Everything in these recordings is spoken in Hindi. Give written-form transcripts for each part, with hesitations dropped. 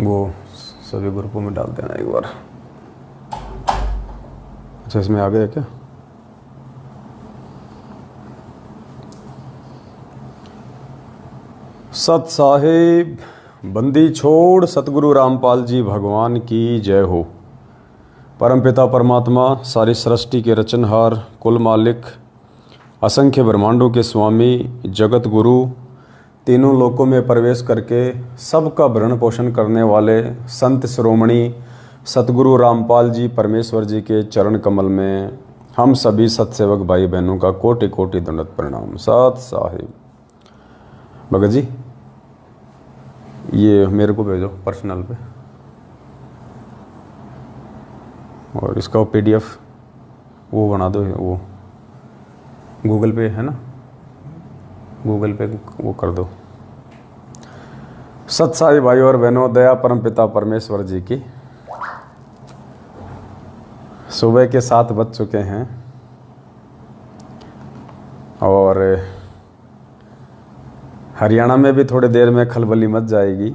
वो सभी ग्रुपों में डाल देना एक बार। अच्छा, इसमें आ गया क्या? सत साहिब बंदी छोड़ सतगुरु रामपाल जी भगवान की जय हो। परमपिता परमात्मा, सारी सृष्टि के रचनहार, कुल मालिक, असंख्य ब्रह्मांडों के स्वामी, जगत गुरु, तीनों लोकों में प्रवेश करके सबका भरण पोषण करने वाले संत शिरोमणि सतगुरु रामपाल जी परमेश्वर जी के चरण कमल में हम सभी सत्सेवक भाई बहनों का कोटि कोटि दंडवत प्रणाम। सत साहिब। भगत जी, ये मेरे को भेजो पर्सनल पे, और इसका PDF वो बना दो, वो गूगल पे है ना, गूगल पे वो कर दो। सत साई भाई और बहनों, दया परम पिता परमेश्वर जी की। सुबह के 7 बज चुके हैं और हरियाणा में भी थोड़ी देर में खलबली मच जाएगी,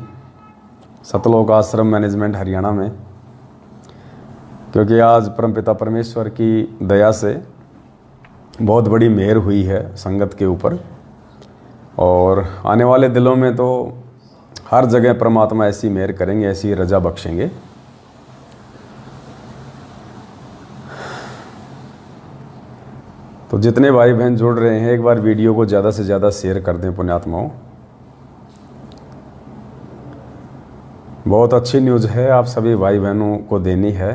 सतलोक आश्रम मैनेजमेंट हरियाणा में, क्योंकि आज परमपिता परमेश्वर की दया से बहुत बड़ी मेहर हुई है संगत के ऊपर। और आने वाले दिनों में तो हर जगह परमात्मा ऐसी मेहर करेंगे, ऐसी रजा बख्शेंगे। तो जितने भाई बहन जुड़ रहे हैं, एक बार वीडियो को ज़्यादा से ज़्यादा शेयर कर दें पुण्यात्माओं। बहुत अच्छी न्यूज़ है, आप सभी भाई बहनों को देनी है।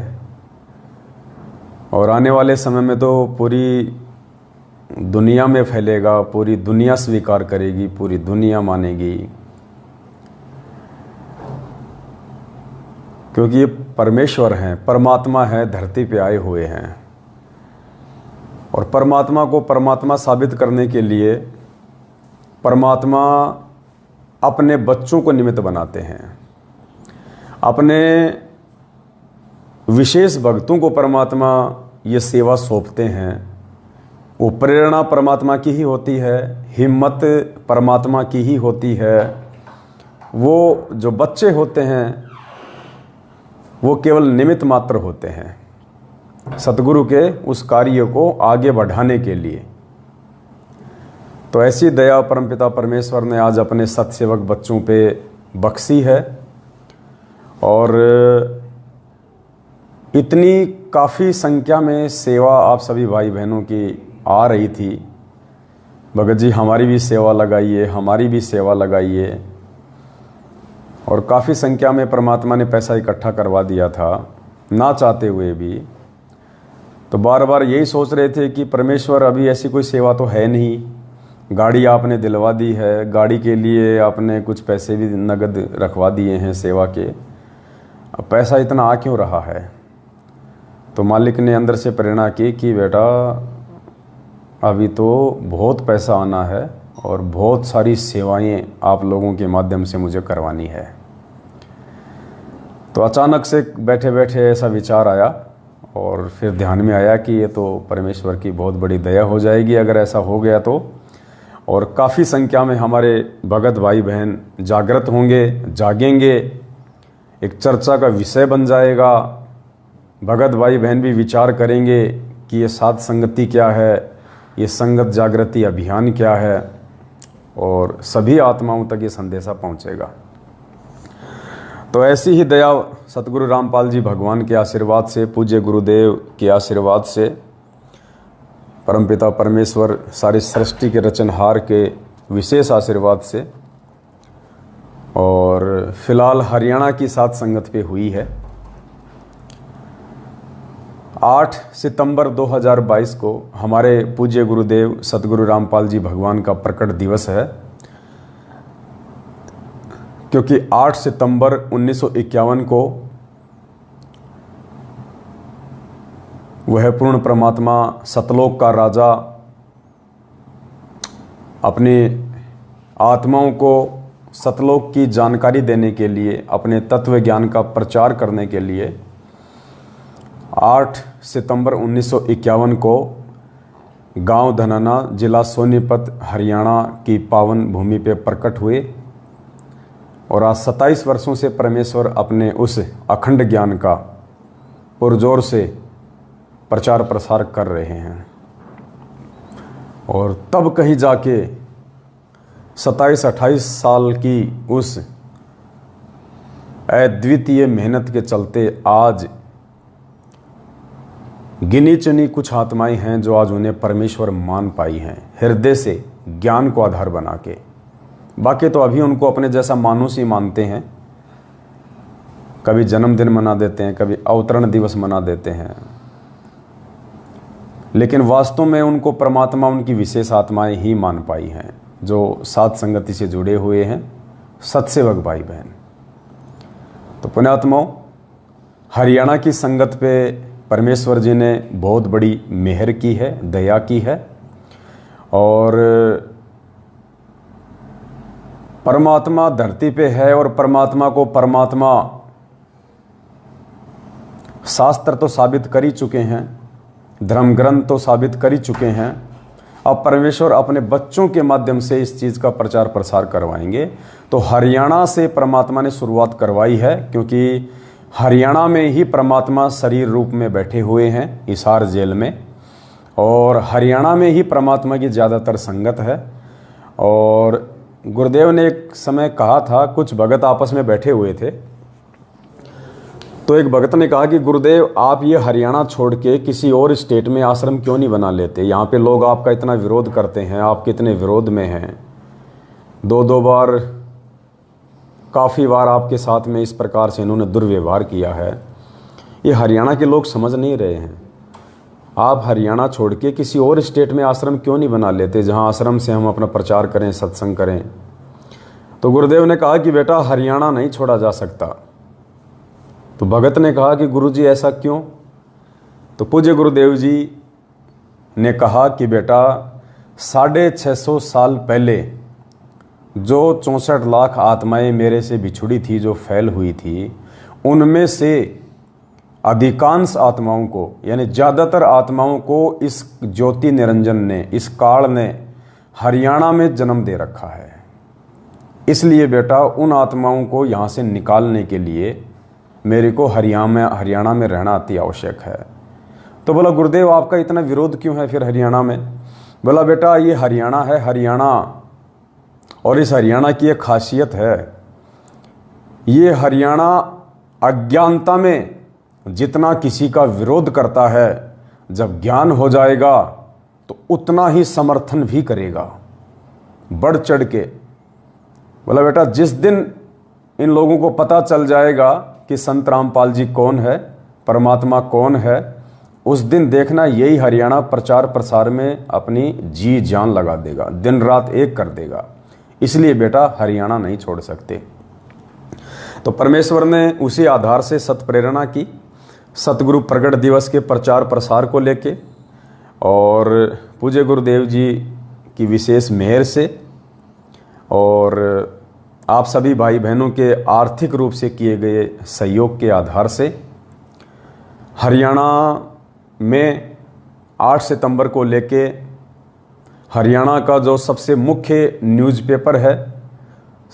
और आने वाले समय में तो पूरी दुनिया में फैलेगा, पूरी दुनिया स्वीकार करेगी, पूरी दुनिया मानेगी, क्योंकि ये परमेश्वर हैं, परमात्मा है, धरती पे आए हुए हैं। और परमात्मा को परमात्मा साबित करने के लिए परमात्मा अपने बच्चों को निमित्त बनाते हैं, अपने विशेष भक्तों को परमात्मा ये सेवा सौंपते हैं। वो प्रेरणा परमात्मा की ही होती है, हिम्मत परमात्मा की ही होती है। वो जो बच्चे होते हैं वो केवल निमित्त मात्र होते हैं सतगुरु के उस कार्य को आगे बढ़ाने के लिए। तो ऐसी दया परमपिता परमेश्वर ने आज अपने सत्सेवक बच्चों पे बख्शी है। और इतनी काफ़ी संख्या में सेवा आप सभी भाई बहनों की आ रही थी। भगत जी, हमारी भी सेवा लगाइए, हमारी भी सेवा लगाइए। और काफ़ी संख्या में परमात्मा ने पैसा इकट्ठा करवा दिया था, ना चाहते हुए भी। तो बार बार यही सोच रहे थे कि परमेश्वर अभी ऐसी कोई सेवा तो है नहीं, गाड़ी आपने दिलवा दी है, गाड़ी के लिए आपने कुछ पैसे भी नगद रखवा दिए हैं सेवा के, अब पैसा इतना आ क्यों रहा है? तो मालिक ने अंदर से प्रेरणा की कि बेटा अभी तो बहुत पैसा आना है और बहुत सारी सेवाएं आप लोगों के माध्यम से मुझे करवानी है। तो अचानक से बैठे बैठे ऐसा विचार आया और फिर ध्यान में आया कि ये तो परमेश्वर की बहुत बड़ी दया हो जाएगी अगर ऐसा हो गया तो। और काफ़ी संख्या में हमारे भगत भाई बहन जागृत होंगे, जागेंगे, एक चर्चा का विषय बन जाएगा। भगत भाई बहन भी विचार करेंगे कि ये साध संगति क्या है, ये संगत जागृति अभियान क्या है, और सभी आत्माओं तक ये संदेशा पहुंचेगा। तो ऐसी ही दया सतगुरु रामपाल जी भगवान के आशीर्वाद से, पूज्य गुरुदेव के आशीर्वाद से, परमपिता परमेश्वर सारी सृष्टि के रचनहार के विशेष आशीर्वाद से, और फिलहाल हरियाणा की साथ संगत पे हुई है। 8 सितंबर 2022 को हमारे पूज्य गुरुदेव सतगुरु रामपाल जी भगवान का प्रकट दिवस है, क्योंकि 8 सितंबर 1951 को वह पूर्ण परमात्मा सतलोक का राजा अपनी आत्माओं को सतलोक की जानकारी देने के लिए, अपने तत्व ज्ञान का प्रचार करने के लिए 8 सितंबर 1951 को गांव धनाना, जिला सोनीपत, हरियाणा की पावन भूमि पे प्रकट हुए। और आज 27 वर्षों से परमेश्वर अपने उस अखंड ज्ञान का पुरजोर से प्रचार प्रसार कर रहे हैं। और तब कहीं जाके 27-28 साल की उस अद्वितीय मेहनत के चलते आज गिनी चुनी कुछ आत्माएं हैं जो आज उन्हें परमेश्वर मान पाई हैं, हृदय से ज्ञान को आधार बना के। बाकी तो अभी उनको अपने जैसा मानुष ही मानते हैं, कभी जन्मदिन मना देते हैं, कभी अवतरण दिवस मना देते हैं, लेकिन वास्तव में उनको परमात्मा उनकी विशेष आत्माएं ही मान पाई हैं जो साथ संगति से जुड़े हुए हैं, सत्सेवक भाई बहन। तो पुण्यात्माओं, हरियाणा की संगत पे परमेश्वर जी ने बहुत बड़ी मेहर की है, दया की है, और परमात्मा धरती पे है और परमात्मा को परमात्मा शास्त्र तो साबित कर ही चुके हैं, धर्म ग्रंथ तो साबित कर ही चुके हैं। अब परमेश्वर अपने बच्चों के माध्यम से इस चीज़ का प्रचार प्रसार करवाएंगे। तो हरियाणा से परमात्मा ने शुरुआत करवाई है, क्योंकि हरियाणा में ही परमात्मा शरीर रूप में बैठे हुए हैं हिसार जेल में, और हरियाणा में ही परमात्मा की ज़्यादातर संगत है। और गुरुदेव ने एक समय कहा था, कुछ भगत आपस में बैठे हुए थे, तो एक भगत ने कहा कि गुरुदेव आप ये हरियाणा छोड़ के किसी और स्टेट में आश्रम क्यों नहीं बना लेते, यहाँ पे लोग आपका इतना विरोध करते हैं, आप कितने विरोध में हैं, 2-2 बार काफ़ी बार आपके साथ में इस प्रकार से इन्होंने दुर्व्यवहार किया है, ये हरियाणा के लोग समझ नहीं रहे हैं। आप हरियाणा छोड़ के किसी और स्टेट में आश्रम क्यों नहीं बना लेते, जहाँ आश्रम से हम अपना प्रचार करें, सत्संग करें। तो गुरुदेव ने कहा कि बेटा हरियाणा नहीं छोड़ा जा सकता। तो भगत ने कहा कि गुरुजी ऐसा क्यों। तो पूज्य गुरुदेव जी ने कहा कि बेटा 650 साल पहले जो 64 लाख आत्माएं मेरे से बिछुड़ी थी, जो फैल हुई थी, उनमें से अधिकांश आत्माओं को, यानी ज़्यादातर आत्माओं को इस ज्योति निरंजन ने, इस काल ने हरियाणा में जन्म दे रखा है। इसलिए बेटा उन आत्माओं को यहाँ से निकालने के लिए मेरे को हरियाणा में रहना अति आवश्यक है। तो बोला गुरुदेव आपका इतना विरोध क्यों है फिर हरियाणा में। बोला बेटा ये हरियाणा है, हरियाणा, और इस हरियाणा की एक खासियत है, ये हरियाणा अज्ञानता में जितना किसी का विरोध करता है, जब ज्ञान हो जाएगा तो उतना ही समर्थन भी करेगा, बढ़ चढ़ के। बोला बेटा जिस दिन इन लोगों को पता चल जाएगा कि संत रामपाल जी कौन है, परमात्मा कौन है, उस दिन देखना यही हरियाणा प्रचार प्रसार में अपनी जी जान लगा देगा, दिन रात एक कर देगा। इसलिए बेटा हरियाणा नहीं छोड़ सकते। तो परमेश्वर ने उसी आधार से सत प्रेरणा की, सतगुरु प्रगट दिवस के प्रचार प्रसार को लेके, और पूज्य गुरुदेव जी की विशेष मेहर से और आप सभी भाई बहनों के आर्थिक रूप से किए गए सहयोग के आधार से हरियाणा में 8 सितंबर को लेके हरियाणा का जो सबसे मुख्य न्यूज़पेपर है,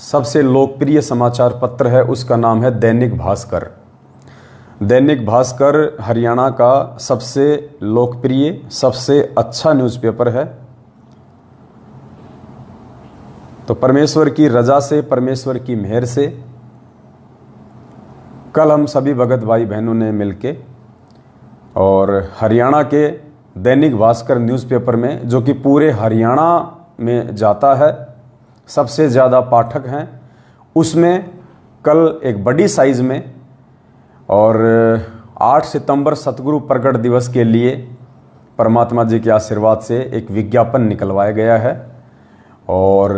सबसे लोकप्रिय समाचार पत्र है, उसका नाम है दैनिक भास्कर। दैनिक भास्कर हरियाणा का सबसे लोकप्रिय, सबसे अच्छा न्यूज़पेपर है। तो परमेश्वर की रजा से, परमेश्वर की मेहर से कल हम सभी भगत भाई बहनों ने मिलके और हरियाणा के दैनिक भास्कर न्यूज़पेपर में, जो कि पूरे हरियाणा में जाता है, सबसे ज़्यादा पाठक हैं, उसमें कल एक बड़ी साइज़ में और 8 सितंबर सतगुरु प्रगट दिवस के लिए परमात्मा जी के आशीर्वाद से एक विज्ञापन निकलवाया गया है। और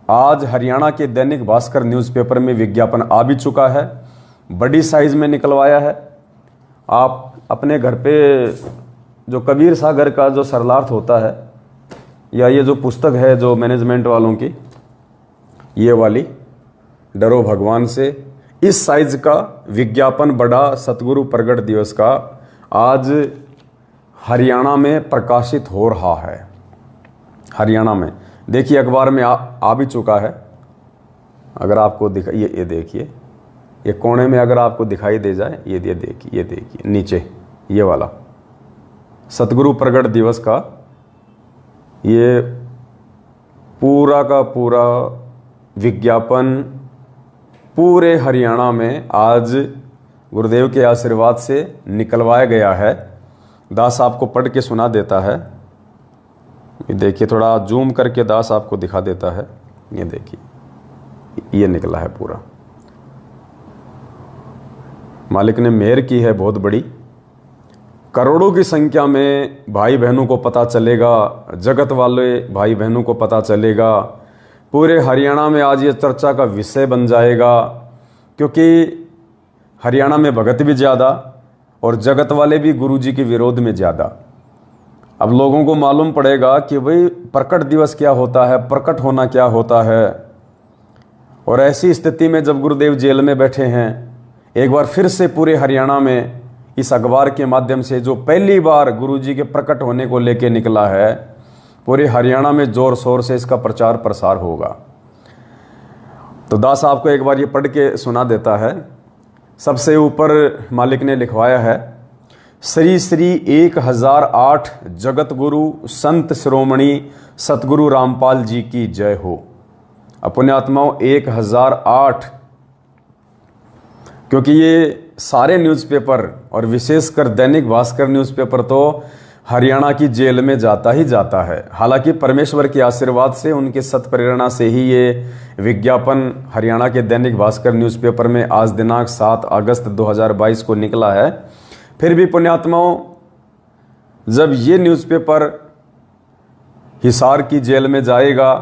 आज हरियाणा के दैनिक भास्कर न्यूज़पेपर में विज्ञापन आ भी चुका है, बड़ी साइज़ में निकलवाया है। आप अपने घर पे जो कबीर सागर का जो सरलार्थ होता है, या ये जो पुस्तक है जो मैनेजमेंट वालों की, ये वाली डरो भगवान से, इस साइज का विज्ञापन बड़ा सतगुरु प्रगट दिवस का आज हरियाणा में प्रकाशित हो रहा है। हरियाणा में देखिए अखबार में आ भी चुका है, अगर आपको ये देखिए, ये कोने में अगर आपको दिखाई दे जाए, ये देखिए नीचे ये वाला सतगुरु प्रगट दिवस का ये पूरा का पूरा विज्ञापन पूरे हरियाणा में आज गुरुदेव के आशीर्वाद से निकलवाया गया है। दास आपको पढ़ के सुना देता है। ये देखिए, थोड़ा जूम करके दास आपको दिखा देता है। ये देखिए, ये निकला है पूरा। मालिक ने मेहर की है बहुत बड़ी। करोड़ों की संख्या में भाई बहनों को पता चलेगा, जगत वाले भाई बहनों को पता चलेगा। पूरे हरियाणा में आज ये चर्चा का विषय बन जाएगा, क्योंकि हरियाणा में भगत भी ज़्यादा और जगत वाले भी गुरुजी के विरोध में ज़्यादा। अब लोगों को मालूम पड़ेगा कि भाई प्रकट दिवस क्या होता है, प्रकट होना क्या होता है। और ऐसी स्थिति में जब गुरुदेव जेल में बैठे हैं, एक बार फिर से पूरे हरियाणा में इस अखबार के माध्यम से जो पहली बार गुरुजी के प्रकट होने को लेके निकला है, पूरे हरियाणा में जोर शोर से इसका प्रचार प्रसार होगा। तो दास आपको एक बार ये पढ़ के सुना देता है। सबसे ऊपर मालिक ने लिखवाया है, श्री श्री 1008 जगत गुरु संत शिरोमणि सतगुरु रामपाल जी की जय हो। अपने आत्माओं 1008, क्योंकि ये सारे न्यूज़पेपर और विशेषकर दैनिक भास्कर न्यूज़पेपर तो हरियाणा की जेल में जाता ही जाता है। हालांकि परमेश्वर के आशीर्वाद से, उनके सत प्रेरणा से ही ये विज्ञापन हरियाणा के दैनिक भास्कर न्यूज़पेपर में आज दिनांक 7 अगस्त 2022 को निकला है। फिर भी पुण्यात्माओं, जब ये न्यूज़पेपर हिसार की जेल में जाएगा,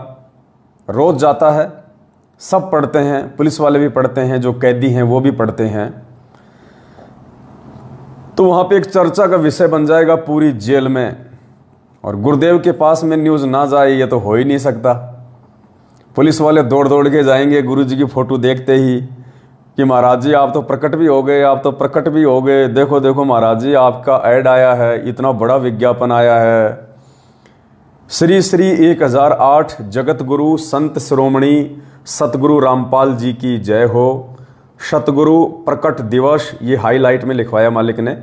रोज जाता है, सब पढ़ते हैं, पुलिस वाले भी पढ़ते हैं, जो कैदी हैं वो भी पढ़ते हैं, तो वहाँ पे एक चर्चा का विषय बन जाएगा पूरी जेल में। और गुरुदेव के पास में न्यूज़ ना जाए ये तो हो ही नहीं सकता। पुलिस वाले दौड़ दौड़ के जाएंगे गुरुजी की फ़ोटो देखते ही कि महाराज जी आप तो प्रकट भी हो गए, आप तो प्रकट भी हो गए, देखो देखो महाराज जी आपका ऐड आया है, इतना बड़ा विज्ञापन आया है। श्री श्री 1008 जगत गुरु संत शिरोमणि सतगुरु रामपाल जी की जय हो। सतगुरु प्रकट दिवस, ये हाईलाइट में लिखवाया मालिक ने,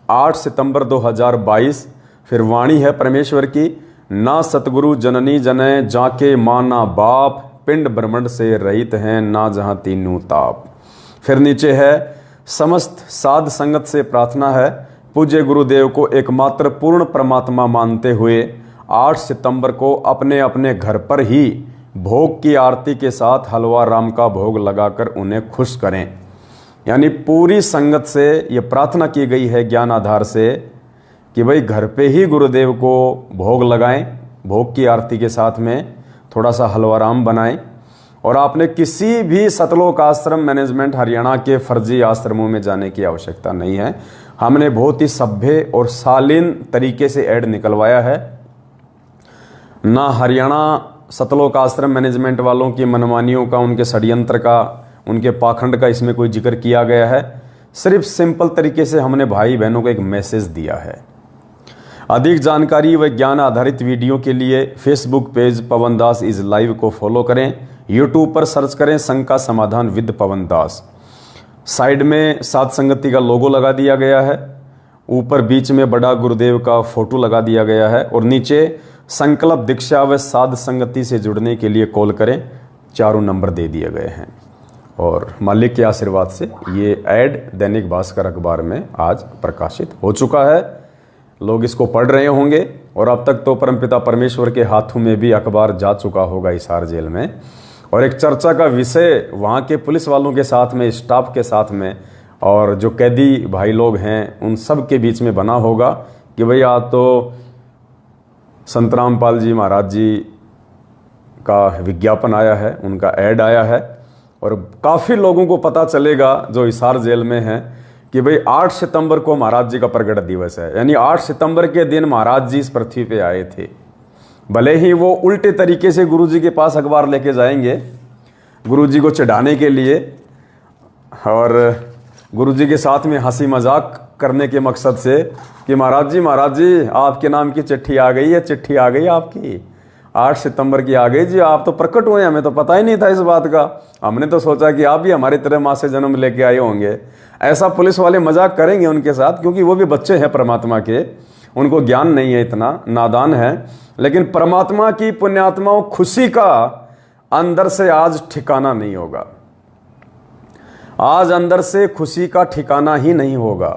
8 सितंबर 2022। फिर वाणी है परमेश्वर की, ना सतगुरु जननी जने जाके माना बाप, पिंड ब्रह्मंड से रहित हैं ना जहां तीनों ताप। फिर नीचे है, समस्त साध संगत से प्रार्थना है, पूज्य गुरुदेव को एकमात्र पूर्ण परमात्मा मानते हुए 8 सितंबर को अपने अपने घर पर ही भोग की आरती के साथ हलवा राम का भोग लगाकर उन्हें खुश करें। यानी पूरी संगत से ये प्रार्थना की गई है ज्ञान आधार से कि भाई घर पे ही गुरुदेव को भोग लगाएं, भोग की आरती के साथ में थोड़ा सा हलवा राम बनाएं। और आपने किसी भी सतलोक आश्रम मैनेजमेंट हरियाणा के फर्जी आश्रमों में जाने की आवश्यकता नहीं है। हमने बहुत ही सभ्य और शालीन तरीके से ऐड निकलवाया है। ना हरियाणा सतलोक आश्रम मैनेजमेंट वालों की मनमानियों का, उनके षड्यंत्र का, उनके पाखंड का इसमें कोई जिक्र किया गया है। सिर्फ सिंपल तरीके से हमने भाई बहनों को एक मैसेज दिया है। अधिक जानकारी व ज्ञान आधारित वीडियो के लिए Facebook page Pawan Das is live को फॉलो करें। यूट्यूब पर सर्च करें शंका समाधान विद पवन दास। साइड में साध संगति का लोगो लगा दिया गया है, ऊपर बीच में बड़ा गुरुदेव का फोटो लगा दिया गया है और नीचे संकल्प दीक्षा व साध संगति से जुड़ने के लिए कॉल करें, 4 नंबर दे दिए गए हैं। और मालिक के आशीर्वाद से ये ऐड दैनिक भास्कर अखबार में आज प्रकाशित हो चुका है। लोग इसको पढ़ रहे होंगे और अब तक तो परमपिता परमेश्वर के हाथों में भी अखबार जा चुका होगा हिसार जेल में। और एक चर्चा का विषय वहाँ के पुलिस वालों के साथ में, स्टाफ के साथ में और जो कैदी भाई लोग हैं उन सब के बीच में बना होगा कि भाई आज तो संत रामपाल जी महाराज जी का विज्ञापन आया है, उनका ऐड आया है। और काफ़ी लोगों को पता चलेगा जो हिसार जेल में हैं कि भाई 8 सितंबर को महाराज जी का प्रगट दिवस है। यानी 8 सितंबर के दिन महाराज जी इस पृथ्वी पे आए थे। भले ही वो उल्टे तरीके से गुरुजी के पास अखबार लेके जाएंगे गुरुजी को चढ़ाने के लिए और गुरुजी के साथ में हंसी मजाक करने के मकसद से कि महाराज जी आपके नाम की चिट्ठी आ गई है, चिट्ठी आ गई आपकी, 8 सितंबर की आ गई जी, आप तो प्रकट हुए, हमें तो पता ही नहीं था इस बात का। हमने तो सोचा कि आप भी हमारी तरह माँ से जन्म लेके आए होंगे। ऐसा पुलिस वाले मजाक करेंगे उनके साथ, क्योंकि वो भी बच्चे हैं परमात्मा के, उनको ज्ञान नहीं है, इतना नादान है। लेकिन परमात्मा की पुण्यात्माओं, खुशी का अंदर से आज ठिकाना नहीं होगा। आज अंदर से खुशी का ठिकाना ही नहीं होगा,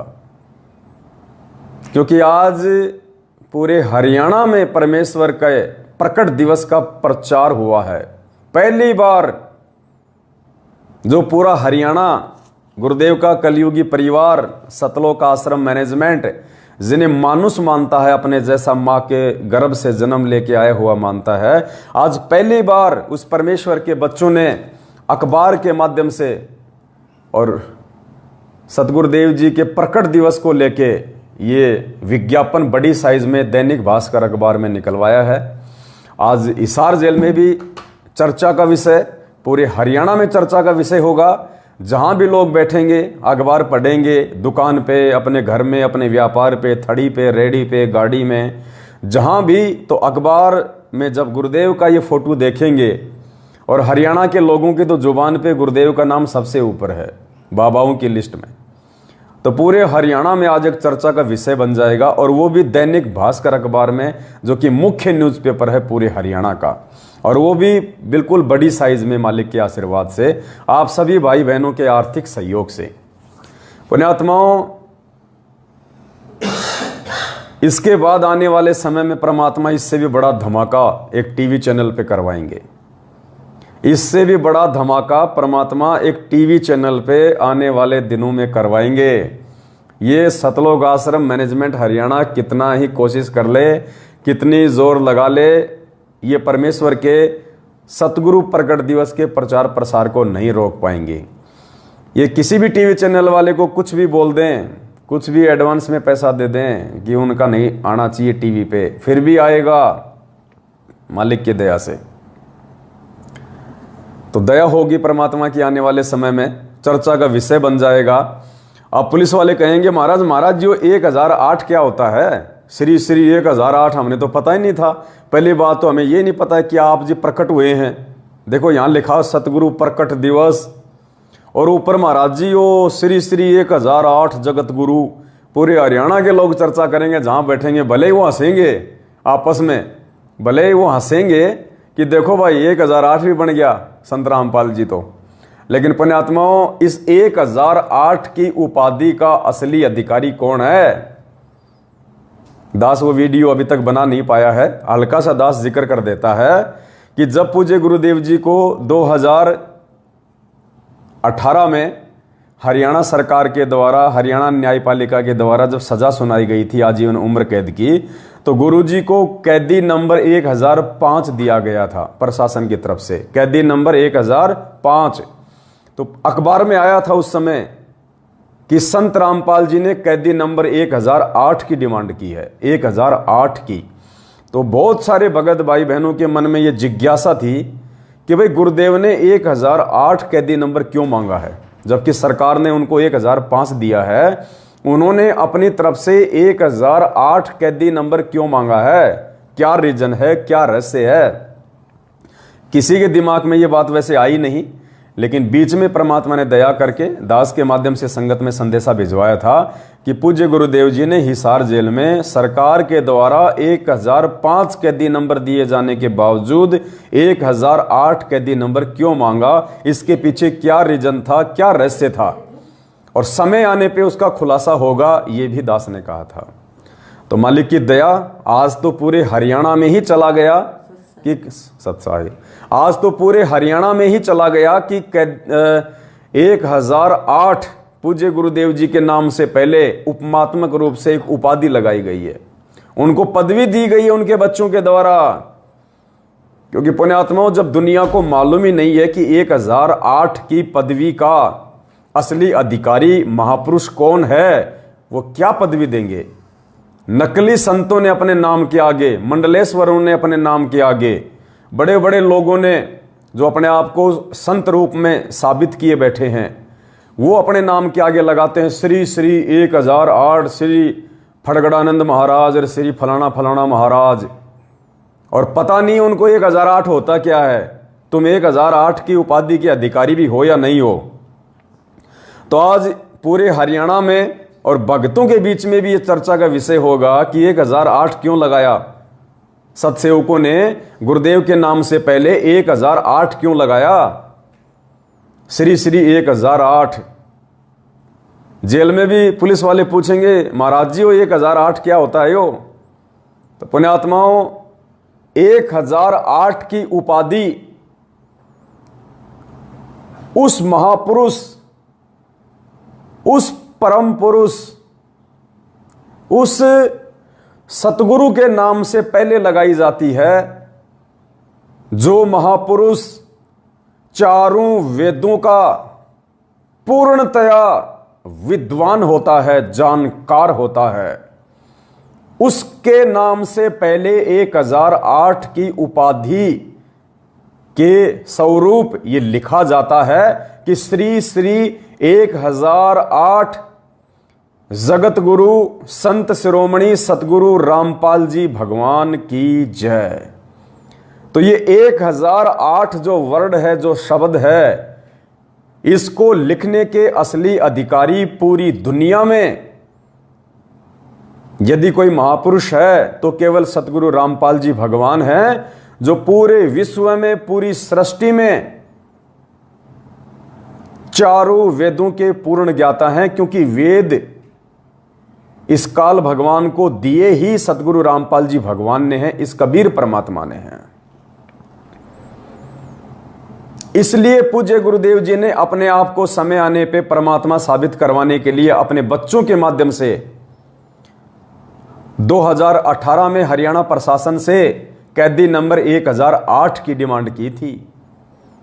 क्योंकि आज पूरे हरियाणा में परमेश्वर के प्रकट दिवस का प्रचार हुआ है। पहली बार जो पूरा हरियाणा, गुरुदेव का कलयुगी परिवार, सतलोक आश्रम मैनेजमेंट, जिन्हें मानुष मानता है, अपने जैसा माँ के गर्भ से जन्म लेके आया हुआ मानता है, आज पहली बार उस परमेश्वर के बच्चों ने अखबार के माध्यम से और सतगुरुदेव जी के प्रकट दिवस को लेके ये विज्ञापन बड़ी साइज में दैनिक भास्कर अखबार में निकलवाया है। आज हिसार जेल में भी चर्चा का विषय, पूरे हरियाणा में चर्चा का विषय होगा। जहां भी लोग बैठेंगे, अखबार पढ़ेंगे, दुकान पे, अपने घर में, अपने व्यापार पे, थड़ी पे, रेडी पे, गाड़ी में, जहां भी, तो अखबार में जब गुरुदेव का ये फोटो देखेंगे, और हरियाणा के लोगों की तो जुबान पे गुरुदेव का नाम सबसे ऊपर है बाबाओं की लिस्ट में, तो पूरे हरियाणा में आज एक चर्चा का विषय बन जाएगा। और वो भी दैनिक भास्कर अखबार में, जो कि मुख्य न्यूज़पेपर है पूरे हरियाणा का, और वो भी बिल्कुल बड़ी साइज में, मालिक के आशीर्वाद से, आप सभी भाई बहनों के आर्थिक सहयोग से। पुण्यात्माओं, इसके बाद आने वाले समय में परमात्मा इससे भी बड़ा धमाका एक टीवी चैनल पे करवाएंगे। इससे भी बड़ा धमाका परमात्मा एक टीवी चैनल पे आने वाले दिनों में करवाएंगे। ये सतलोक आश्रम मैनेजमेंट हरियाणा कितना ही कोशिश कर ले, कितनी जोर लगा ले, ये परमेश्वर के सतगुरु प्रकट दिवस के प्रचार प्रसार को नहीं रोक पाएंगे। ये किसी भी टीवी चैनल वाले को कुछ भी बोल दें, कुछ भी एडवांस में पैसा दे दें कि उनका नहीं आना चाहिए टीवी पे, फिर भी आएगा मालिक की दया से। तो दया होगी परमात्मा की, आने वाले समय में चर्चा का विषय बन जाएगा। अब पुलिस वाले कहेंगे, महाराज जो 1008 क्या होता है? श्री श्री 1008, हमने तो पता ही नहीं था। पहली बात तो हमें ये नहीं पता है कि आप जी प्रकट हुए हैं। देखो यहाँ लिखा सतगुरु प्रकट दिवस, और ऊपर महाराज जी वो श्री श्री 1008 जगत गुरु। पूरे हरियाणा के लोग चर्चा करेंगे, जहाँ बैठेंगे, भले ही वो हंसेंगे आपस में, भले ही वो हंसेंगे कि देखो भाई 1008 भी बन गया संत रामपाल जी तो। लेकिन पुण्यात्माओं, इस 1008 की उपाधि का असली अधिकारी कौन है? दास वो वीडियो अभी तक बना नहीं पाया है, हल्का सा दास जिक्र कर देता है कि जब पूज्य गुरुदेव जी को 2018 में हरियाणा सरकार के द्वारा, हरियाणा न्यायपालिका के द्वारा जब सजा सुनाई गई थी आजीवन उम्र कैद की, तो गुरुजी को कैदी नंबर 1005 दिया गया था प्रशासन की तरफ से, कैदी नंबर 1005। तो अखबार में आया था उस समय कि संत रामपाल जी ने कैदी नंबर 1008 की डिमांड की है, 1008 की। तो बहुत सारे भगत भाई बहनों के मन में यह जिज्ञासा थी कि भाई गुरुदेव ने 1008 कैदी नंबर क्यों मांगा है, जबकि सरकार ने उनको 1005 दिया है। उन्होंने अपनी तरफ से 1008 कैदी नंबर क्यों मांगा है? क्या रीजन है, क्या रहस्य है? किसी के दिमाग में ये बात वैसे आई नहीं, लेकिन बीच में परमात्मा ने दया करके दास के माध्यम से संगत में संदेशा भिजवाया था कि पूज्य गुरुदेव जी ने हिसार जेल में सरकार के द्वारा 1005 कैदी नंबर दिए जाने के बावजूद 1008 कैदी नंबर क्यों मांगा, इसके पीछे क्या रीजन था, क्या रहस्य था, और समय आने पे उसका खुलासा होगा, ये भी दास ने कहा था। तो मालिक की दया, आज तो पूरे हरियाणा में ही चला गया कि सत्साई, आज तो पूरे हरियाणा में ही चला गया कि 1008 पूज्य गुरुदेव जी के नाम से पहले उपमात्मक रूप से एक उपाधि लगाई गई है, उनको पदवी दी गई है उनके बच्चों के द्वारा। क्योंकि पुण्यात्माओं, जब दुनिया को मालूम ही नहीं है कि 1008 की पदवी का असली अधिकारी महापुरुष कौन है, वो क्या पदवी देंगे? नकली संतों ने अपने नाम के आगे, मंडलेश्वरों ने अपने नाम के आगे, बड़े बड़े लोगों ने जो अपने आप को संत रूप में साबित किए बैठे हैं, वो अपने नाम के आगे लगाते हैं श्री श्री 1008, श्री फड़गड़ानंद महाराज और श्री फलाना फलाना महाराज। और पता नहीं उनको 1008 होता क्या है। तुम 1008 की उपाधि के अधिकारी भी हो या नहीं हो। तो आज पूरे हरियाणा में और भक्तों के बीच में भी ये चर्चा का विषय होगा कि 1008 क्यों लगाया सतसेवकों ने, गुरुदेव के नाम से पहले 1008 क्यों लगाया, श्री श्री 1008। जेल में भी पुलिस वाले पूछेंगे, महाराज जी वो 1008 क्या होता है यो? तो पुण्यात्माओं, 1008 की उपाधि उस महापुरुष, उस परम पुरुष, उस सतगुरु के नाम से पहले लगाई जाती है, जो महापुरुष चारों वेदों का पूर्णतया विद्वान होता है, जानकार होता है। उसके नाम से पहले 1008 की उपाधि के स्वरूप ये लिखा जाता है कि श्री श्री 1008 जगत गुरु संत शिरोमणि सतगुरु रामपाल जी भगवान की जय। तो ये 1008 जो वर्ड है, जो शब्द है, इसको लिखने के असली अधिकारी पूरी दुनिया में यदि कोई महापुरुष है तो केवल सतगुरु रामपाल जी भगवान हैं, जो पूरे विश्व में, पूरी सृष्टि में चारों वेदों के पूर्ण ज्ञाता हैं। क्योंकि वेद इस काल भगवान को दिए ही सतगुरु रामपाल जी भगवान ने हैं, इस कबीर परमात्मा ने हैं। इसलिए पूज्य गुरुदेव जी ने अपने आप को समय आने पे परमात्मा साबित करवाने के लिए अपने बच्चों के माध्यम से 2018 में हरियाणा प्रशासन से कैदी नंबर 1008 की डिमांड की थी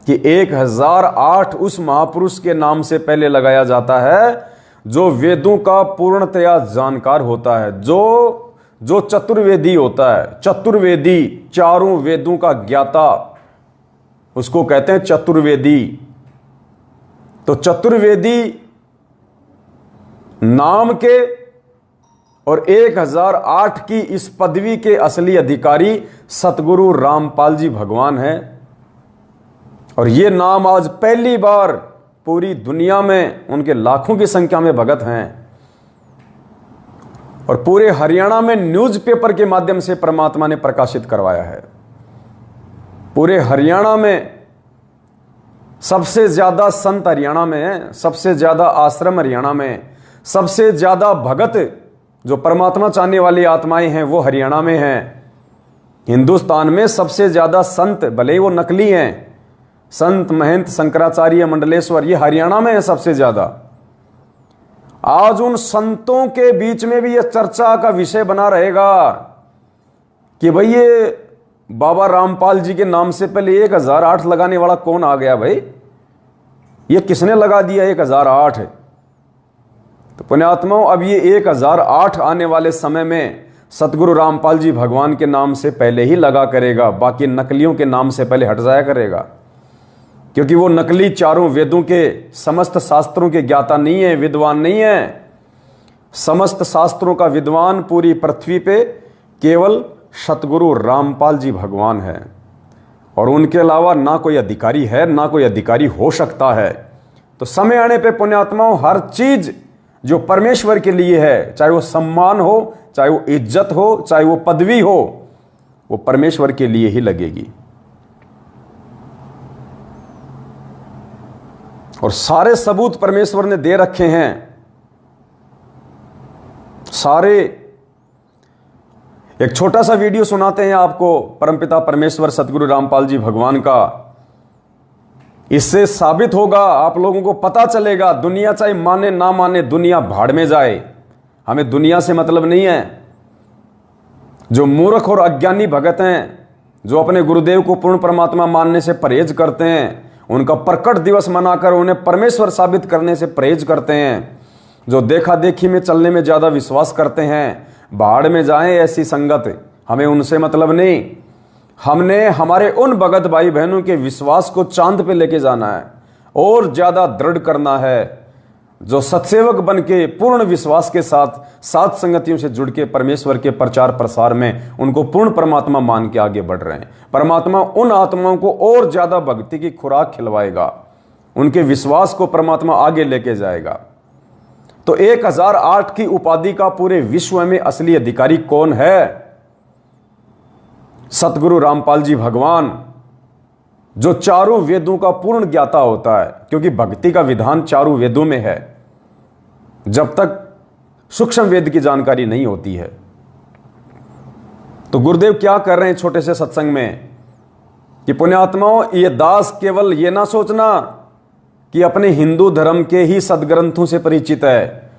कि 1008 उस महापुरुष के नाम से पहले लगाया जाता है, जो वेदों का पूर्णतया जानकार होता है, जो चतुर्वेदी होता है। चतुर्वेदी, चारों वेदों का ज्ञाता, उसको कहते हैं चतुर्वेदी। तो चतुर्वेदी नाम के और 1008 की इस पदवी के असली अधिकारी सतगुरु रामपाल जी भगवान हैं। और ये नाम आज पहली बार पूरी दुनिया में, उनके लाखों की संख्या में भगत हैं, और पूरे हरियाणा में न्यूज़पेपर के माध्यम से परमात्मा ने प्रकाशित करवाया है। पूरे हरियाणा में सबसे ज्यादा संत हरियाणा में हैं, सबसे ज्यादा आश्रम हरियाणा में, सबसे ज्यादा भगत जो परमात्मा चाहने वाली आत्माएं हैं वो हरियाणा में हैं। हिंदुस्तान में सबसे ज्यादा संत, भले ही वो नकली हैं, संत महंत शंकराचार्य मंडलेश्वर, ये हरियाणा में है सबसे ज्यादा। आज उन संतों के बीच में भी यह चर्चा का विषय बना रहेगा कि भाई ये बाबा रामपाल जी के नाम से पहले 1008 लगाने वाला कौन आ गया भाई, ये किसने लगा दिया 1008? तो पुण्यात्माओं, अब ये 1008 आने वाले समय में सतगुरु रामपाल जी भगवान के नाम से पहले ही लगा करेगा, बाकी नकलियों के नाम से पहले हट जाया करेगा। क्योंकि वो नकली चारों वेदों के समस्त शास्त्रों के ज्ञाता नहीं है, विद्वान नहीं है। समस्त शास्त्रों का विद्वान पूरी पृथ्वी पे केवल सतगुरु रामपाल जी भगवान है, और उनके अलावा ना कोई अधिकारी है, ना कोई अधिकारी हो सकता है। तो समय आने पे पुण्यात्माओं, हर चीज जो परमेश्वर के लिए है, चाहे वो सम्मान हो, चाहे वो इज्जत हो, चाहे वो पदवी हो, वो परमेश्वर के लिए ही लगेगी। और सारे सबूत परमेश्वर ने दे रखे हैं, सारे। एक छोटा सा वीडियो सुनाते हैं आपको परमपिता परमेश्वर सतगुरु रामपाल जी भगवान का। इससे साबित होगा, आप लोगों को पता चलेगा, दुनिया चाहे माने ना माने, दुनिया भाड़ में जाए, हमें दुनिया से मतलब नहीं है। जो मूर्ख और अज्ञानी भगत हैं, जो अपने गुरुदेव को पूर्ण परमात्मा मानने से परहेज करते हैं, उनका प्रकट दिवस मनाकर उन्हें परमेश्वर साबित करने से परहेज करते हैं, जो देखा देखी में चलने में ज्यादा विश्वास करते हैं, भाड़ में जाएं ऐसी संगत, हमें उनसे मतलब नहीं। हमने हमारे उन भगत भाई बहनों के विश्वास को चांद पे लेके जाना है और ज्यादा दृढ़ करना है। जो सत्सेवक बन के पूर्ण विश्वास के साथ सात संगतियों से जुड़ के परमेश्वर के प्रचार प्रसार में उनको पूर्ण परमात्मा मान के आगे बढ़ रहे हैं, परमात्मा उन आत्माओं को और ज्यादा भक्ति की खुराक खिलवाएगा, उनके विश्वास को परमात्मा आगे लेके जाएगा। तो 1008 की उपाधि का पूरे विश्व में असली अधिकारी कौन है? सतगुरु रामपाल जी भगवान, जो चारों वेदों का पूर्ण ज्ञाता होता है, क्योंकि भक्ति का विधान चारों वेदों में है जब तक सूक्ष्म वेद की जानकारी नहीं होती है। तो गुरुदेव क्या कर रहे हैं छोटे से सत्संग में कि पुण्यात्माओं, ये दास केवल ये ना सोचना कि अपने हिंदू धर्म के ही सदग्रंथों से परिचित है।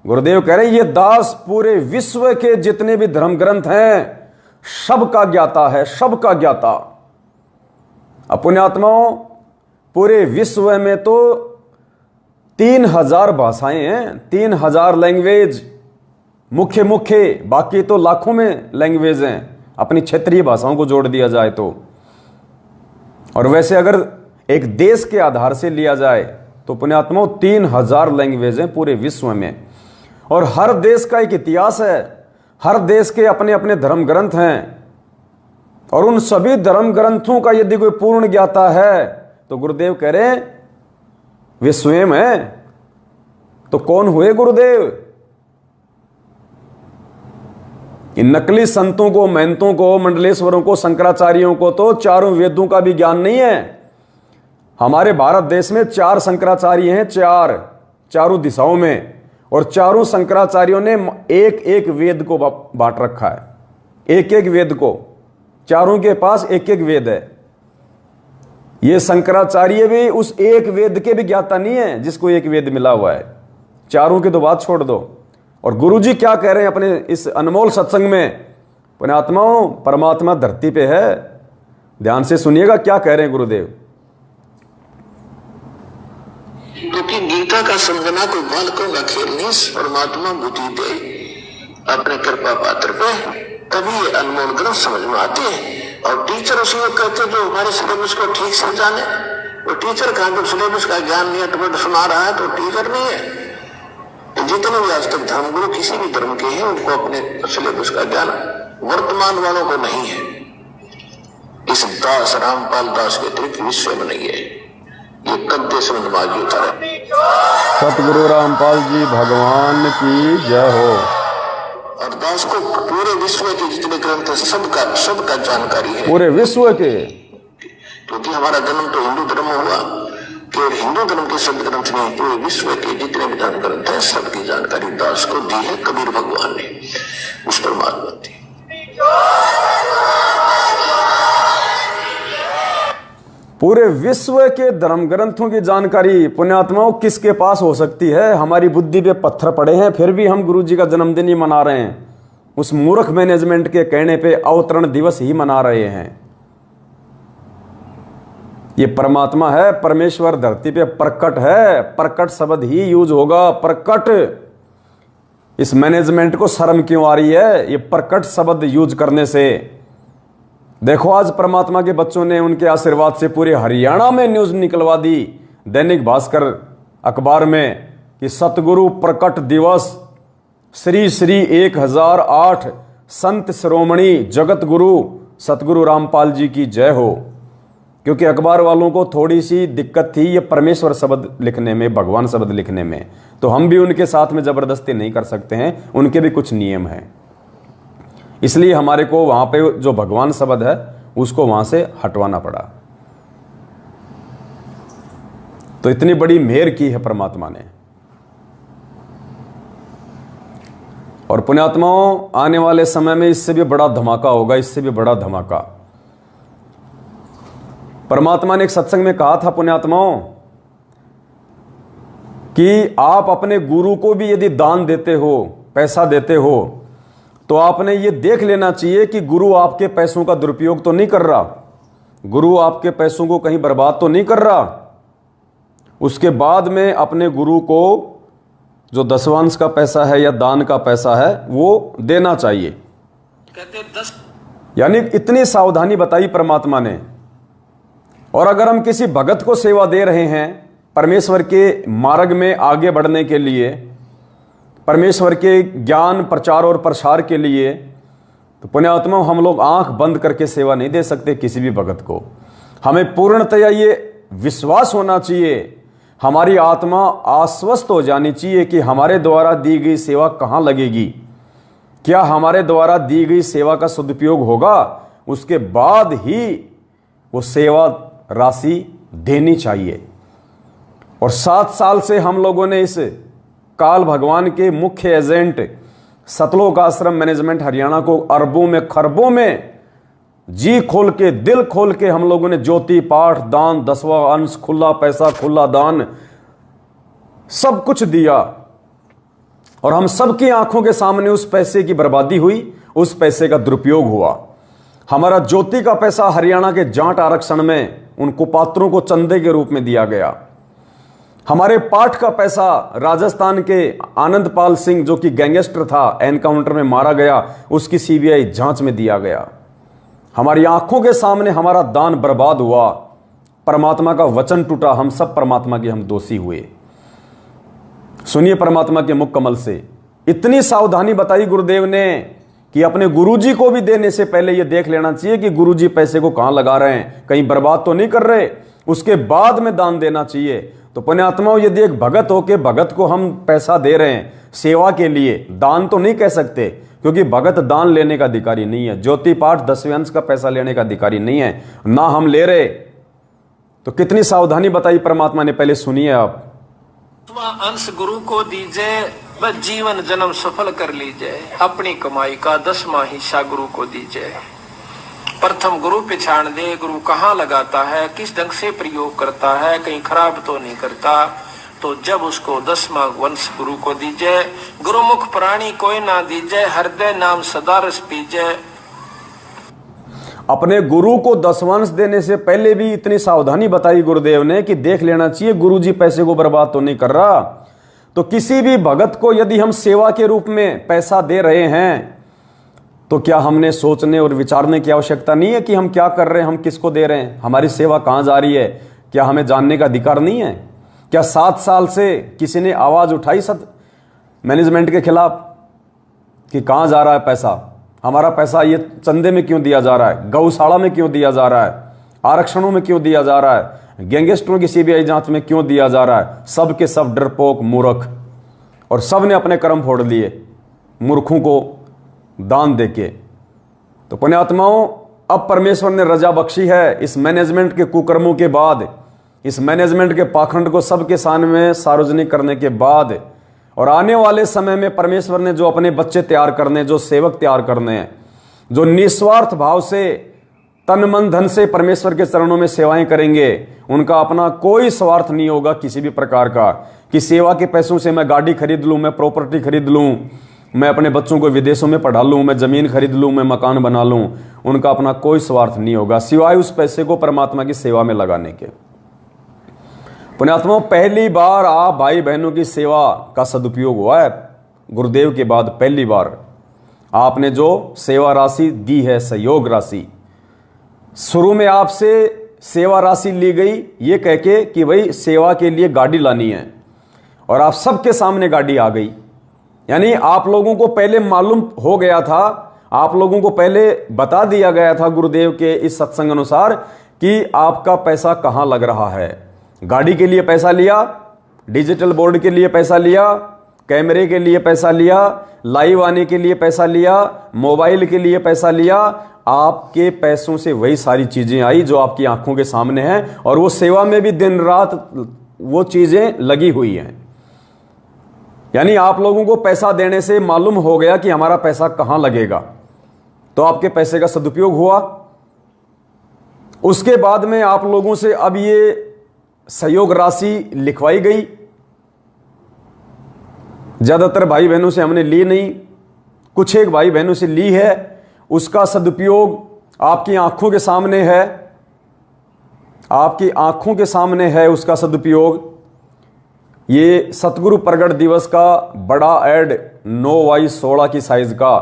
गुरुदेव कह रहे हैं ये दास पूरे विश्व के जितने भी धर्म ग्रंथ हैं सबका ज्ञाता है, सबका ज्ञाता। अब पुण्यात्माओं, पूरे विश्व में तो 3000 भाषाएं हैं, 3000 लैंग्वेज मुख्य, बाकी तो लाखों में लैंग्वेज हैं अपनी क्षेत्रीय भाषाओं को जोड़ दिया जाए तो। और वैसे अगर एक देश के आधार से लिया जाए तो पुण्यात्माओं 3000 लैंग्वेज हैं पूरे विश्व में, और हर देश का एक इतिहास है, हर देश के अपने अपने धर्म ग्रंथ हैं, और उन सभी धर्म ग्रंथों का यदि कोई पूर्ण ज्ञाता है तो गुरुदेव कह रहे हैं वे स्वयं है। तो कौन हुए गुरुदेव? इन नकली संतों को, महंतों को, मंडलेश्वरों को, शंकराचार्यों को तो चारों वेदों का भी ज्ञान नहीं है। हमारे भारत देश में 4 शंकराचार्य हैं, चारों दिशाओं में, और चारों शंकराचार्यों ने एक एक वेद को बांट रखा है, एक एक वेद को, चारों के पास एक एक वेद है। ये शंकराचार्य भी उस एक वेद के भी ज्ञाता नहीं है जिसको एक वेद मिला हुआ है। चारों की तो बात छोड़ दो। और गुरुजी क्या कह रहे हैं अपने इस अनमोल सत्संग में? पुण्यात्माओं, परमात्मा धरती पे है, ध्यान से सुनिएगा क्या कह रहे हैं गुरुदेव। क्योंकि गीता का समझना कोई बालकों का खेल नहीं, परमात्मा बुद्धि दे अपने कृपा पात्र पे, तभी ये अनमोल ग्रंथ समझ में आते हैं। और टीचर उसमें कहते जो हमारे सिलेबस को ठीक से जाने, वो टीचर कहा जब सिलेबस का ज्ञान नहीं है सुना रहा है तो टीचर नहीं है। तो जितने भी आज तक धर्मगुरु किसी भी धर्म के हैं उनको अपने सिलेबस का ज्ञान वर्तमान वालों को नहीं है। इस दास रामपाल दास के अतिरिक्त विश्व में नहीं है। ये कद्दे से नमाजी उतारे। सतगुरु रामपाल जी भगवान की जय हो। और दास को पूरे विश्व के जितने ग्रंथ है सबका जानकारी है, पूरे विश्व के। क्योंकि हमारा जन्म तो हिंदू धर्म हुआ, केवल हिंदू धर्म के सब ग्रंथ नहीं, पूरे विश्व के जितने भी धर्म ग्रंथ है सबकी जानकारी दास को दी है कबीर भगवान ने, उस परमात्मा दी। पूरे विश्व के धर्म ग्रंथों की जानकारी पुण्यात्माओं किसके पास हो सकती है? हमारी बुद्धि पे पत्थर पड़े हैं फिर भी हम गुरुजी का जन्मदिन ही मना रहे हैं, उस मूर्ख मैनेजमेंट के कहने पे अवतरण दिवस ही मना रहे हैं। ये परमात्मा है, परमेश्वर धरती पे प्रकट है, प्रकट शब्द ही यूज होगा, प्रकट। इस मैनेजमेंट को शर्म क्यों आ रही है ये प्रकट शब्द यूज करने से? देखो आज परमात्मा के बच्चों ने उनके आशीर्वाद से पूरे हरियाणा में न्यूज निकलवा दी दैनिक भास्कर अखबार में कि सतगुरु प्रकट दिवस श्री श्री 1008 संत शिरोमणि जगत गुरु सतगुरु रामपाल जी की जय हो। क्योंकि अखबार वालों को थोड़ी सी दिक्कत थी ये परमेश्वर शब्द लिखने में, भगवान शब्द लिखने में, तो हम भी उनके साथ में जबरदस्ती नहीं कर सकते हैं, उनके भी कुछ नियम हैं। इसलिए हमारे को वहां पे जो भगवान शब्द है उसको वहां से हटवाना पड़ा। तो इतनी बड़ी मेहर की है परमात्मा ने। और पुण्यात्माओं आने वाले समय में इससे भी बड़ा धमाका होगा, इससे भी बड़ा धमाका। परमात्मा ने एक सत्संग में कहा था पुण्यात्माओं कि आप अपने गुरु को भी यदि दान देते हो, पैसा देते हो, तो आपने ये देख लेना चाहिए कि गुरु आपके पैसों का दुरुपयोग तो नहीं कर रहा, गुरु आपके पैसों को कहीं बर्बाद तो नहीं कर रहा। उसके बाद में अपने गुरु को जो दशवांश का पैसा है या दान का पैसा है वो देना चाहिए। कहते 10 यानी इतनी सावधानी बताई परमात्मा ने। और अगर हम किसी भगत को सेवा दे रहे हैं परमेश्वर के मार्ग में आगे बढ़ने के लिए, परमेश्वर के ज्ञान प्रचार और प्रसार के लिए, तो पुण्यात्मा हम लोग आंख बंद करके सेवा नहीं दे सकते किसी भी भगत को। हमें पूर्णतया ये विश्वास होना चाहिए, हमारी आत्मा आश्वस्त हो जानी चाहिए कि हमारे द्वारा दी गई सेवा कहाँ लगेगी, क्या हमारे द्वारा दी गई सेवा का सदुपयोग होगा, उसके बाद ही वो सेवा राशि देनी चाहिए। और 7 साल से हम लोगों ने इस काल भगवान के मुख्य एजेंट सतलोक आश्रम मैनेजमेंट हरियाणा को अरबों में खरबों में जी खोल के दिल खोल के हम लोगों ने ज्योति पाठ दान 10वां अंश खुला पैसा खुला दान सब कुछ दिया, और हम सबकी आंखों के सामने उस पैसे की बर्बादी हुई, उस पैसे का दुरुपयोग हुआ। हमारा ज्योति का पैसा हरियाणा के जाट आरक्षण में उन कुपात्रों को चंदे के रूप में दिया गया। हमारे पाठ का पैसा राजस्थान के आनंदपाल सिंह जो कि गैंगस्टर था, एनकाउंटर में मारा गया, उसकी सीबीआई जांच में दिया गया। हमारी आंखों के सामने हमारा दान बर्बाद हुआ, परमात्मा का वचन टूटा, हम सब परमात्मा के हम दोषी हुए। सुनिए परमात्मा के मुख कमल से इतनी सावधानी बताई गुरुदेव ने कि अपने गुरुजी को भी देने से पहले यह देख लेना चाहिए कि गुरुजी पैसे को कहां लगा रहे हैं, कहीं बर्बाद तो नहीं कर रहे, उसके बाद में दान देना चाहिए। तो पुण्यात्माओं, यदि एक भगत हो के भगत को हम पैसा दे रहे हैं सेवा के लिए, दान तो नहीं कह सकते क्योंकि भगत दान लेने का अधिकारी नहीं है, ज्योति पाठ 10वें अंश का पैसा लेने का अधिकारी नहीं है, ना हम ले रहे। तो कितनी सावधानी बताई परमात्मा ने, पहले सुनिए आप। अंश गुरु को दीजिए, बस जीवन जन्म सफल कर लीजिए, अपनी कमाई का 10वां हिस्सा गुरु को दीजिए। प्रथम गुरु पहचान दे, गुरु कहाँ लगाता है, किस ढंग से प्रयोग करता है, कहीं खराब तो नहीं करता। तो जब उसको 10वां वंश गुरु को दीजिए, गुरुमुख प्राणी कोई ना दीजिए, हृदय नाम सदा रस पीजिए। अपने गुरु को 10 वंश देने से पहले भी इतनी सावधानी बताई गुरुदेव ने कि देख लेना चाहिए गुरुजी पैसे को बर्बाद तो नहीं कर रहा। तो किसी भी भगत को यदि हम सेवा के रूप में पैसा दे रहे हैं तो क्या हमने सोचने और विचारने की आवश्यकता नहीं है कि हम क्या कर रहे हैं, हम किसको दे रहे हैं, हमारी सेवा कहां जा रही है, क्या हमें जानने का अधिकार नहीं है? क्या 7 साल से किसी ने आवाज उठाई मैनेजमेंट के खिलाफ कि कहां जा रहा है पैसा, हमारा पैसा ये चंदे में क्यों दिया जा रहा है, गौशाला में क्यों दिया जा रहा है, आरक्षणों में क्यों दिया जा रहा है, गैंगस्टरों की सीबीआई जांच में क्यों दिया जा रहा है? सब के सब डरपोक मूर्ख, और सब ने अपने कर्म फोड़ लिए मूर्खों को दान देके। तो पुण्यात्माओं, अब परमेश्वर ने रजा बख्शी है इस मैनेजमेंट के कुकर्मों के बाद, इस मैनेजमेंट के पाखंड को सबके सामने सार्वजनिक करने के बाद, और आने वाले समय में परमेश्वर ने जो अपने बच्चे तैयार करने, जो सेवक तैयार करने हैं, जो निस्वार्थ भाव से तन मन धन से परमेश्वर के चरणों में सेवाएं करेंगे, उनका अपना कोई स्वार्थ नहीं होगा किसी भी प्रकार का कि सेवा के पैसों से मैं गाड़ी खरीद लूं, मैं प्रॉपर्टी खरीद लूं, मैं अपने बच्चों को विदेशों में पढ़ा लूं, मैं जमीन खरीद लूं, मैं मकान बना लूं। उनका अपना कोई स्वार्थ नहीं होगा सिवाय उस पैसे को परमात्मा की सेवा में लगाने के। पुण्यात्माओं, पहली बार आप भाई बहनों की सेवा का सदुपयोग हुआ है गुरुदेव के बाद। पहली बार आपने जो सेवा राशि दी है, सहयोग राशि, शुरू में आपसे सेवा राशि ली गई ये कह के कि भाई सेवा के लिए गाड़ी लानी है, और आप सबके सामने गाड़ी आ गई। यानी आप लोगों को पहले मालूम हो गया था, आप लोगों को पहले बता दिया गया था गुरुदेव के इस सत्संग अनुसार कि आपका पैसा कहां लग रहा है। गाड़ी के लिए पैसा लिया, डिजिटल बोर्ड के लिए पैसा लिया, कैमरे के लिए पैसा लिया, लाइव आने के लिए पैसा लिया, मोबाइल के लिए पैसा लिया। आपके पैसों से वही सारी चीजें आई जो आपकी आंखों के सामने हैं, और वो सेवा में भी दिन रात वो चीजें लगी हुई हैं। यानी आप लोगों को पैसा देने से मालूम हो गया कि हमारा पैसा कहां लगेगा, तो आपके पैसे का सदुपयोग हुआ। उसके बाद में आप लोगों से अब ये सहयोग राशि लिखवाई गई। ज्यादातर भाई बहनों से हमने ली नहीं, कुछ एक भाई बहनों से ली है। उसका सदुपयोग आपकी आंखों के सामने है, आपकी आंखों के सामने है उसका सदुपयोग। ये सतगुरु प्रगट दिवस का बड़ा ऐड 9x16 की साइज का,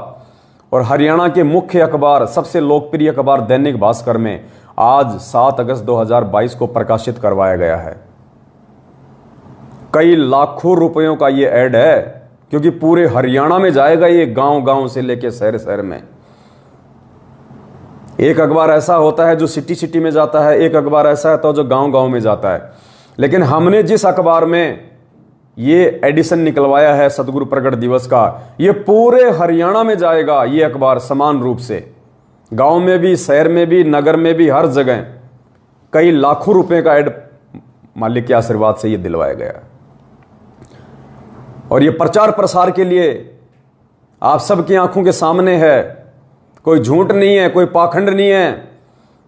और हरियाणा के मुख्य अखबार, सबसे लोकप्रिय अखबार दैनिक भास्कर में आज 7 अगस्त 2022 को प्रकाशित करवाया गया है। कई लाखों रुपयों का ये ऐड है, क्योंकि पूरे हरियाणा में जाएगा ये, गांव-गांव से लेके शहर-शहर में। एक अखबार ऐसा होता है जो सिटी में जाता है, एक अखबार ऐसा होता है जो गांव-गांव में जाता है। लेकिन हमने जिस अखबार में ये एडिशन निकलवाया है सतगुरु प्रकट दिवस का, ये पूरे हरियाणा में जाएगा ये अखबार समान रूप से, गांव में भी, शहर में भी, नगर में भी, हर जगह। कई लाखों रुपए का ऐड मालिक के आशीर्वाद से ये दिलवाया गया। और ये प्रचार प्रसार के लिए आप सबकी आंखों के सामने है, कोई झूठ नहीं है, कोई पाखंड नहीं है।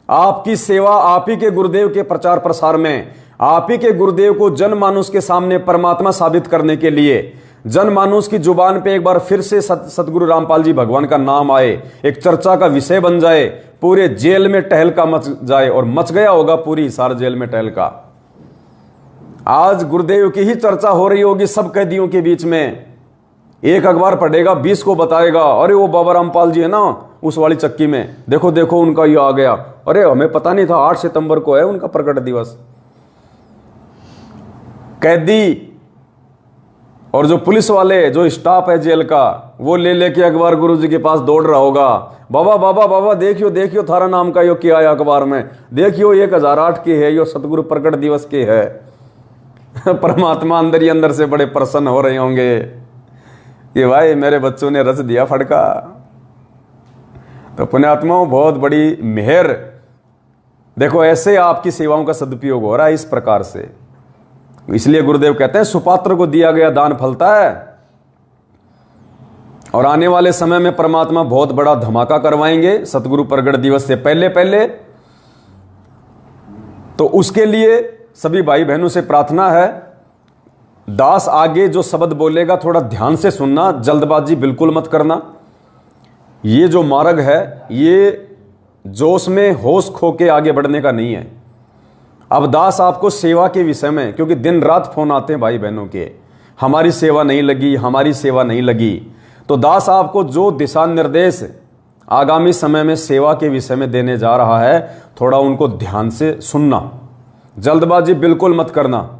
आपकी सेवा आप ही के गुरुदेव के प्रचार प्रसार में, आप ही के गुरुदेव को जनमानुष के सामने परमात्मा साबित करने के लिए, जनमानुष की जुबान पे एक बार फिर से सतगुरु रामपाल जी भगवान का नाम आए, एक चर्चा का विषय बन जाए, पूरे जेल में टहलका मच जाए, और मच गया होगा पूरी हिसार जेल में टहलका। आज गुरुदेव की ही चर्चा हो रही होगी सब कैदियों के बीच में। एक अखबार पढ़ेगा 20 को बताएगा, अरे वो बाबा रामपाल जी है ना उस वाली चक्की में, देखो देखो उनका ये आ गया, अरे हमें पता नहीं था 8 सितंबर को है उनका प्रकट दिवस। कैदी और जो पुलिस वाले, जो स्टाफ है जेल का, वो ले लेके अखबार गुरुजी के पास दौड़ रहा होगा, बाबा बाबा बाबा देखियो देखियो थारा नाम का यो क्या है अखबार में, देखियो 1008 की है, यो सतगुरु प्रकट दिवस की है। परमात्मा अंदर ही अंदर से बड़े प्रसन्न हो रहे होंगे कि भाई मेरे बच्चों ने रच दिया फटका। तो पुण्यात्माओं, बहुत बड़ी मेहर। देखो ऐसे आपकी सेवाओं का सदुपयोग हो रहा है इस प्रकार से। इसलिए गुरुदेव कहते हैं सुपात्र को दिया गया दान फलता है। और आने वाले समय में परमात्मा बहुत बड़ा धमाका करवाएंगे सतगुरु प्रकट दिवस से पहले पहले। तो उसके लिए सभी भाई बहनों से प्रार्थना है, दास आगे जो शब्द बोलेगा थोड़ा ध्यान से सुनना, जल्दबाजी बिल्कुल मत करना। ये जो मार्ग है ये जोश में होश खो के आगे बढ़ने का नहीं है। अब दास आपको सेवा के विषय में, क्योंकि दिन रात फोन आते हैं भाई बहनों के, हमारी सेवा नहीं लगी, हमारी सेवा नहीं लगी, तो दास आपको जो दिशा निर्देश आगामी समय में सेवा के विषय में देने जा रहा है, थोड़ा उनको ध्यान से सुनना, जल्दबाजी बिल्कुल मत करना।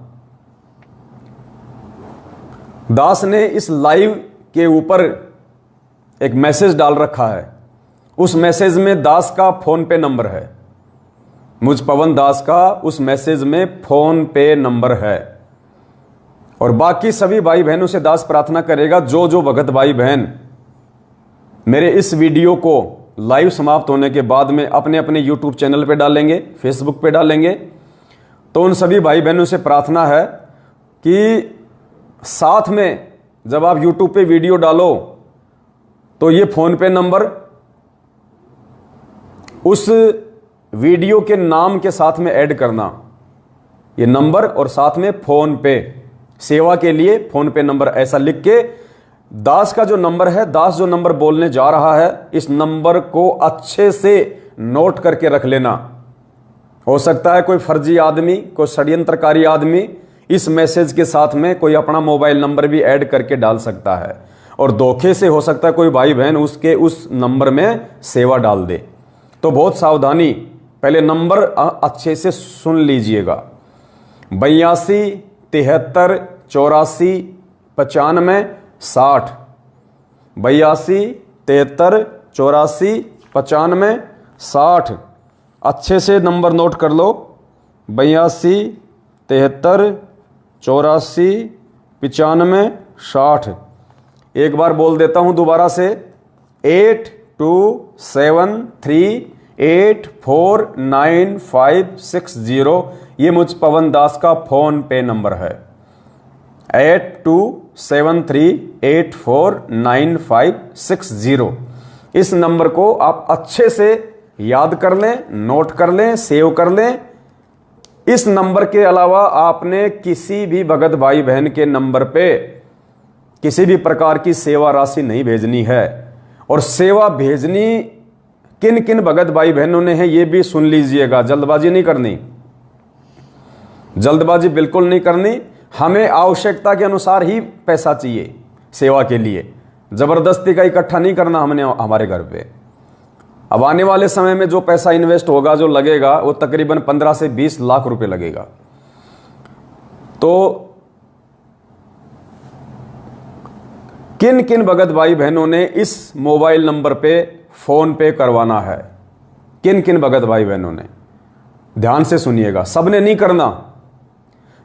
दास ने इस लाइव के ऊपर एक मैसेज डाल रखा है, उस मैसेज में दास का फोन पे नंबर है, मुझ पवन दास का उस मैसेज में फोन पे नंबर है। और बाकी सभी भाई बहनों से दास प्रार्थना करेगा, जो जो भगत भाई बहन मेरे इस वीडियो को लाइव समाप्त होने के बाद में अपने अपने यूट्यूब चैनल पे डालेंगे, फेसबुक पे डालेंगे, तो उन सभी भाई बहनों से प्रार्थना है कि साथ में जब आप यूट्यूब पे वीडियो डालो तो ये फोन पे नंबर उस वीडियो के नाम के साथ में ऐड करना, ये नंबर और साथ में फोन पे, सेवा के लिए फोन पे नंबर ऐसा लिख के, दास का जो नंबर है, दास जो नंबर बोलने जा रहा है, इस नंबर को अच्छे से नोट करके रख लेना। हो सकता है कोई फर्जी आदमी, कोई षड्यंत्रकारी आदमी इस मैसेज के साथ में कोई अपना मोबाइल नंबर भी ऐड करके डाल सकता है, और धोखे से हो सकता है कोई भाई बहन उसके उस नंबर में सेवा डाल दे। तो बहुत सावधानी, पहले नंबर अच्छे से सुन लीजिएगा, 82 73 84 95 60, 82 73 84 95 60। अच्छे से नंबर नोट कर लो, 82 73 84 95 60। एक बार बोल देता हूं दोबारा से, 8273849560। ये मुझ पवन दास का फोन पे नंबर है, 8273849560। इस नंबर को आप अच्छे से याद कर लें, नोट कर लें, सेव कर लें। इस नंबर के अलावा आपने किसी भी भगत भाई बहन के नंबर पे किसी भी प्रकार की सेवा राशि नहीं भेजनी है। और सेवा भेजनी किन किन भगत भाई बहनों ने है ये भी सुन लीजिएगा, जल्दबाजी नहीं करनी, जल्दबाजी बिल्कुल नहीं करनी। हमें आवश्यकता के अनुसार ही पैसा चाहिए सेवा के लिए, जबरदस्ती का इकट्ठा नहीं करना हमने हमारे घर पे। अब आने वाले समय में जो पैसा इन्वेस्ट होगा, जो लगेगा, वो तकरीबन 15 से 20 लाख रुपए लगेगा। तो किन किन भगत भाई बहनों ने इस मोबाइल नंबर पे फोन पे करवाना है? किन किन भगत भाई बहनों ने? ध्यान से सुनिएगा, सबने नहीं करना।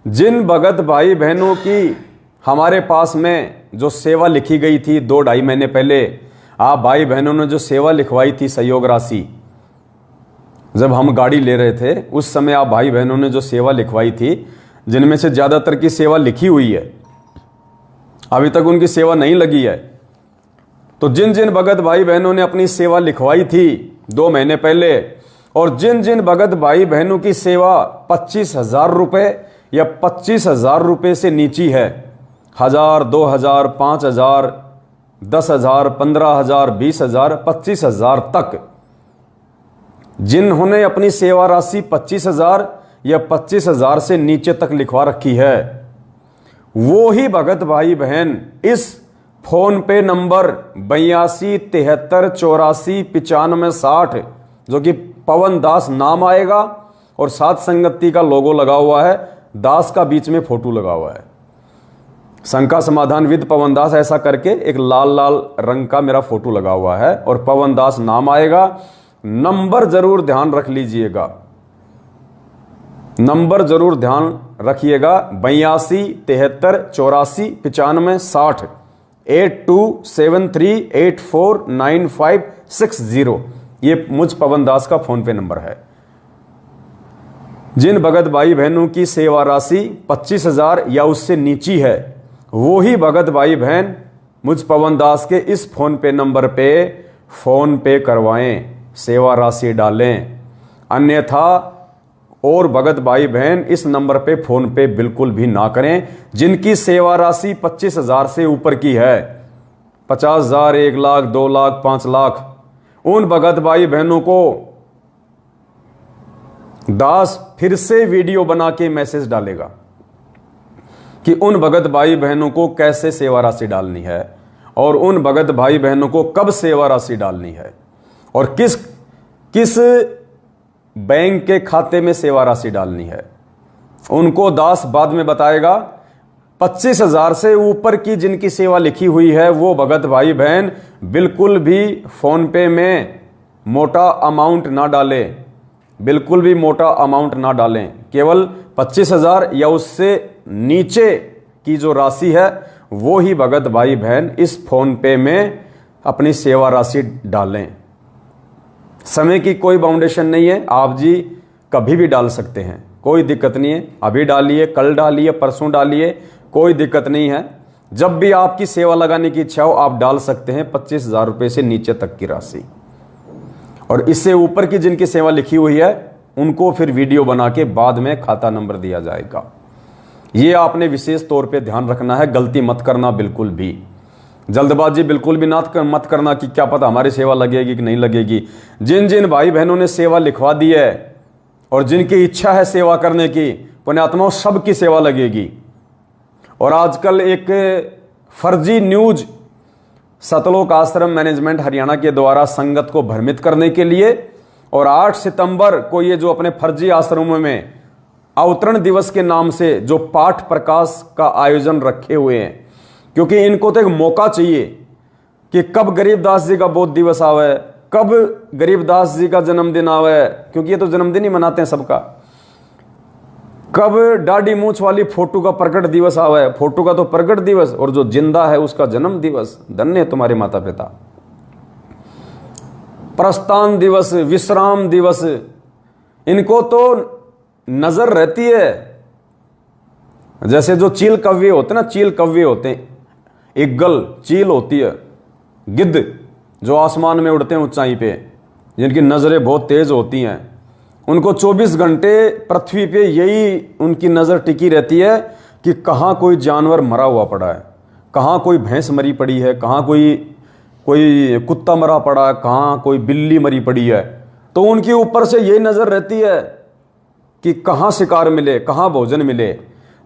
जिन भगत भाई बहनों की हमारे पास में जो सेवा लिखी गई थी 2-2.5 महीने पहले, आप भाई बहनों ने जो सेवा लिखवाई थी सहयोग राशि, जब हम गाड़ी ले रहे थे उस समय आप भाई बहनों ने जो सेवा लिखवाई थी, जिनमें से ज़्यादातर की सेवा लिखी हुई है, अभी तक उनकी सेवा नहीं लगी है। तो जिन जिन भगत भाई बहनों ने अपनी सेवा लिखवाई थी 2 महीने पहले, और जिन जिन भगत भाई बहनों की सेवा 25,000 रुपये या 25,000 रुपये से नीची है, 1,000, 2,000, 5,000, 10,000, 15,000, 20,000, 25,000 तक, जिन्होंने अपनी सेवा राशि 25,000 या 25,000 से नीचे तक लिखवा रखी है, वो ही भगत भाई बहन इस फोन पे नंबर 82 73 84 95 60, जो कि पवन दास नाम आएगा और सात संगति का लोगो लगा हुआ है, दास का बीच में फोटो लगा हुआ है, शंका समाधान विद पवन दास ऐसा करके एक लाल लाल रंग का मेरा फोटो लगा हुआ है और पवन दास नाम आएगा। नंबर जरूर ध्यान रख लीजिएगा, नंबर जरूर ध्यान रखिएगा, 82 73 84 95 60 8273849560, ये मुझ पवन दास का फोन पे नंबर है। जिन भगत भाई बहनों की सेवा राशि 25,000 या उससे नीची है, वो ही भगत भाई बहन मुझ पवन दास के इस फोन पे नंबर पे फोन पे करवाएं, सेवा राशि डालें। अन्यथा और भगत भाई बहन इस नंबर पे फोन पे बिल्कुल भी ना करें। जिनकी सेवा राशि 25,000 से ऊपर की है, 50,000, 1 लाख, 2 लाख, 5 लाख, उन भगत भाई बहनों को दास फिर से वीडियो बना के मैसेज डालेगा कि उन भगत भाई बहनों को कैसे सेवा राशि डालनी है और उन भगत भाई बहनों को कब सेवा राशि डालनी है और किस किस बैंक के खाते में सेवा राशि डालनी है, उनको दास बाद में बताएगा। 25,000 से ऊपर की जिनकी सेवा लिखी हुई है, वो भगत भाई बहन बिल्कुल भी फोन पे में मोटा अमाउंट ना डालें, बिल्कुल भी मोटा अमाउंट ना डालें। केवल 25,000 या उससे नीचे की जो राशि है, वो ही भगत भाई बहन इस फोन पे में अपनी सेवा राशि डालें। समय की कोई बाउंडेशन नहीं है, आप जी कभी भी डाल सकते हैं, कोई दिक्कत नहीं है। अभी डालिए, कल डालिए, परसों डालिए, कोई दिक्कत नहीं है। जब भी आपकी सेवा लगाने की इच्छा हो आप डाल सकते हैं 25,000 रुपये से नीचे तक की राशि। और इससे ऊपर की जिनकी सेवा लिखी हुई है, उनको फिर वीडियो बना के बाद में खाता नंबर दिया जाएगा। ये आपने विशेष तौर पे ध्यान रखना है, गलती मत करना बिल्कुल भी, जल्दबाजी बिल्कुल भी मत करना कि क्या पता हमारी सेवा लगेगी कि नहीं लगेगी। जिन जिन भाई बहनों ने सेवा लिखवा दी है और जिनकी इच्छा है सेवा करने की, पुण्यात्माओं, सबकी सेवा लगेगी। और आजकल एक फर्जी न्यूज सतलोक आश्रम मैनेजमेंट हरियाणा के द्वारा संगत को भ्रमित करने के लिए, और 8 सितंबर को ये जो अपने फर्जी आश्रमों में अवतरण दिवस के नाम से जो पाठ प्रकाश का आयोजन रखे हुए हैं, क्योंकि इनको तो एक मौका चाहिए कि कब गरीबदास जी का बोध दिवस आवे, कब गरीबदास जी का जन्मदिन आवे, क्योंकि ये तो जन्मदिन ही मनाते हैं सबका, कब दाढ़ी मूंछ वाली फोटो का प्रकट दिवस आवे, फोटो का तो प्रकट दिवस, और जो जिंदा है उसका जन्म दिवस। धन्य तुम्हारे माता पिता। प्रस्थान दिवस, विश्राम दिवस, इनको तो नजर रहती है। जैसे जो चील कव्वे होते हैं ना, चील कव्वे होते हैं, इगल चील होती है, गिद्ध जो आसमान में उड़ते हैं ऊंचाई पे, जिनकी नजरें बहुत तेज होती हैं, उनको 24 घंटे पृथ्वी पे यही उनकी नजर टिकी रहती है कि कहाँ कोई जानवर मरा हुआ पड़ा है, कहाँ कोई भैंस मरी पड़ी है, कहाँ कोई कुत्ता मरा पड़ा है, कहाँ कोई बिल्ली मरी पड़ी है। तो उनके ऊपर से यही नजर रहती है कि कहाँ शिकार मिले, कहाँ भोजन मिले।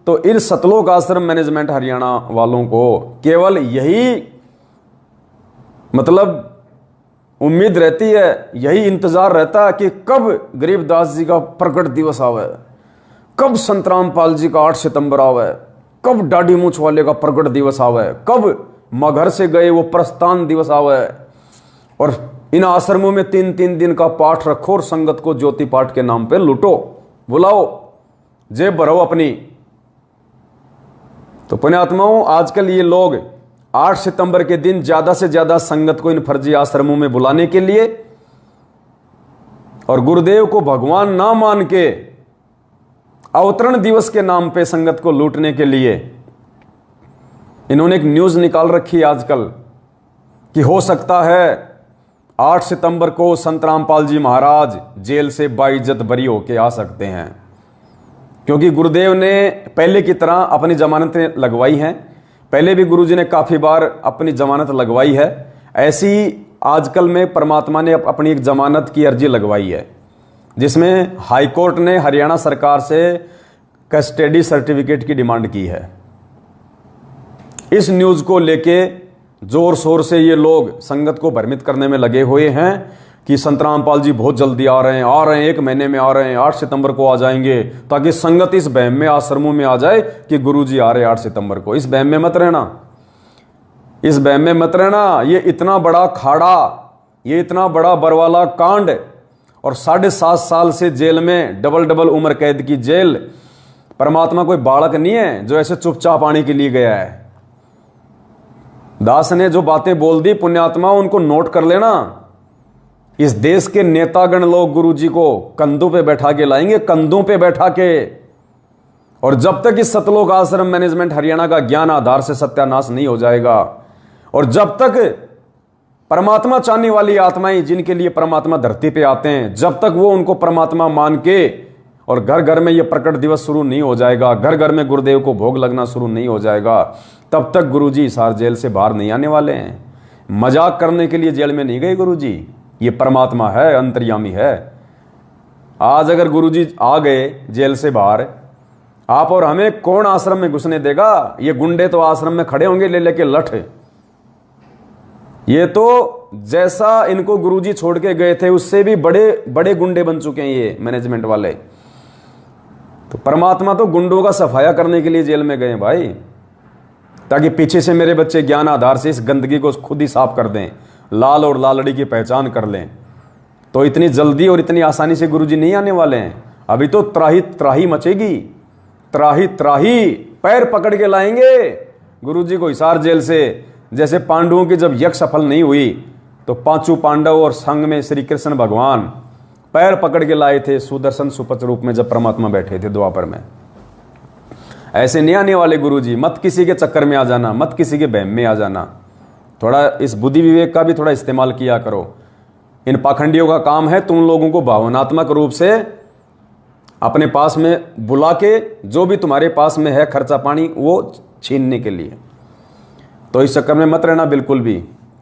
तो इन सतलोक आश्रम मैनेजमेंट हरियाणा वालों को केवल यही मतलब उम्मीद रहती है, यही इंतजार रहता है कि कब गरीबदास जी का प्रकट दिवस आवे, कब संतराम पाल जी का 8 सितंबर आवे, कब दाढ़ी मूंछ वाले का प्रकट दिवस आवे, कब मगर से गए वो प्रस्थान दिवस आवे, और इन आश्रमों में 3-3 दिन का पाठ रखो और संगत को ज्योति पाठ के नाम पे लूटो, बुलाओ, जेब भरो अपनी। तो पुण्यात्माओं, आजकल ये लोग 8 सितंबर के दिन ज्यादा से ज्यादा संगत को इन फर्जी आश्रमों में बुलाने के लिए और गुरुदेव को भगवान ना मान के अवतरण दिवस के नाम पे संगत को लूटने के लिए इन्होंने एक न्यूज निकाल रखी है आजकल कि हो सकता है 8 सितंबर को संत रामपाल जी महाराज जेल से बाइज्जत बरी होके आ सकते हैं, क्योंकि गुरुदेव ने पहले की तरह अपनी जमानतें लगवाई हैं। पहले भी गुरुजी ने काफी बार अपनी जमानत लगवाई है, ऐसी आजकल में परमात्मा ने अपनी एक जमानत की अर्जी लगवाई है, जिसमें हाईकोर्ट ने हरियाणा सरकार से कस्टडी सर्टिफिकेट की डिमांड की है। इस न्यूज को लेके जोर शोर से ये लोग संगत को भ्रमित करने में लगे हुए हैं कि संत रामपाल जी बहुत जल्दी आ रहे हैं, 1 महीने में आ रहे हैं, 8 सितंबर को आ जाएंगे, ताकि संगत इस बहम में आश्रमों में आ जाए कि गुरुजी आ रहे 8 सितंबर को। इस बहम में मत रहना, इस बहम में मत रहना। ये इतना बड़ा खाड़ा, ये इतना बड़ा बरवाला कांड और 7.5 साल से जेल में डबल उम्र कैद की जेल। परमात्मा कोई बालक नहीं है जो ऐसे चुपचाप आने के लिए गया है। दास ने जो बातें बोल दी पुण्यात्मा, उनको नोट कर लेना। इस देश के नेतागण लोग गुरुजी को कंधों पे बैठा के लाएंगे, कंधों पे बैठा के। और जब तक इस सतलोक आश्रम मैनेजमेंट हरियाणा का ज्ञान आधार से सत्यानाश नहीं हो जाएगा, और जब तक परमात्मा चाहने वाली आत्माएं जिनके लिए परमात्मा धरती पे आते हैं, जब तक वो उनको परमात्मा मान के और घर घर में ये प्रकट दिवस शुरू नहीं हो जाएगा, घर घर में गुरुदेव को भोग लगना शुरू नहीं हो जाएगा, तब तक गुरुजी हिसार जेल से बाहर नहीं आने वाले हैं। मजाक करने के लिए जेल में नहीं गए गुरुजी, ये परमात्मा है, अंतर्यामी है। आज अगर गुरुजी आ गए जेल से बाहर, आप और हमें कौन आश्रम में घुसने देगा? ये गुंडे तो आश्रम में खड़े होंगे ले लेके लठ। ये तो जैसा इनको गुरुजी छोड़ के गए थे उससे भी बड़े बड़े गुंडे बन चुके हैं ये मैनेजमेंट वाले। तो परमात्मा तो गुंडों का सफाया करने के लिए जेल में गए भाई, ताकि पीछे से मेरे बच्चे ज्ञान आधार से इस गंदगी को खुद ही साफ कर दें, लाल और लालड़ी की पहचान कर लें। तो इतनी जल्दी और इतनी आसानी से गुरुजी नहीं आने वाले हैं। अभी तो त्राही त्राही मचेगी, त्राही त्राही पैर पकड़ के लाएंगे गुरुजी को हिसार जेल से। जैसे पांडवों की जब यज्ञ सफल नहीं हुई तो 5 पांडव और संग में श्री कृष्ण भगवान पैर पकड़ के लाए थे सुदर्शन सुपथ रूप में, जब परमात्मा बैठे थे द्वापर में। ऐसे नहीं आने वाले गुरुजी। मत किसी के चक्कर में आ जाना, मत किसी के बहम में आ जाना। थोड़ा इस बुद्धि विवेक का भी थोड़ा इस्तेमाल किया करो। इन पाखंडियों का काम है तुम लोगों को भावनात्मक रूप से अपने पास में बुला के जो भी तुम्हारे पास में है खर्चा पानी वो छीनने के लिए। तो इस चक्कर में मत रहना बिल्कुल भी।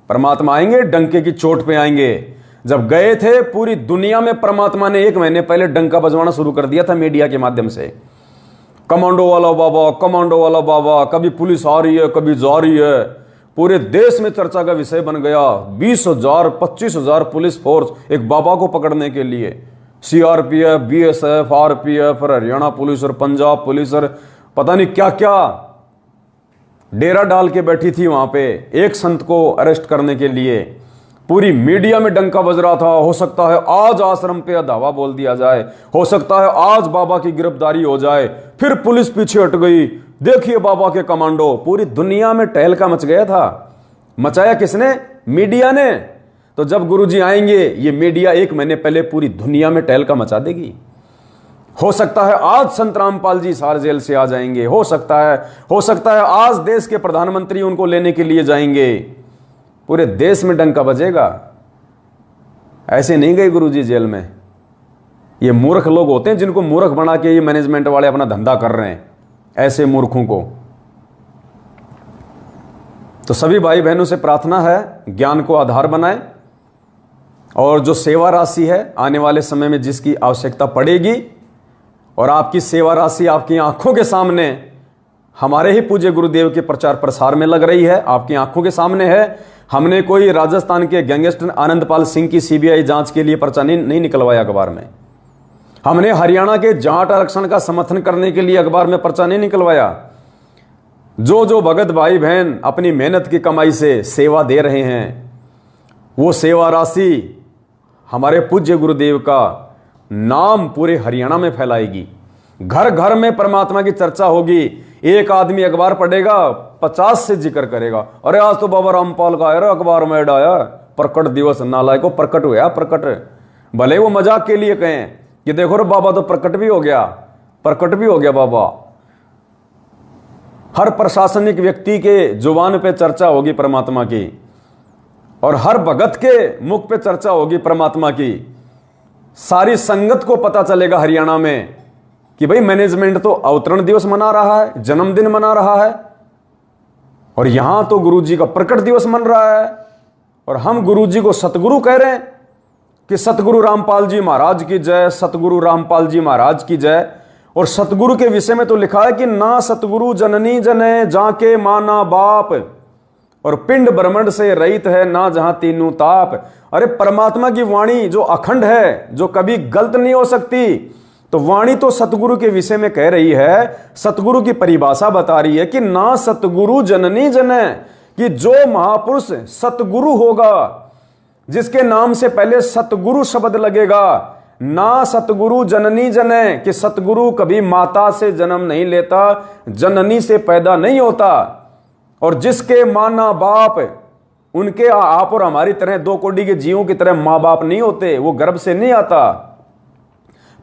परमात्मा आएंगे, डंके की चोट पे आएंगे। जब गए थे पूरी दुनिया में परमात्मा ने 1 महीने पहले डंका बजवाना शुरू कर दिया था मीडिया के माध्यम से। कमांडो वाला बाबा, कमांडो वाला बाबा, कभी पुलिस आ रही है कभी जा रही है। पूरे देश में चर्चा का विषय बन गया। 20,000 25,000 पुलिस फोर्स एक बाबा को पकड़ने के लिए। CRPF, BSF, RPF, Haryana police और पंजाब पुलिस और पता नहीं क्या क्या डेरा डाल के बैठी थी वहां पे एक संत को अरेस्ट करने के लिए। पूरी मीडिया में डंका बज रहा था। हो सकता है आज आश्रम पे धावा बोल दिया जाए, हो सकता है आज बाबा की गिरफ्तारी हो जाए। फिर पुलिस पीछे हट गई, देखिए बाबा के कमांडो। पूरी दुनिया में टहलका मच गया था। मचाया किसने? मीडिया ने। तो जब गुरुजी आएंगे ये मीडिया 1 महीने पहले पूरी दुनिया में टहलका मचा देगी। हो सकता है आज संत रामपाल जी हिसार जेल से आ जाएंगे, हो सकता है आज देश के प्रधानमंत्री उनको लेने के लिए जाएंगे। पूरे देश में डंका बजेगा। ऐसे नहीं गए गुरुजी जेल में। ये मूर्ख लोग होते हैं जिनको मूर्ख बना के ये मैनेजमेंट वाले अपना धंधा कर रहे हैं, ऐसे मूर्खों को। तो सभी भाई बहनों से प्रार्थना है ज्ञान को आधार बनाएं, और जो सेवा राशि है आने वाले समय में जिसकी आवश्यकता पड़ेगी, और आपकी सेवा राशि आपकी आंखों के सामने हमारे ही पूज्य गुरुदेव के प्रचार प्रसार में लग रही है, आपकी आंखों के सामने है। हमने कोई राजस्थान के गैंगस्टर आनंदपाल सिंह की CBI जांच के लिए पर्चा नहीं निकलवाया अखबार में। हमने हरियाणा के जाट आरक्षण का समर्थन करने के लिए अखबार में पर्चा नहीं निकलवाया। जो जो भगत भाई बहन अपनी मेहनत की कमाई से सेवा दे रहे हैं, वो सेवा राशि हमारे पूज्य गुरुदेव का नाम पूरे हरियाणा में फैलाएगी। घर घर में परमात्मा की चर्चा होगी। एक आदमी अखबार पढ़ेगा, 50 से जिक्र करेगा, अरे आज तो बाबा रामपाल का अरे अखबार में ऐड आया, प्रकट दिवस, नालायको प्रकट हुआ प्रकट। भले वो मजाक के लिए कहें कि देखो रे बाबा तो प्रकट भी हो गया, प्रकट भी हो गया बाबा। हर प्रशासनिक व्यक्ति के जुबान पे चर्चा होगी परमात्मा की, और हर भगत के मुख पे चर्चा होगी परमात्मा की। सारी संगत को पता चलेगा हरियाणा में कि भाई मैनेजमेंट तो अवतरण दिवस मना रहा है, जन्मदिन मना रहा है, और यहां तो गुरुजी का प्रकट दिवस मन रहा है, और हम गुरुजी को सतगुरु कह रहे हैं कि सतगुरु रामपाल जी महाराज की जय, सतगुरु रामपाल जी महाराज की जय। और सतगुरु के विषय में तो लिखा है कि ना सतगुरु जननी जने जाके माना बाप, और पिंड ब्रह्मांड से रहित है ना जहां तीनों ताप। अरे परमात्मा की वाणी जो अखंड है, जो कभी गलत नहीं हो सकती, तो वाणी तो सतगुरु के विषय में कह रही है, सतगुरु की परिभाषा बता रही है कि ना सतगुरु जननी जने, कि जो महापुरुष सतगुरु होगा, जिसके नाम से पहले सतगुरु शब्द लगेगा, ना सतगुरु जननी जने, कि सतगुरु कभी माता से जन्म नहीं लेता, जननी से पैदा नहीं होता, और जिसके माना बाप, उनके आप और हमारी तरह दो कोटि के जीवों की तरह मां बाप नहीं होते, वो गर्भ से नहीं आता।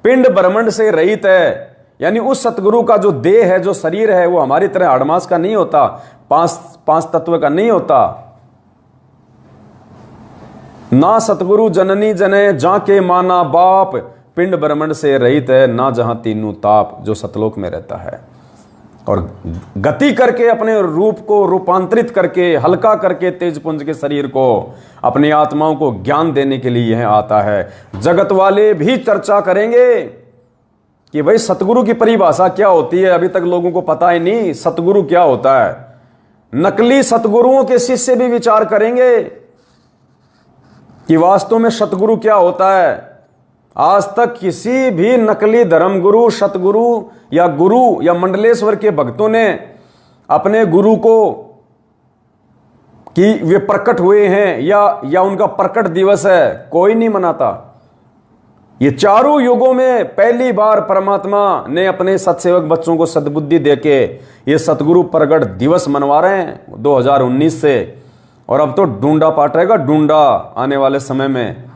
पिंड ब्रह्मांड से रहित है, यानी उस सतगुरु का जो देह है, जो शरीर है, वो हमारी तरह हड़मास का नहीं होता, पांच तत्व का नहीं होता। ना सतगुरु जननी जने जाके माना बाप, पिंड ब्रह्मांड से रहित है ना जहां तीनों ताप, जो सतलोक में रहता है, और गति करके अपने रूप को रूपांतरित करके, हल्का करके तेजपुंज के शरीर को, अपनी आत्माओं को ज्ञान देने के लिए यह आता है। जगत वाले भी चर्चा करेंगे कि भाई सतगुरु की परिभाषा क्या होती है। अभी तक लोगों को पता ही नहीं सतगुरु क्या होता है। नकली सतगुरुओं के शिष्य भी विचार करेंगे कि वास्तव में सतगुरु क्या होता है। आज तक किसी भी नकली धर्मगुरु, सतगुरु या गुरु या मंडलेश्वर के भक्तों ने अपने गुरु को कि वे प्रकट हुए हैं या उनका प्रकट दिवस है, कोई नहीं मनाता। ये चारों युगों में पहली बार परमात्मा ने अपने सत्सेवक बच्चों को सद्बुद्धि देके ये सतगुरु प्रकट दिवस मनवा रहे हैं 2019 से। और अब तो डूंडा पाट रहेगा, डूंडा आने वाले समय में।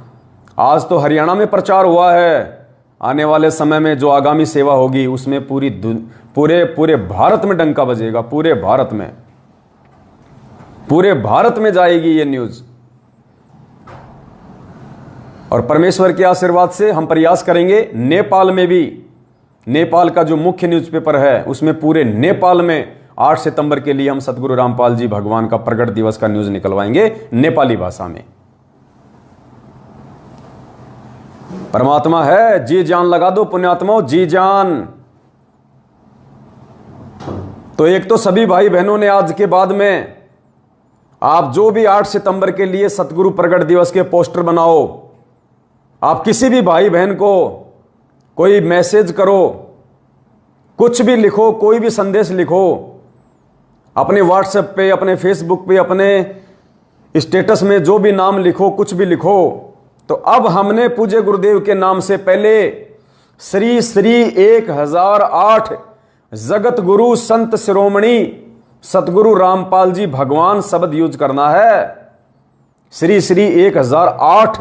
आज तो हरियाणा में प्रचार हुआ है, आने वाले समय में जो आगामी सेवा होगी उसमें पूरे भारत में डंका बजेगा, पूरे भारत में जाएगी ये न्यूज। और परमेश्वर के आशीर्वाद से हम प्रयास करेंगे नेपाल में भी, नेपाल का जो मुख्य न्यूज़पेपर है उसमें पूरे नेपाल में 8 सितंबर के लिए हम सतगुरु रामपाल जी भगवान का प्रकट दिवस का न्यूज निकलवाएंगे नेपाली भाषा में। परमात्मा है, जी जान लगा दो पुण्यात्माओं, जी जान। तो एक तो सभी भाई बहनों ने आज के बाद में आप जो भी 8 सितंबर के लिए सतगुरु प्रकट दिवस के पोस्टर बनाओ, आप किसी भी भाई बहन को कोई मैसेज करो, कुछ भी लिखो, कोई भी संदेश लिखो, अपने व्हाट्सएप पे, अपने फेसबुक पे, अपने स्टेटस में जो भी नाम लिखो, कुछ भी लिखो। तो अब हमने पूज्य गुरुदेव के नाम से पहले श्री श्री 1008 जगत गुरु संत शिरोमणि सतगुरु रामपाल जी भगवान शब्द यूज करना है। श्री श्री 1008,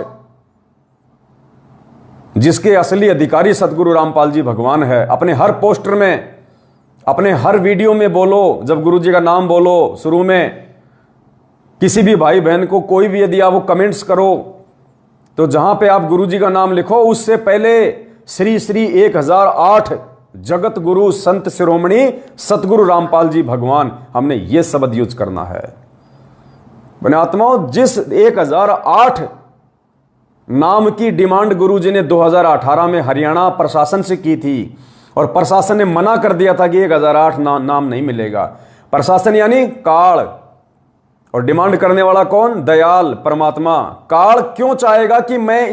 जिसके असली अधिकारी सतगुरु रामपाल जी भगवान है। अपने हर पोस्टर में, अपने हर वीडियो में बोलो, जब गुरु जी का नाम बोलो शुरू में, किसी भी भाई बहन को कोई भी यदि आप कमेंट्स करो तो जहां पे आप गुरु जी का नाम लिखो उससे पहले श्री श्री 1008 जगत गुरु संत शिरोमणि सतगुरु रामपाल जी भगवान, हमने ये शब्द यूज करना है। पुण्यात्माओं, जिस 1008 नाम की डिमांड गुरुजी ने 2018 में हरियाणा प्रशासन से की थी और प्रशासन ने मना कर दिया था कि 1008 नाम नहीं मिलेगा। प्रशासन यानी काल, और डिमांड करने वाला कौन? दयाल परमात्मा। काल क्यों चाहेगा कि मैं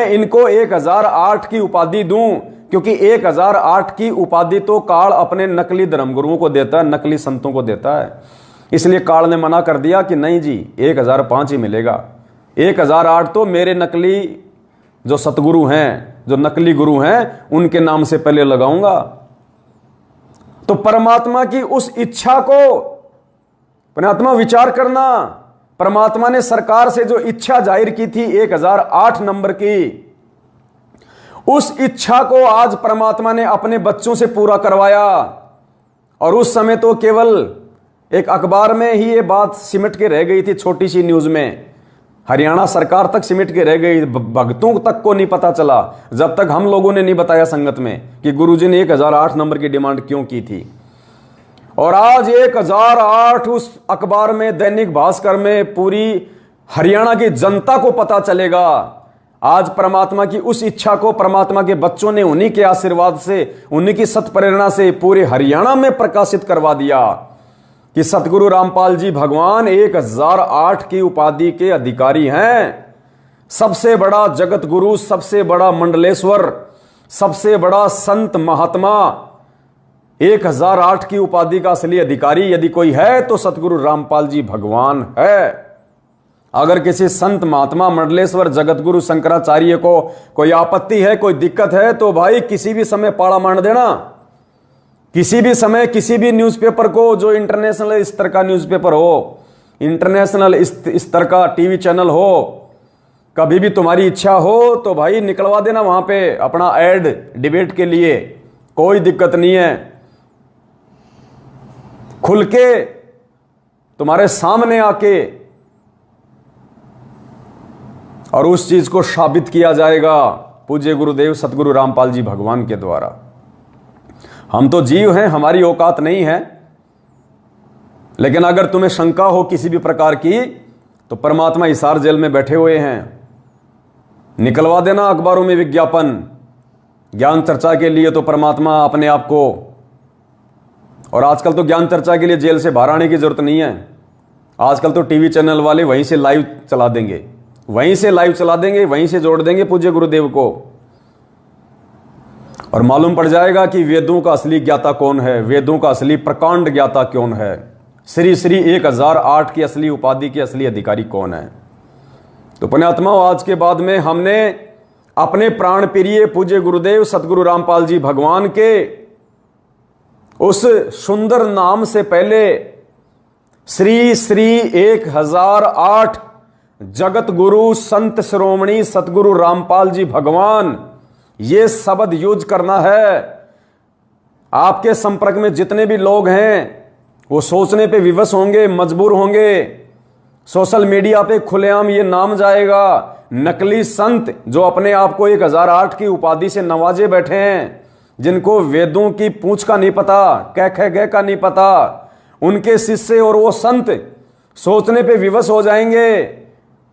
इनको 1008 की उपाधि दूं क्योंकि 1008 की उपाधि तो काल अपने नकली धर्मगुरुओं को देता है, नकली संतों को देता है। इसलिए काल ने मना कर दिया कि नहीं जी 1005 ही मिलेगा। 1008 तो मेरे नकली जो सतगुरु हैं, जो नकली गुरु हैं, उनके नाम से पहले लगाऊंगा। तो परमात्मा की उस इच्छा को, परमात्मा विचार करना, परमात्मा ने सरकार से जो इच्छा जाहिर की थी 1008 नंबर की, उस इच्छा को आज परमात्मा ने अपने बच्चों से पूरा करवाया। और उस समय तो केवल एक अखबार में ही ये बात सिमट के रह गई थी, छोटी सी न्यूज में, हरियाणा सरकार तक सिमट के रह गई, भक्तों तक को नहीं पता चला जब तक हम लोगों ने नहीं बताया संगत में कि गुरुजी ने 1008 नंबर की डिमांड क्यों की थी। और आज 1008 उस अखबार में, दैनिक भास्कर में पूरी हरियाणा की जनता को पता चलेगा। आज परमात्मा की उस इच्छा को परमात्मा के बच्चों ने उन्हीं के आशीर्वाद से, उन्हीं की सत प्रेरणा से पूरे हरियाणा में प्रकाशित करवा दिया कि सतगुरु रामपाल जी भगवान 1008 की उपाधि के अधिकारी हैं। सबसे बड़ा जगत गुरु, सबसे बड़ा मंडलेश्वर, सबसे बड़ा संत महात्मा, 1008 की उपाधि का असली अधिकारी यदि कोई है तो सतगुरु रामपाल जी भगवान है। अगर किसी संत महात्मा, मंडलेश्वर, जगत गुरु शंकराचार्य को कोई आपत्ति है, कोई दिक्कत है, तो भाई किसी भी समय पाड़ा मार देना। किसी भी समय किसी भी न्यूज़पेपर को, जो इंटरनेशनल स्तर का न्यूज़पेपर हो, इंटरनेशनल स्तर का टीवी चैनल हो, कभी भी तुम्हारी इच्छा हो तो भाई निकलवा देना वहां पे अपना एड डिबेट के लिए, कोई दिक्कत नहीं है। खुल के तुम्हारे सामने आके और उस चीज को साबित किया जाएगा पूज्य गुरुदेव सतगुरु रामपाल जी भगवान के द्वारा। हम तो जीव हैं, हमारी औकात नहीं है, लेकिन अगर तुम्हें शंका हो किसी भी प्रकार की तो परमात्मा हिसार जेल में बैठे हुए हैं, निकलवा देना अखबारों में विज्ञापन। ज्ञान चर्चा के लिए तो परमात्मा अपने आप को, और आजकल तो ज्ञान चर्चा के लिए जेल से बाहर आने की जरूरत नहीं है। आजकल तो टीवी चैनल वाले वहीं से लाइव चला देंगे, वहीं से लाइव चला देंगे, वहीं से जोड़ देंगे पूज्य गुरुदेव को, और मालूम पड़ जाएगा कि वेदों का असली ज्ञाता कौन है, वेदों का असली प्रकांड ज्ञाता कौन है, श्री श्री 1008 की असली उपाधि के असली अधिकारी कौन है। तो पुण्यात्माओं, आज के बाद में हमने अपने प्राण प्रिय पूज्य गुरुदेव सतगुरु रामपाल जी भगवान के उस सुंदर नाम से पहले श्री श्री 1008 जगत गुरु संत श्रोमणी सतगुरु रामपाल जी भगवान, ये शब्द यूज करना है। आपके संपर्क में जितने भी लोग हैं वो सोचने पे विवश होंगे, मजबूर होंगे। सोशल मीडिया पे खुलेआम ये नाम जाएगा, नकली संत जो अपने आप को 1008 की उपाधि से नवाजे बैठे हैं, जिनको वेदों की पूंछ का नहीं पता, कै खे गै का नहीं पता, उनके शिष्य और वो संत सोचने पे विवश हो जाएंगे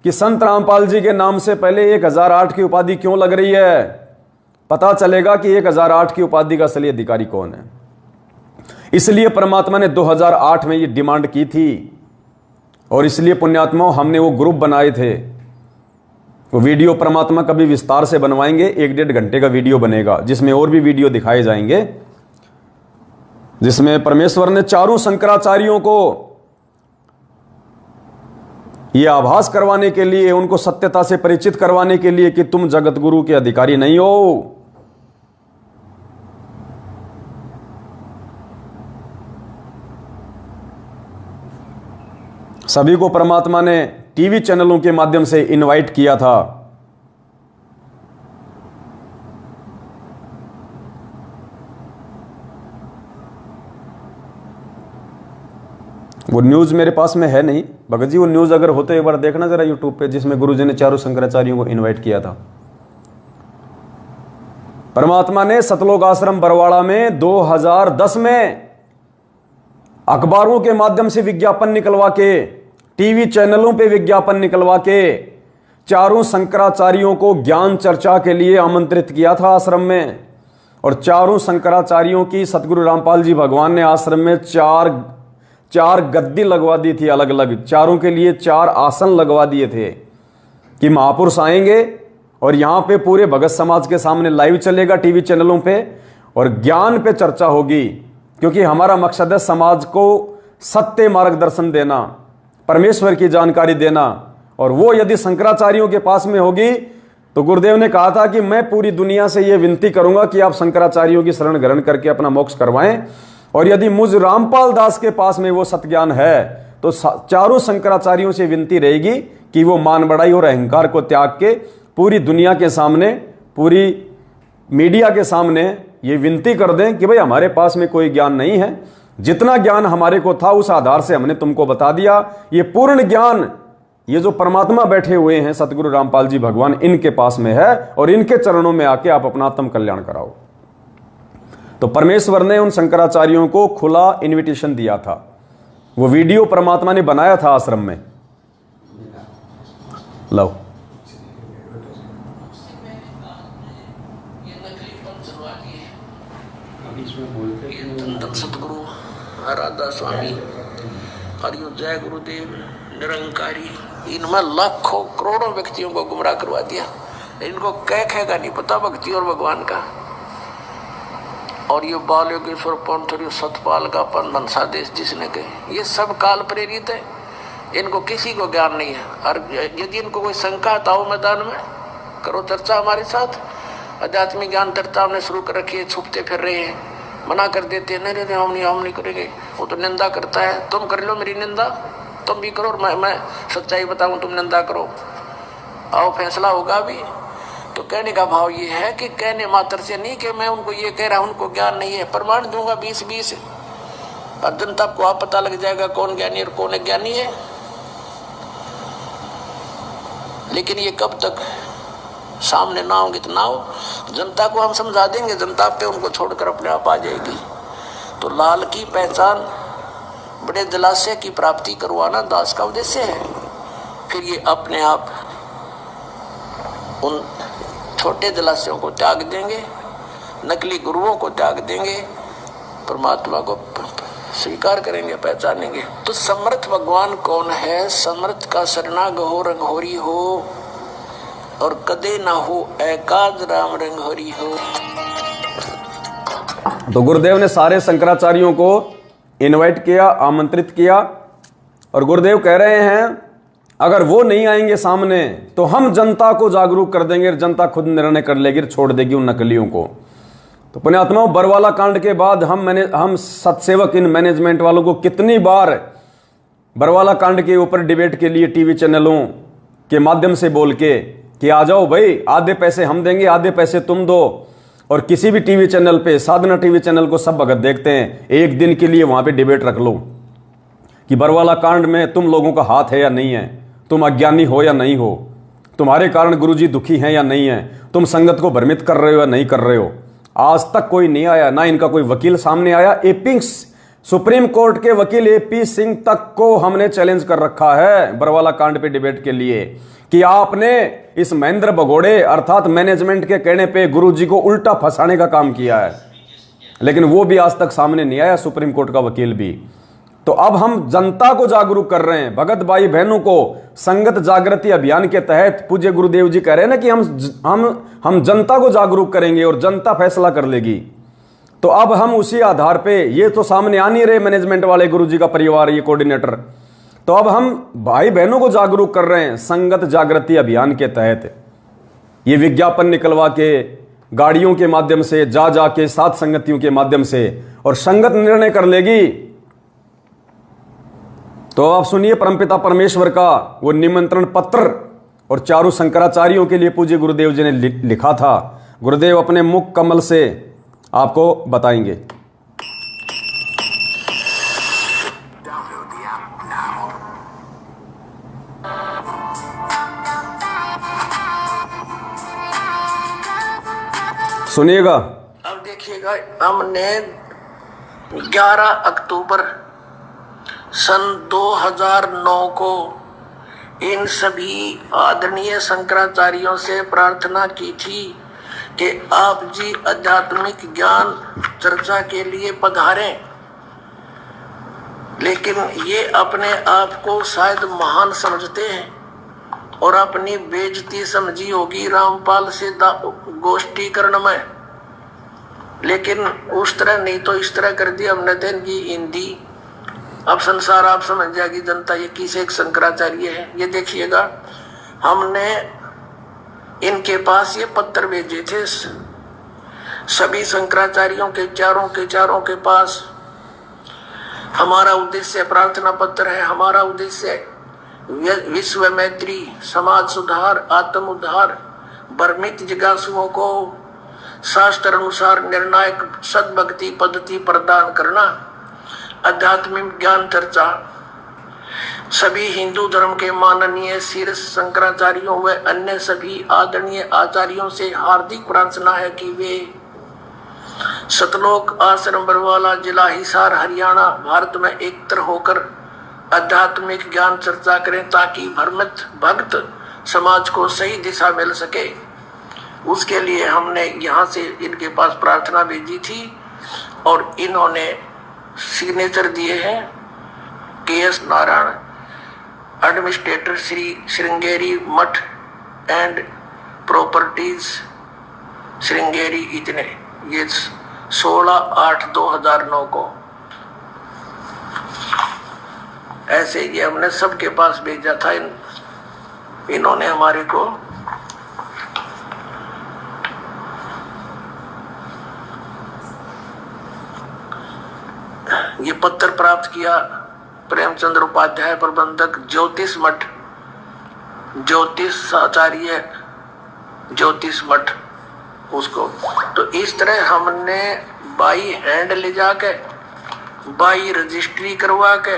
कि संत रामपाल जी के नाम से पहले 1008 की उपाधि क्यों लग रही है। पता चलेगा कि 1008 की उपाधि का असली अधिकारी कौन है। इसलिए परमात्मा ने 2008 में ये डिमांड की थी, और इसलिए पुण्यात्माओं हमने वो ग्रुप बनाए थे। वो वीडियो परमात्मा कभी विस्तार से बनवाएंगे, 1-1.5 घंटे का वीडियो बनेगा, जिसमें और भी वीडियो दिखाए जाएंगे, जिसमें परमेश्वर ने चारों शंकराचार्यों को यह आभास करवाने के लिए, उनको सत्यता से परिचित करवाने के लिए कि तुम जगत गुरु के अधिकारी नहीं हो। सभी को परमात्मा ने टीवी चैनलों के माध्यम से इनवाइट किया था। वो न्यूज मेरे पास में है नहीं भगत जी, वो न्यूज अगर होते एक बार देखना जरा यूट्यूब पे, जिसमें गुरुजी ने चारों शंकराचार्यों को इनवाइट किया था। परमात्मा ने सतलोक आश्रम बरवाड़ा में 2010 में अखबारों के माध्यम से विज्ञापन निकलवा के, टीवी चैनलों पे विज्ञापन निकलवा के चारों शंकराचार्यों को ज्ञान चर्चा के लिए आमंत्रित किया था आश्रम में। और चारों शंकराचार्यों की सतगुरु रामपाल जी भगवान ने आश्रम में चार गद्दी लगवा दी थी, अलग अलग चारों के लिए 4 आसन लगवा दिए थे कि महापुरुष आएंगे और यहाँ पे पूरे भगत समाज के सामने लाइव चलेगा टीवी चैनलों पे, और ज्ञान पे चर्चा होगी, क्योंकि हमारा मकसद है समाज को सत्य मार्गदर्शन देना, परमेश्वर की जानकारी देना। और वो यदि शंकराचार्यों के पास में होगी तो गुरुदेव ने कहा था कि मैं पूरी दुनिया से ये विनती करूंगा कि आप शंकराचार्यों की शरण ग्रहण करके अपना मोक्ष करवाएं। और यदि मुझ रामपाल दास के पास में वो सत्ज्ञान है तो चारों शंकराचार्यों से विनती रहेगी कि वो मान बढ़ाई और अहंकार को त्याग के पूरी दुनिया के सामने, पूरी मीडिया के सामने ये विनती कर दें कि भाई हमारे पास में कोई ज्ञान नहीं है, जितना ज्ञान हमारे को था उस आधार से हमने तुमको बता दिया। ये पूर्ण ज्ञान ये जो परमात्मा बैठे हुए हैं सतगुरु रामपाल जी भगवान, इनके पास में है, और इनके चरणों में आके आप अपना आत्म कल्याण कराओ। तो परमेश्वर ने उन शंकराचार्यों को खुला इनविटेशन दिया था। वो वीडियो परमात्मा ने बनाया था आश्रम में। लो सतगुरु राधा स्वामी हरिओ जय गुरुदेव निरंकारी, इनमें लाखों करोड़ों व्यक्तियों को गुमराह करवा दिया। इनको कह का नहीं पता भक्ति और भगवान का। और ये बाल योगेश्वर पंथ और सतपाल का पंथादेश जिसने कहे, ये सब काल प्रेरित है। इनको किसी को ज्ञान नहीं है। और यदि इनको कोई शंका था मैदान में करो चर्चा हमारे साथ। आध्यात्मिक ज्ञान चर्चा हमने शुरू कर रखी है, छुपते फिर रहे हैं, मना कर देते हैं, नहीं हम नहीं करेंगे, वो तो निंदा करता है। तुम कर लो मेरी निंदा, तुम भी करो, मैं सच्चाई बताऊं, तुम निंदा करो, आओ फैसला होगा भी। तो कहने का भाव ये है कि कहने मात्र से नहीं कि मैं उनको ये कह रहा हूं उनको ज्ञान नहीं है, प्रमाण दूंगा 20-20 और जनता को आप पता लग जाएगा कौन ज्ञानी और कौन अज्ञानी है। लेकिन ये कब तक सामने ना होंगे तो ना हो, जनता को हम समझा देंगे, जनता पे उनको छोड़कर अपने आप आ जाएगी। तो लाल की पहचान, बड़े दिलासे की प्राप्ति करवाना दास का उद्देश्य है। फिर ये अपने आप उन छोटे दिलासों को त्याग देंगे, नकली गुरुओं को त्याग देंगे, परमात्मा को स्वीकार करेंगे, पहचानेंगे। तो समर्थ भगवान कौन है? समर्थ का शरणागत हो रंगहोरी हो और कदे ना हो एकाज राम रंगहोरी हो। तो गुरुदेव ने सारे शंकराचार्यों को इनवाइट किया, आमंत्रित किया, और गुरुदेव कह रहे हैं अगर वो नहीं आएंगे सामने तो हम जनता को जागरूक कर देंगे, जनता खुद निर्णय कर लेगी, छोड़ देगी उन नकलियों को। तो पुण्यात्माओं, बरवाला कांड के बाद हम सत्सेवक इन मैनेजमेंट वालों को कितनी बार बरवाला कांड के ऊपर डिबेट के लिए टीवी चैनलों के माध्यम से बोल के कि आ जाओ भाई, आधे पैसे हम देंगे, आधे पैसे तुम दो। और किसी भी टीवी चैनल पे, साधना टीवी चैनल को सब भगत देखते हैं, एक दिन के लिए वहां पे डिबेट रख लो कि बरवाला कांड में तुम लोगों का हाथ है या नहीं है, तुम अज्ञानी हो या नहीं हो, तुम्हारे कारण गुरुजी दुखी हैं या नहीं है, तुम संगत को भ्रमित कर रहे हो या नहीं कर रहे हो। आज तक कोई नहीं आया, ना इनका कोई वकील सामने आया। एपी सुप्रीम कोर्ट के वकील एपी सिंह तक को हमने चैलेंज कर रखा है बरवाला कांड पे डिबेट के लिए कि आपने इस महेंद्र भगोड़े अर्थात मैनेजमेंट के कहने पे गुरुजी को उल्टा फंसाने का काम किया है, लेकिन वो भी आज तक सामने नहीं आया, सुप्रीम कोर्ट का वकील भी। तो अब हम जनता को जागरूक कर रहे हैं, भगत भाई बहनों को संगत जागृति अभियान के तहत पूज्य गुरुदेव जी कह रहे हैं ना कि हम जनता को जागरूक करेंगे और जनता फैसला कर लेगी। तो अब हम उसी आधार पे, ये तो सामने आ नहीं रहे मैनेजमेंट वाले गुरुजी का परिवार, ये कोऑर्डिनेटर, तो अब हम भाई बहनों को जागरूक कर रहे हैं संगत जागृति अभियान के तहत। ये विज्ञापन निकलवा के गाड़ियों के माध्यम से, जा जाके सात संगतियों के माध्यम से, और संगत निर्णय कर लेगी। तो आप सुनिए परमपिता परमेश्वर का वो निमंत्रण पत्र, और चारों शंकराचार्यों के लिए पूज्य गुरुदेव जी ने लिखा था। गुरुदेव अपने मुख कमल से आपको बताएंगे। सुनिएगा। अब देखिएगा, हमने 11 अक्टूबर सन 2009 को इन सभी आदरणीय शंकराचार्यों से प्रार्थना की थी कि आप जी आध्यात्मिक ज्ञान चर्चा के लिए पधारें। लेकिन ये अपने आप को शायद महान समझते हैं और अपनी बेइज्जती समझी होगी रामपाल से गोष्ठीकरण में, लेकिन उस तरह नहीं तो इस तरह कर दी हमने तो इनकी हिंदी। अब संसार आप समझ जाएगी जनता ये किस एक शंकराचार्य है। ये देखिएगा, हमने इनके पास ये पत्र भेजे थे सभी शंकराचार्यों के चारों के पास। हमारा उद्देश्य प्रार्थना पत्र है, हमारा उद्देश्य विश्व मैत्री, समाज सुधार, आत्म उद्धार, भ्रमित जिज्ञासुओं को शास्त्र अनुसार निर्णायक सद्भक्ति पद्धति प्रदान करना, आध्यात्मिक ज्ञान चर्चा। सभी हिंदू धर्म के माननीय शीर्ष शंकराचार्यों व अन्य सभी आदरणीय आचार्यों से हार्दिक प्रार्थना है कि वे सतलोक आश्रम बरवाला, जिला हिसार, हरियाणा, भारत में एकत्र होकर आध्यात्मिक ज्ञान चर्चा करें ताकि भ्रमित भक्त समाज को सही दिशा मिल सके। उसके लिए हमने यहाँ से इनके पास प्रार्थना भेजी थी और इन्होंने सिग्नेचर दिए हैं KS नारायण, एडमिनिस्ट्रेटर श्री श्रृंगेरी मठ एंड प्रॉपर्टीज श्रृंगेरी, इतने। ये 16/8/2009 को ऐसे ये हमने सबके पास भेजा था। इन्होंने हमारे को ये पत्र प्राप्त किया। प्रेमचंद्र उपाध्याय, प्रबंधक ज्योतिष मठ, ज्योतिष आचार्य ज्योतिष मठ उसको। तो इस तरह हमने बाई हैंड ले जाके, बाई रजिस्ट्री करवा के,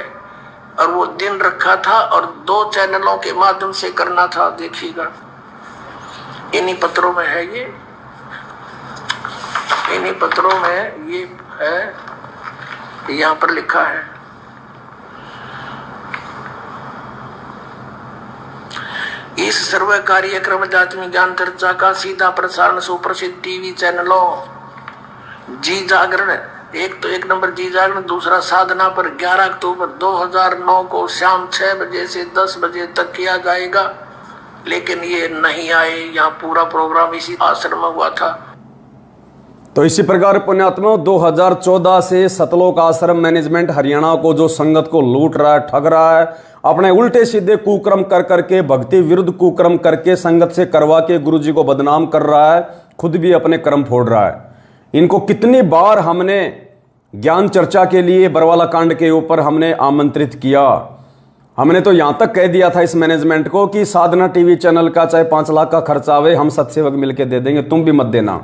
और वो दिन रखा था और 2 चैनलों के माध्यम से करना था। देखिएगा, इन्हीं पत्रों में है ये, इन्हीं पत्रों में ये है, यहाँ पर लिखा है। इस सर्व कार्यक्रम आध्यात्मिक ज्ञान चर्चा का सीधा प्रसारण सुप्रसिद्ध टीवी चैनलों जी जागरण, एक नंबर जी जागरण, दूसरा साधना पर 11 अक्टूबर 2009 को शाम 6 बजे से 10 बजे तक किया जाएगा। लेकिन ये नहीं आए, यहाँ पूरा प्रोग्राम इसी आश्रम में हुआ था। तो इसी प्रकार पुण्यात्मा 2014 से सतलोक आश्रम मैनेजमेंट हरियाणा को जो संगत को लूट रहा है, ठग रहा है, अपने उल्टे सीधे कुक्रम कर करके, भक्ति विरुद्ध कुक्रम करके, संगत से करवा के गुरुजी को बदनाम कर रहा है, खुद भी अपने कर्म फोड़ रहा है। इनको कितनी बार हमने ज्ञान चर्चा के लिए बरवाला कांड के ऊपर हमने आमंत्रित किया। हमने तो यहां तक कह दिया था इस मैनेजमेंट को कि साधना टीवी चैनल का चाहे 5 लाख का खर्चा आवे, हम सत्सेवक मिलकर दे देंगे, तुम भी मत देना,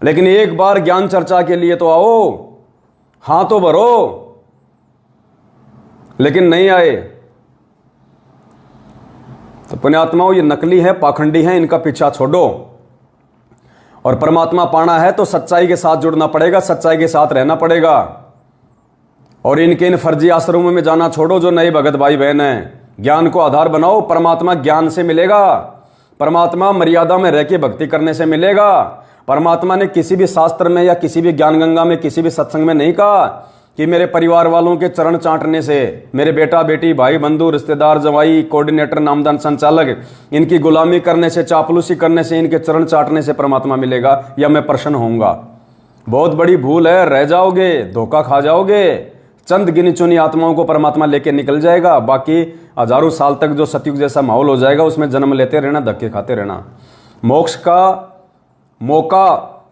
लेकिन एक बार ज्ञान चर्चा के लिए तो आओ, हां तो भरो। लेकिन नहीं आए। तो पुण्यात्माओं, ये नकली है, पाखंडी है, इनका पीछा छोड़ो। और परमात्मा पाना है तो सच्चाई के साथ जुड़ना पड़ेगा, सच्चाई के साथ रहना पड़ेगा। और इनके इन फर्जी आश्रमों में जाना छोड़ो जो नए भगत भाई बहन हैं। ज्ञान को आधार बनाओ, परमात्मा ज्ञान से मिलेगा, परमात्मा मर्यादा में रह के भक्ति करने से मिलेगा। परमात्मा ने किसी भी शास्त्र में या किसी भी ज्ञान गंगा में, किसी भी सत्संग में नहीं कहा कि मेरे परिवार वालों के चरण चाटने से, मेरे बेटा बेटी, भाई बंधु, रिश्तेदार, जवाई, कोऑर्डिनेटर, नामदान संचालक, इनकी गुलामी करने से, चापलूसी करने से, इनके चरण चाटने से परमात्मा मिलेगा या मैं प्रसन्न होऊंगा। बहुत बड़ी भूल है, रह जाओगे, धोखा खा जाओगे। चंद गिनी चुनी आत्माओं को परमात्मा लेके निकल जाएगा, बाकी हजारों साल तक जो सतयुग जैसा माहौल हो जाएगा उसमें जन्म लेते रहना, धक्के खाते रहना। मोक्ष का मौका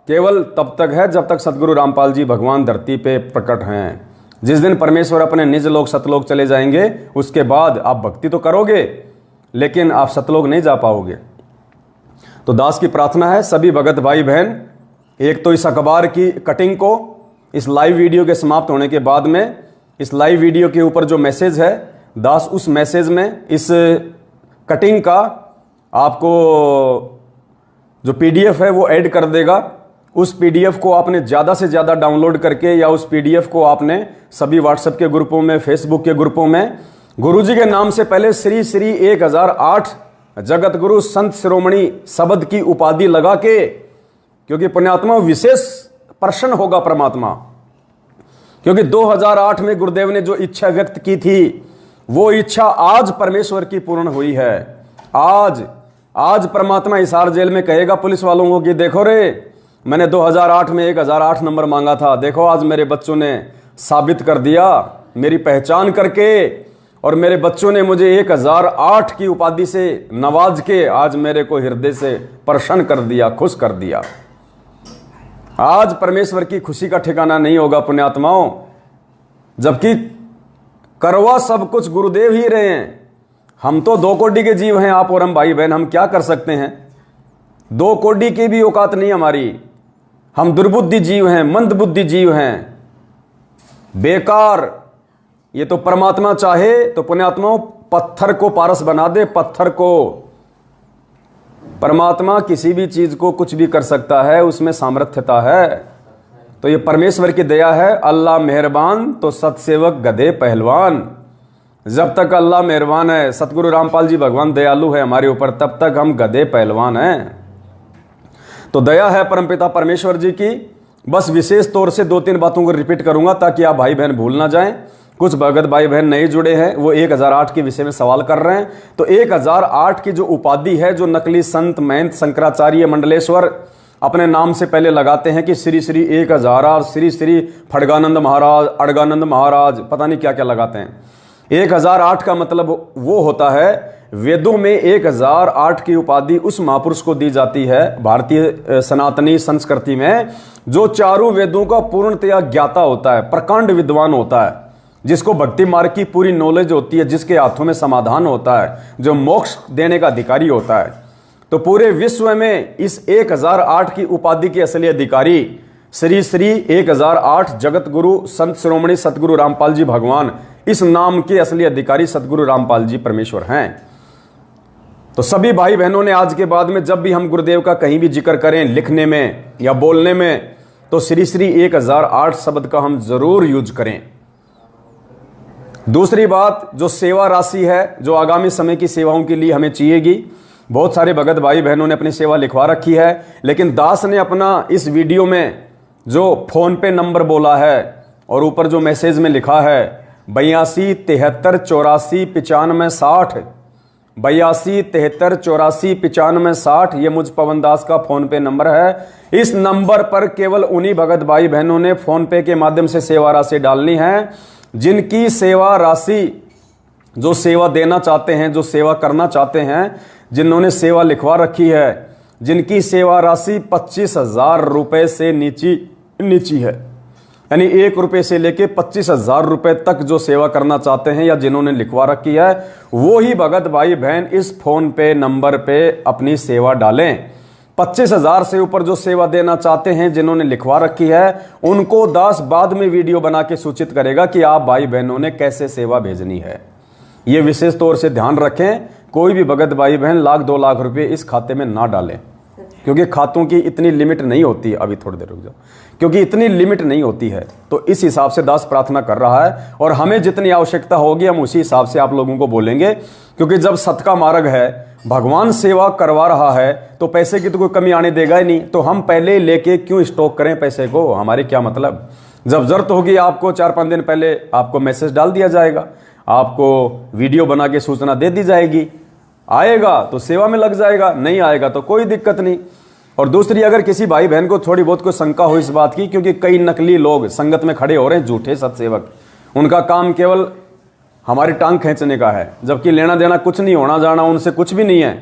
केवल तब तक है जब तक सदगुरु रामपाल जी भगवान धरती पे प्रकट हैं। जिस दिन परमेश्वर अपने निज लोक सतलोक चले जाएंगे, उसके बाद आप भक्ति तो करोगे लेकिन आप सतलोक नहीं जा पाओगे। तो दास की प्रार्थना है सभी भगत भाई बहन, एक तो इस अखबार की कटिंग को इस लाइव वीडियो के समाप्त होने के बाद में, इस लाइव वीडियो के ऊपर जो मैसेज है, दास उस मैसेज में इस कटिंग का आपको जो PDF है वो ऐड कर देगा। उस PDF को आपने ज़्यादा से ज़्यादा डाउनलोड करके, या उस PDF को आपने सभी व्हाट्सएप के ग्रुपों में, फेसबुक के ग्रुपों में गुरुजी के नाम से पहले श्री श्री 1008 जगत गुरु संत शिरोमणि शब्द की उपाधि लगा के, क्योंकि पुण्यात्मा विशेष प्रसन्न होगा परमात्मा। क्योंकि 2008 में गुरुदेव ने जो इच्छा व्यक्त की थी वो इच्छा आज परमेश्वर की पूर्ण हुई है। आज परमात्मा हिसार जेल में कहेगा पुलिस वालों को कि देखो रे, मैंने 2008 में 1008 नंबर मांगा था, देखो आज मेरे बच्चों ने साबित कर दिया मेरी पहचान करके, और मेरे बच्चों ने मुझे 1008 की उपाधि से नवाज के आज मेरे को हृदय से प्रसन्न कर दिया, खुश कर दिया। आज परमेश्वर की खुशी का ठिकाना नहीं होगा पुण्यात्माओं, जबकि करवा सब कुछ गुरुदेव ही रहे हैं। हम तो 2 कोटि के जीव हैं, आप और हम भाई बहन, हम क्या कर सकते हैं? 2 कोटि की भी औकात नहीं हमारी। हम दुर्बुद्धि जीव हैं, मंदबुद्धि जीव हैं, बेकार। ये तो परमात्मा चाहे तो पुण्यात्माओं पत्थर को पारस बना दे, पत्थर को। परमात्मा किसी भी चीज को कुछ भी कर सकता है, उसमें सामर्थ्यता है। तो ये परमेश्वर की दया है। अल्लाह मेहरबान तो सतसेवक गधे पहलवान। जब तक अल्लाह मेहरबान है, सतगुरु रामपाल जी भगवान दयालु है हमारे ऊपर, तब तक हम गधे पहलवान हैं। तो दया है परमपिता परमेश्वर जी की। बस विशेष तौर से 2-3 बातों को रिपीट करूंगा ताकि आप भाई बहन भूल ना जाएं। कुछ भगत भाई बहन नए जुड़े हैं, वो 1008 के विषय में सवाल कर रहे हैं। तो 1008 की जो उपाधि है, जो नकली संत महंत शंकराचार्य मंडलेश्वर अपने नाम से पहले लगाते हैं कि श्री श्री 1008, श्री श्री फड़गानंद महाराज, अड़गानंद महाराज, पता नहीं क्या क्या लगाते हैं। 1008 का मतलब वो होता है, वेदों में 1008 की उपाधि उस महापुरुष को दी जाती है भारतीय सनातनी संस्कृति में, जो चारों वेदों का पूर्णतया ज्ञाता होता है, प्रकांड विद्वान होता है, जिसको भक्ति मार्ग की पूरी नॉलेज होती है, जिसके हाथों में समाधान होता है, जो मोक्ष देने का अधिकारी होता है। तो पूरे विश्व में इस 1008 की उपाधि के असली अधिकारी श्री श्री 1008 जगत गुरु संत शिरोमणि सतगुरु रामपाल जी भगवान, इस नाम के असली अधिकारी सतगुरु रामपाल जी परमेश्वर हैं। तो सभी भाई बहनों ने आज के बाद में जब भी हम गुरुदेव का कहीं भी जिक्र करें, लिखने में या बोलने में, तो श्री श्री 1008 शब्द का हम जरूर यूज करें। दूसरी बात, जो सेवा राशि है, जो आगामी समय की सेवाओं के लिए हमें चाहिएगी, बहुत सारे भगत भाई बहनों ने अपनी सेवा लिखवा रखी है, लेकिन दास ने अपना इस वीडियो में जो फोन पे नंबर बोला है और ऊपर जो मैसेज में लिखा है 82 73 84 95 60, 82 73 84 95 60, ये मुझ पवन दास का फोन पे नंबर है। इस नंबर पर केवल उन्हीं भगत भाई बहनों ने फोन पे के माध्यम से सेवा राशि डालनी है, जिनकी सेवा राशि, जो सेवा देना चाहते हैं, जो सेवा करना चाहते हैं, जिन्होंने सेवा लिखवा रखी है, जिनकी सेवा राशि 25,000 रुपए से नीची है, यानी 1 रुपए से लेके 25,000 रुपए तक जो सेवा करना चाहते हैं या जिन्होंने लिखवा रखी है, वो ही भगत भाई बहन इस फोन पे नंबर पे अपनी सेवा डालें। 25,000 से ऊपर जो सेवा देना चाहते हैं, जिन्होंने लिखवा रखी है, उनको दास बाद में वीडियो बना के सूचित करेगा कि आप भाई बहनों ने कैसे सेवा भेजनी है। ये विशेष तौर से ध्यान रखें, कोई भी भगत भाई बहन 1-2 लाख रुपए इस खाते में ना डालें, क्योंकि खातों की इतनी लिमिट नहीं होती है। अभी थोड़ी देर रुक जाओ, क्योंकि इतनी लिमिट नहीं होती है। तो इस हिसाब से दास प्रार्थना कर रहा है, और हमें जितनी आवश्यकता होगी हम उसी हिसाब से आप लोगों को बोलेंगे, क्योंकि जब सत का मार्ग है, भगवान सेवा करवा रहा है, तो पैसे की तो कोई कमी आने देगा ही नहीं। तो हम पहले लेके क्यों स्टॉक करें पैसे को, हमारे क्या मतलब। जब जरूरत होगी आपको 4-5 दिन पहले आपको मैसेज डाल दिया जाएगा, आपको वीडियो बना के सूचना दे दी जाएगी, आएगा तो सेवा में लग जाएगा, नहीं आएगा तो कोई दिक्कत नहीं। और दूसरी, अगर किसी भाई बहन को थोड़ी बहुत कोई शंका हो इस बात की, क्योंकि कई नकली लोग संगत में खड़े हो रहे हैं, झूठे सत्सेवक, उनका काम केवल हमारी टांग खींचने का है, जबकि लेना देना कुछ नहीं, होना जाना उनसे कुछ भी नहीं है।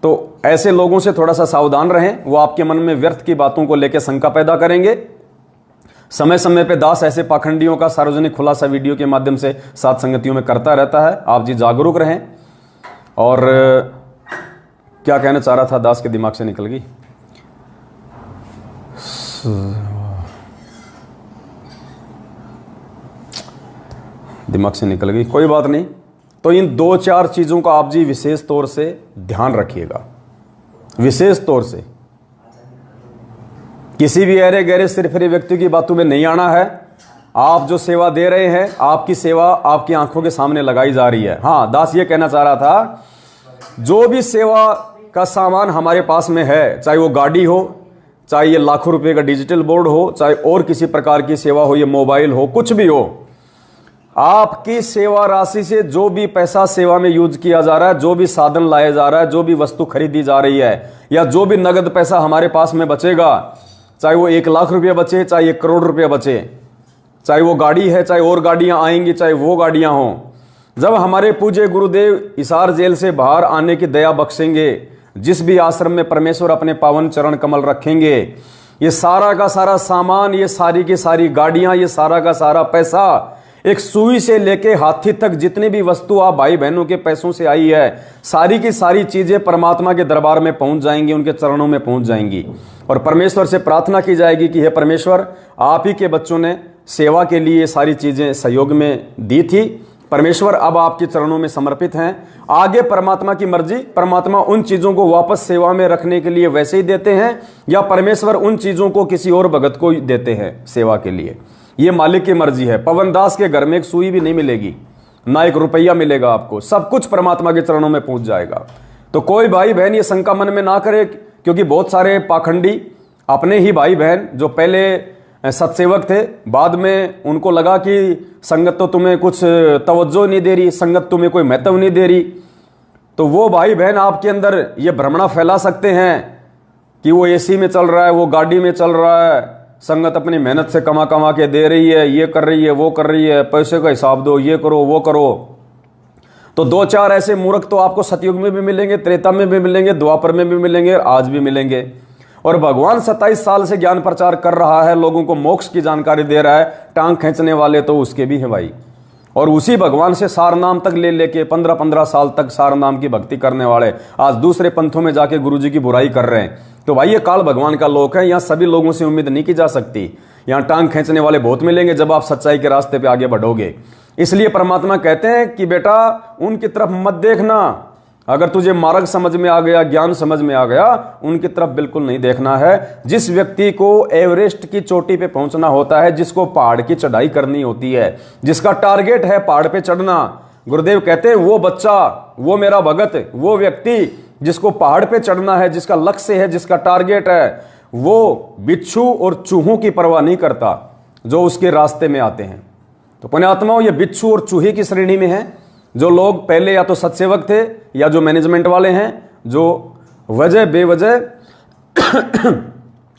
तो ऐसे लोगों से थोड़ा सा सावधान रहें, वो आपके मन में व्यर्थ की बातों को लेकर शंका पैदा करेंगे। समय समय पे दास ऐसे पाखंडियों का सार्वजनिक खुलासा वीडियो के माध्यम से साथ संगतियों में करता रहता है। आप जी जागरूक रहें। और क्या कहना चाह रहा था, दास के दिमाग से निकल गई। दिमाग से निकल गई, कोई बात नहीं। तो इन 2-4 चीजों का आप जी विशेष तौर से ध्यान रखिएगा, विशेष तौर से। किसी भी अरे गहरे सिरफिरे व्यक्ति की बातों में नहीं आना है। आप जो सेवा दे रहे हैं, आपकी सेवा आपकी आंखों के सामने लगाई जा रही है। हाँ, दास ये कहना चाह रहा था, जो भी सेवा का सामान हमारे पास में है, चाहे वो गाड़ी हो, चाहे ये लाखों रुपए का डिजिटल बोर्ड हो, चाहे और किसी प्रकार की सेवा हो, ये मोबाइल हो, कुछ भी हो, आपकी सेवा राशि से जो भी पैसा सेवा में यूज किया जा रहा है, जो भी साधन लाया जा रहा है, जो भी वस्तु खरीदी जा रही है, या जो भी नगद पैसा हमारे पास में बचेगा, चाहे वो 1 लाख रुपया बचे, चाहे 1 करोड़ रुपया बचे, चाहे वो गाड़ी है, चाहे और गाड़ियां आएंगी, चाहे वो गाड़ियां हों, जब हमारे पूज्य गुरुदेव हिसार जेल से बाहर आने की दया बख्शेंगे, जिस भी आश्रम में परमेश्वर अपने पावन चरण कमल रखेंगे, ये सारा का सारा सामान, ये सारी की सारी गाड़ियां, ये सारा का सारा पैसा, एक सुई से लेके हाथी तक जितनी भी वस्तु आप भाई बहनों के पैसों से आई है, सारी की सारी चीजें परमात्मा के दरबार में पहुंच जाएंगी, उनके चरणों में पहुंच जाएंगी। और परमेश्वर से प्रार्थना की जाएगी कि हे परमेश्वर, आप ही के बच्चों ने सेवा के लिए ये सारी चीजें सहयोग में दी थी, परमेश्वर अब आपके चरणों में समर्पित हैं। आगे परमात्मा की मर्जी, परमात्मा उन चीजों को वापस सेवा में रखने के लिए वैसे ही देते हैं, या परमेश्वर उन चीजों को किसी और भगत को देते हैं सेवा के लिए, ये मालिक की मर्जी है। पवन दास के घर में एक सुई भी नहीं मिलेगी, ना 1 रुपया मिलेगा आपको, सब कुछ परमात्मा के चरणों में पहुंच जाएगा। तो कोई भाई बहन ये शंका मन में ना करे, क्योंकि बहुत सारे पाखंडी अपने ही भाई बहन जो पहले सत्सेवक थे, बाद में उनको लगा कि संगत तो तुम्हें कुछ तवज्जो नहीं दे रही, संगत तुम्हें कोई महत्व नहीं दे रही, तो वो भाई बहन आपके अंदर ये भ्रमणा फैला सकते हैं कि वो एसी में चल रहा है, वो गाड़ी में चल रहा है, संगत अपनी मेहनत से कमा कमा के दे रही है, ये कर रही है, वो कर रही है, पैसे का हिसाब दो, ये करो वो करो। तो 2-4 ऐसे मूर्ख तो आपको सतयुग में भी मिलेंगे, त्रेता में भी मिलेंगे, द्वापर में भी मिलेंगे, आज भी मिलेंगे। और भगवान 27 साल से ज्ञान प्रचार कर रहा है, लोगों को मोक्ष की जानकारी दे रहा है, टांग खींचने वाले तो उसके भी हैं भाई। और उसी भगवान से सार नाम तक ले लेके 15-15 साल तक सार नाम की भक्ति करने वाले आज दूसरे पंथों में जाके गुरु जी की बुराई कर रहे हैं। तो भाई ये काल भगवान का लोक है, यहाँ सभी लोगों से उम्मीद नहीं की जा सकती। यहाँ टांग खींचने वाले बहुत मिलेंगे जब आप सच्चाई के रास्ते पे आगे बढ़ोगे। इसलिए परमात्मा कहते हैं कि बेटा उनकी तरफ मत देखना, अगर तुझे मार्ग समझ में आ गया, ज्ञान समझ में आ गया, उनकी तरफ बिल्कुल नहीं देखना है। जिस व्यक्ति को एवरेस्ट की चोटी पे पहुंचना होता है, जिसको पहाड़ की चढ़ाई करनी होती है, जिसका टारगेट है पहाड़ पे चढ़ना, गुरुदेव कहते हैं वो बच्चा, वो मेरा भगत, वो व्यक्ति जिसको पहाड़ पे चढ़ना है, जिसका लक्ष्य है, जिसका टारगेट है, वो बिच्छू और चूहों की परवाह नहीं करता जो उसके रास्ते में आते हैं। तो पुण्यात्माओं, ये बिच्छू और चूहे की श्रेणी में है। जो लोग पहले या तो सत्सेवक थे या जो मैनेजमेंट वाले हैं, जो वजह बेवजह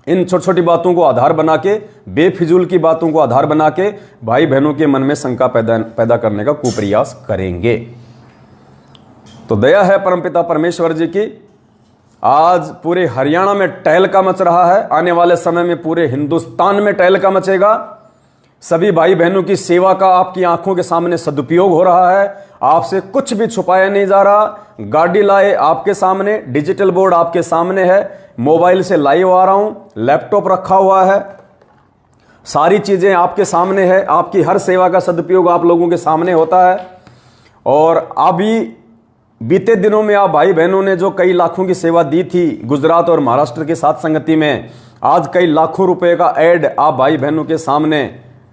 इन छोटी छोटी बातों को आधार बना के, बेफिजूल की बातों को आधार बना के भाई बहनों के मन में शंका पैदा करने का कुप्रयास करेंगे। तो दया है परमपिता परमेश्वर जी की, आज पूरे हरियाणा में टहलका मच रहा है, आने वाले समय में पूरे हिंदुस्तान में टहलका मचेगा। सभी भाई बहनों की सेवा का आपकी आंखों के सामने सदुपयोग हो रहा है, आपसे कुछ भी छुपाया नहीं जा रहा। गाड़ी लाए आपके सामने, डिजिटल बोर्ड आपके सामने है, मोबाइल से लाइव आ रहा हूं, लैपटॉप रखा हुआ है, सारी चीजें आपके सामने है। आपकी हर सेवा का सदुपयोग आप लोगों के सामने होता है। और अभी बीते दिनों में आप भाई बहनों ने जो कई लाखों की सेवा दी थी गुजरात और महाराष्ट्र के साथ संगति में, आज कई लाखों रुपए का एड आप भाई बहनों के सामने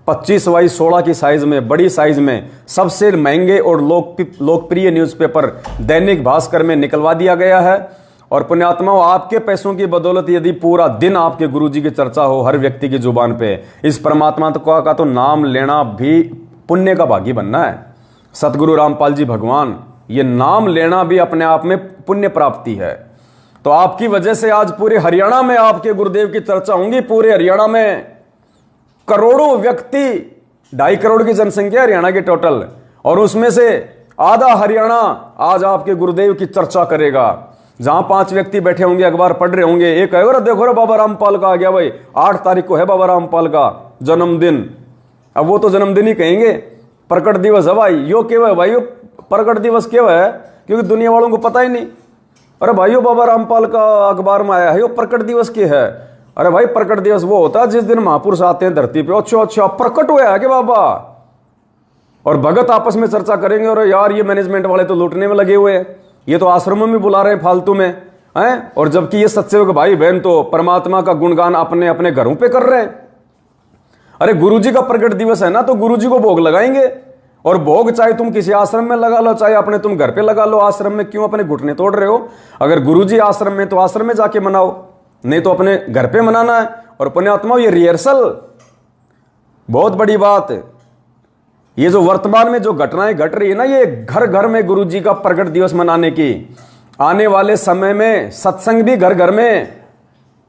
25x16 की साइज में, बड़ी साइज में, सबसे महंगे और लोकप्रिय न्यूज़पेपर दैनिक भास्कर में निकलवा दिया गया है। और पुण्यात्माओं, आपके पैसों की बदौलत यदि पूरा दिन आपके गुरुजी की चर्चा हो हर व्यक्ति की जुबान पे, इस परमात्मा का तो नाम लेना भी पुण्य का भागी बनना है। सतगुरु रामपाल जी भगवान, ये नाम लेना भी अपने आप में पुण्य प्राप्ति है। तो आपकी वजह से आज पूरे हरियाणा में आपके गुरुदेव की चर्चा होंगी। पूरे हरियाणा में करोड़ों व्यक्ति, 2.5 करोड़ की जनसंख्या हरियाणा की टोटल, और उसमें से आधा हरियाणा आज आपके गुरुदेव की चर्चा करेगा। जहां 5 व्यक्ति बैठे होंगे, अखबार पढ़ रहे होंगे, एक कहेगा देखो रे बाबा रामपाल का आ गया भाई, 8 तारीख को है बाबा रामपाल का जन्मदिन। अब वो तो जन्मदिन ही कहेंगे, प्रकट दिवस है भाई। यो क्यों है भाई, यो प्रकट दिवस क्यों है? क्योंकि दुनिया वालों को पता ही नहीं। अरे भाइयों, बाबा रामपाल का अखबार में आया है, यो प्रकट दिवस क्या है? अरे भाई, प्रकट दिवस वो होता है जिस दिन महापुरुष आते हैं धरती पे। अच्छा प्रकट हुआ है कि बाबा? और भगत आपस में चर्चा करेंगे, और यार ये मैनेजमेंट वाले तो लूटने में लगे हुए हैं, ये तो आश्रमों में बुला रहे हैं फालतू में हैं। और जबकि ये सत्सेवक भाई बहन तो परमात्मा का गुणगान अपने अपने घरों पे कर रहे हैं। अरे गुरुजी का प्रकट दिवस है ना, तो गुरुजी को भोग लगाएंगे। और भोग चाहे तुम किसी आश्रम में लगा लो, चाहे अपने तुम घर पे लगा लो। आश्रम में क्यों अपने घुटने तोड़ रहे हो? अगर गुरुजी आश्रम में तो आश्रम में जाके मनाओ, नहीं तो अपने घर पे मनाना है। और पुण्यात्माओं, ये रिहर्सल बहुत बड़ी बात है। ये जो वर्तमान में जो घटनाएं घट रही है ना, ये घर घर में गुरु जी का प्रकट दिवस मनाने की, आने वाले समय में सत्संग भी घर घर में,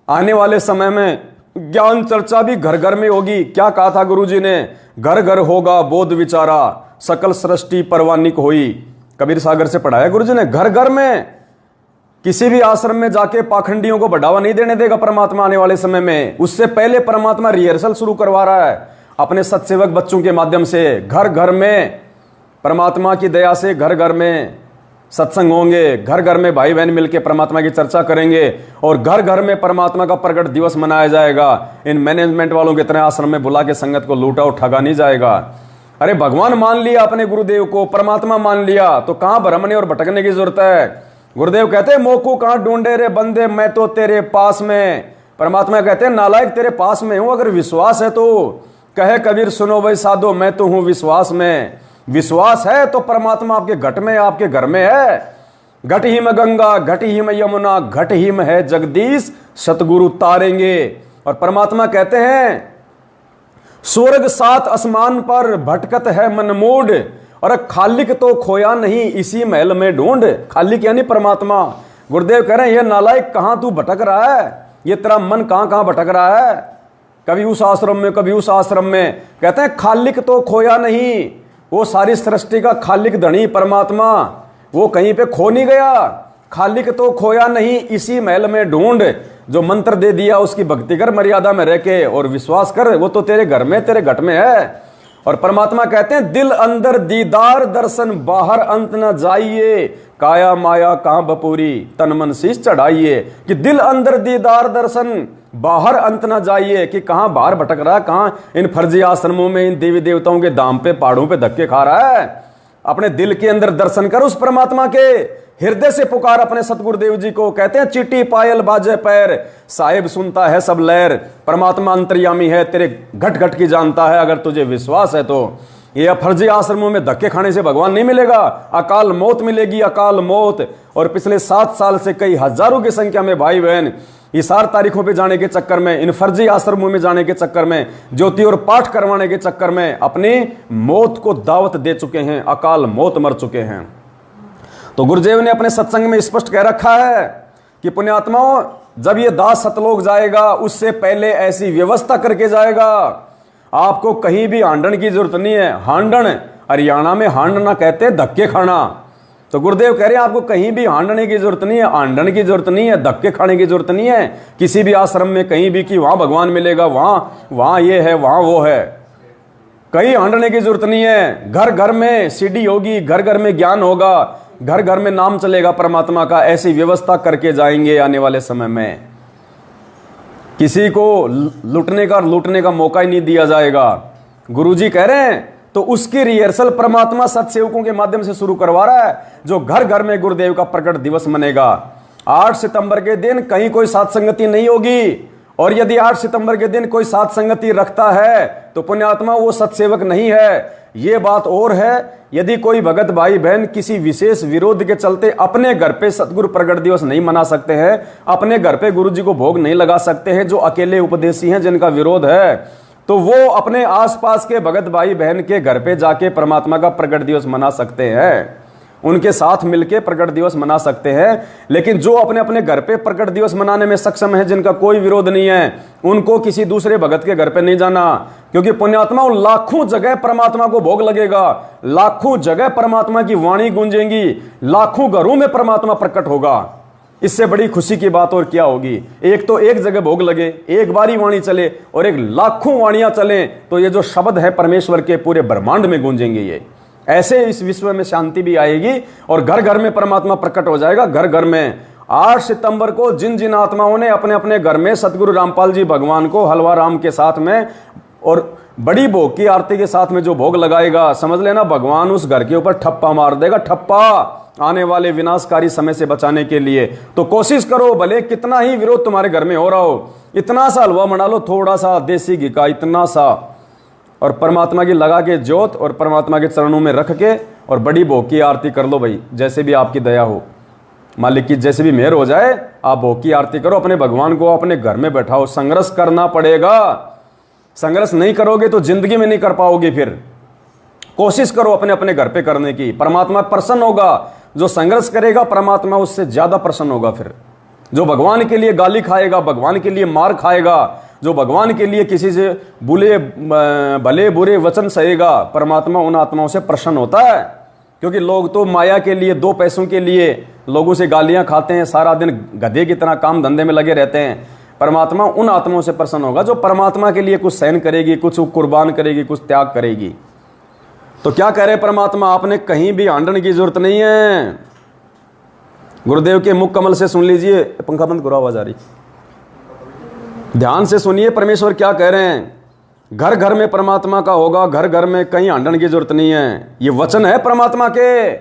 आने वाले समय में ज्ञान चर्चा भी घर घर में होगी। क्या कहा था गुरु जी ने? घर घर होगा बोध विचारा, सकल सृष्टि परवानिक होई। कबीर सागर से पढ़ाया गुरु जी ने। घर घर में, किसी भी आश्रम में जाके पाखंडियों को बढ़ावा नहीं देने देगा परमात्मा आने वाले समय में। उससे पहले परमात्मा रिहर्सल शुरू करवा रहा है अपने सत्सेवक बच्चों के माध्यम से। घर घर में परमात्मा की दया से घर घर में सत्संग होंगे, घर घर में भाई बहन मिलकर परमात्मा की चर्चा करेंगे और घर घर में परमात्मा का प्रकट दिवस मनाया जाएगा। इन मैनेजमेंट वालों के तरह आश्रम में बुला के संगत को लूटा और ठगा नहीं जाएगा। अरे भगवान मान लिया अपने गुरुदेव को, परमात्मा मान लिया, तो कहां भ्रमने और भटकने की जरूरत है? गुरुदेव कहते हैं मोकू कहां ढूंढे रे बंदे, मैं तो तेरे पास में। परमात्मा कहते हैं नालायक तेरे पास में हूं, अगर विश्वास है तो कहे कबीर सुनो भाई साधो, मैं तो हूं विश्वास में। विश्वास है तो परमात्मा आपके घट में, आपके घर में है। घट ही में गंगा, घट ही में यमुना, घट ही में है जगदीश, सतगुरु तारेंगे। और परमात्मा कहते हैं स्वर्ग सात आसमान पर भटकत है मनमूड, और खालिक तो खोया नहीं इसी महल में ढूंढ। खालिक यानी परमात्मा। गुरुदेव कह रहे हैं ये नालायक कहां तू भटक रहा है, ये तेरा मन कहां कहां भटक रहा है, कभी उस आश्रम में कभी उस आश्रम में। कहते हैं खालिक तो खोया नहीं, वो सारी सृष्टि का खालिक धनी परमात्मा, वो कहीं पे खो नहीं गया। खालिक तो खोया नहीं इसी महल में ढूंढ। जो मंत्र दे दिया उसकी भक्ति कर मर्यादा में रह के और विश्वास कर, वो तो तेरे घर में तेरे घट में है। और परमात्मा कहते हैं दिल अंदर दीदार दर्शन, बाहर अंत न जाइए, काया माया कहां बपूरी, तन मन शीश चढ़ाइए। कि दिल अंदर दीदार दर्शन, बाहर अंत ना जाइए, कि कहां बाहर भटक रहा है, कहां इन फर्जी आश्रमों में इन देवी देवताओं के दाम पे पहाड़ों पे धक्के खा रहा है। अपने दिल के अंदर दर्शन कर उस परमात्मा के, हृदय से पुकार अपने सतगुरुदेव जी को। कहते हैं चिट्टी पायल बाजे पैर, साहिब सुनता है सब लहर। परमात्मा अंतर्यामी है, तेरे घट घट की जानता है। अगर तुझे विश्वास है तो ये फर्जी आश्रमों में धक्के खाने से भगवान नहीं मिलेगा, अकाल मौत मिलेगी, अकाल मौत। और पिछले 7 साल से कई हजारों की संख्या में भाई बहन इशार तारीखों पे जाने के चक्कर में, इन फर्जी आश्रमों में जाने के चक्कर में, ज्योति और पाठ करवाने के चक्कर में अपनी मौत को दावत दे चुके हैं, अकाल मौत मर चुके हैं। तो गुरुदेव ने अपने सत्संग में स्पष्ट कह रखा है कि पुण्यात्माओं, जब ये दास सतलोक जाएगा उससे पहले ऐसी व्यवस्था करके जाएगा, आपको कहीं भी हांडन की जरूरत नहीं है। हांडन, हरियाणा में हांडना कहते हैं धक्के खाना। तो गुरुदेव कह रहे हैं आपको कहीं भी हांडने की जरूरत नहीं है, हांडन की जरूरत नहीं है, धक्के खाने की जरूरत नहीं है किसी भी आश्रम में कहीं भी, कि वहां भगवान मिलेगा, वहां ये है, वहां वो है। कहीं हांडने की जरूरत नहीं है। घर घर में सीढ़ी होगी, घर घर में ज्ञान होगा, घर घर में नाम चलेगा परमात्मा का। ऐसी व्यवस्था करके जाएंगे आने वाले समय में। किसी को लूटने का मौका ही नहीं दिया जाएगा। गुरुजी कह रहे हैं तो उसकी रिहर्सल परमात्मा सत्सेवकों के माध्यम से शुरू करवा रहा है, जो घर घर में गुरुदेव का प्रकट दिवस मनेगा। 8 सितंबर के दिन कहीं कोई साथ संगति नहीं होगी, और यदि 8 सितंबर के दिन कोई साथ संगति रखता है तो पुण्यात्मा वो सत्सेवक नहीं है। ये बात और है, यदि कोई भगत भाई बहन किसी विशेष विरोध के चलते अपने घर पे सतगुरु प्रकट दिवस नहीं मना सकते हैं, अपने घर पे गुरु जी को भोग नहीं लगा सकते हैं, जो अकेले उपदेशी हैं जिनका विरोध है, तो वो अपने आसपास के भगत भाई बहन के घर पे जाके परमात्मा का प्रकट दिवस मना सकते हैं, उनके साथ मिलके प्रकट दिवस मना सकते हैं। लेकिन जो अपने अपने घर पे प्रकट दिवस मनाने में सक्षम है, जिनका कोई विरोध नहीं है, उनको किसी दूसरे भगत के घर पे नहीं जाना, क्योंकि पुण्यात्मा लाखों जगह परमात्मा को भोग लगेगा, लाखों जगह परमात्मा की वाणी गूंजेंगी, लाखों घरों में परमात्मा प्रकट होगा। इससे बड़ी खुशी की बात और क्या होगी। एक तो एक जगह भोग लगे, एक बारी वाणी चले, और एक लाखों वाणियां चले, तो ये जो शब्द है परमेश्वर के पूरे ब्रह्मांड में गूंजेंगे। ये ऐसे इस विश्व में शांति भी आएगी और घर घर में परमात्मा प्रकट हो जाएगा। घर घर में 8 सितंबर को जिन जिन आत्माओं ने अपने अपने घर में सतगुरु रामपाल जी भगवान को हलवा राम के साथ में और बड़ी भोग की आरती के साथ में जो भोग लगाएगा, समझ लेना भगवान उस घर के ऊपर ठप्पा मार देगा, ठप्पा, आने वाले विनाशकारी समय से बचाने के लिए। तो कोशिश करो, भले कितना ही विरोध तुम्हारे घर में हो रहा हो, इतना सा हलवा बना लो, थोड़ा सा देसी घी का, इतना सा, और परमात्मा की लगा के ज्योत और परमात्मा के चरणों में रख के और बड़ी भोग की आरती कर लो भाई। जैसे भी आपकी दया हो, मालिक की जैसे भी मेहर हो जाए, आप भोग की आरती करो, अपने भगवान को अपने घर में बैठाओ। संघर्ष करना पड़ेगा, संघर्ष नहीं करोगे तो जिंदगी में नहीं कर पाओगे। फिर कोशिश करो अपने अपने घर पे करने की, परमात्मा प्रसन्न होगा। जो संघर्ष करेगा परमात्मा उससे ज्यादा प्रसन्न होगा। फिर जो भगवान के लिए गाली खाएगा, भगवान के लिए मार खाएगा, जो भगवान के लिए किसी से भले बुरे वचन सहेगा, परमात्मा उन आत्माओं से प्रसन्न होता है। क्योंकि लोग तो माया के लिए, दो पैसों के लिए लोगों से गालियां खाते हैं, सारा दिन गधे की तरह काम धंधे में लगे रहते हैं। परमात्मा उन आत्माओं से प्रसन्न होगा जो परमात्मा के लिए कुछ सहन करेगी, कुछ कुर्बान करेगी, कुछ त्याग करेगी। तो क्या कह रहे परमात्मा, आपने कहीं भी आंदन की जरूरत नहीं है। गुरुदेव के मुख कमल से सुन लीजिए, पंखा बंद करो, आवाज आ रही, ध्यान से सुनिए परमेश्वर क्या कह रहे हैं। घर घर में परमात्मा का होगा, घर घर में कहीं आंदन की जरूरत नहीं है। ये वचन है परमात्मा के